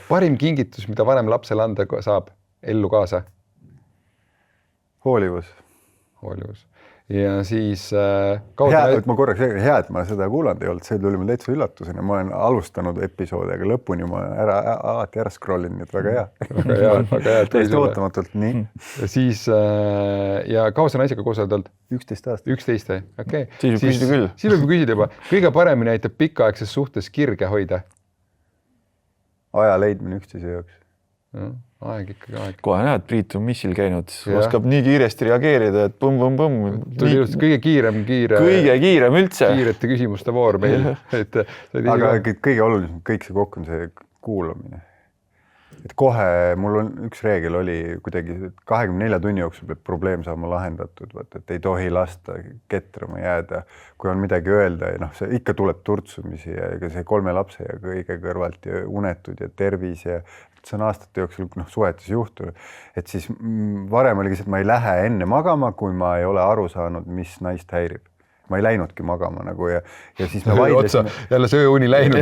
Parim kingitus, mida vanem lapsele anda saab ellu kaasa? Hoolivus. hoolivus. Ja siis ma korraks, hea, et ma seda kuulanud ei olnud, see tuli mul täitsa üllatusena, ma olen alustanud episoodi, aga lõpuni ma alati ära scrollin, nii et väga hea. Väga hea. Täiesti ootamatult, nii. Ja siis, ja kaua sa naisega koos oled olnud? 11 aastat. 11, okei. Siis võib küsida küll. Siis võib küsida juba. Kõige paremini aitab pikaaegses suhtes kirge hoida? Aja leidmine üksteise jaoks. Aeg ikkagi aeg. Kohe näed, Priit on missil käinud, oskab nii kiiresti reageerida, et põmm. Kõige kiirem üldse. Kiirete küsimuste voor meil. Aga kõige olulisem, kõik see kokku on see kuulamine. Et kohe, mul on üks reegel oli kuidagi 24 tunni jooksul peab probleem saama lahendatud, et ei tohi lasta ketrama jääda, kui on midagi öelda ja see ikka tuleb turtsumisi ja see 3 lapse ja kõige kõrvalt ja unetud ja tervis ja see on aastate jooksul suhetes juhtunud, et siis varem oligi see, et ma ei lähe enne magama, kui ma ei ole aru saanud, mis naist häirib. Ma ei läinudki magama nagu ja siis me vaidlesime. Jälle sööuni läinud,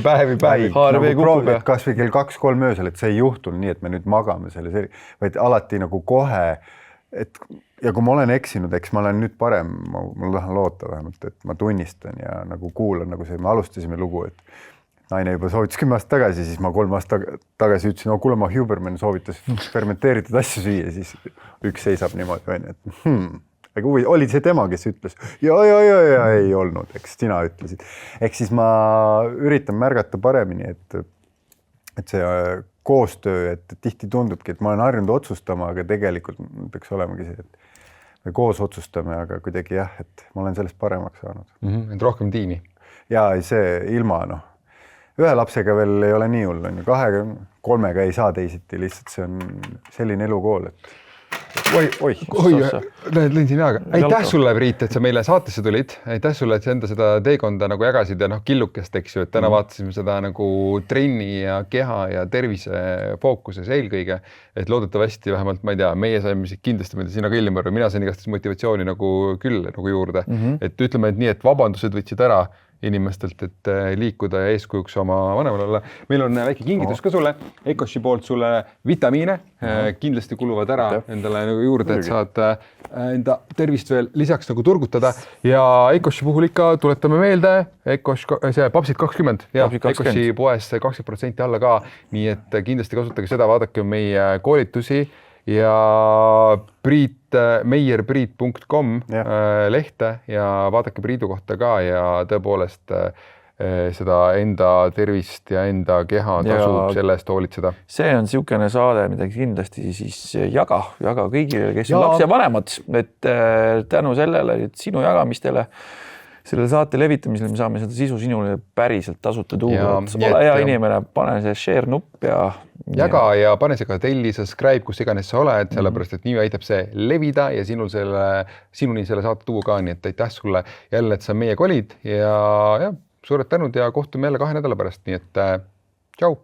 päevi. Kas või kell 2-3 öösel, et see ei juhtunud nii, et me nüüd magame selles, vaid alati nagu kohe, et ja kui ma olen eksinud, eks ma olen nüüd parem, ma tahan loota vähemalt, et ma tunnistan ja nagu kuulan, nagu see, me alustasime lugu, et naine juba soovitas 10 aastat tagasi, siis ma 3 aastat tagasi ütlesin, kuule, ma Huberman soovitas fermenteeritud asju süüa, siis üks seisab niimoodi, et aga oli see tema, kes ütles, ja ei olnud, eks sina ütlesid. Ehk siis ma üritan märgata paremini, et see koostöö, et tihti tundubki, et ma olen harjunud otsustama, aga tegelikult peaks olemagi see, et me koos otsustame, aga kuidagi jah, et ma olen sellest paremaks saanud. Et rohkem tiimi. Ja see ilma, ühe lapsega veel ei ole nii hull, 2-3 ei saa teisiti, lihtsalt see on selline elukool, et lõin siin jaaga. Aitäh sulle, Priit, et sa meile saatesse tulid. Aitäh sulle, et sa enda seda teekonda nagu jagasid ja killukest, eks ju, et täna vaatasime seda nagu trenni ja keha ja tervise fookuses eelkõige, et loodetavasti vähemalt, ma ei tea, meie saime kindlasti, sina ka Illimõrv, mina sain igast motivatsiooni nagu küll nagu juurde, et ütleme, et nii, et vabandused võtsid ära inimestelt, et liikuda ja eeskujuks oma vanemal olla. Meil on väike kingitus ka sulle, Ecoshi poolt sulle vitamiine, kindlasti kuluvad ära endale nagu juurde, et saad enda tervist veel lisaks nagu turgutada ja Ecoshi puhul ikka tuletame meelde, see Papsid 20 ja Ecoshi poes 20% alla ka, nii et kindlasti kasutage seda, vaadake meie koolitusi ja meierpriit.com lehte ja vaadake Priidu kohta ka ja tõepoolest seda enda tervist ja enda keha tasub selle eest hoolitseda. See on niisugune saade, mida kindlasti siis jaga kõigile, kes on laps ja vanemad, et tänu sellele, et sinu jagamistele, selle saate levitamisel me saame seda sisu sinule päriselt tasuta tuua. Ole hea inimene, pane see share nupp ja jaga ja pane see ka telli, subscribe, kus iganes sa oled, sellepärast, et nii aitab see levida ja sinuni selle saate tuua ka, nii et aitäh sulle jälle, et sa meiega olid ja suured tänud ja kohtume jälle 2 nädala pärast, nii et tšau!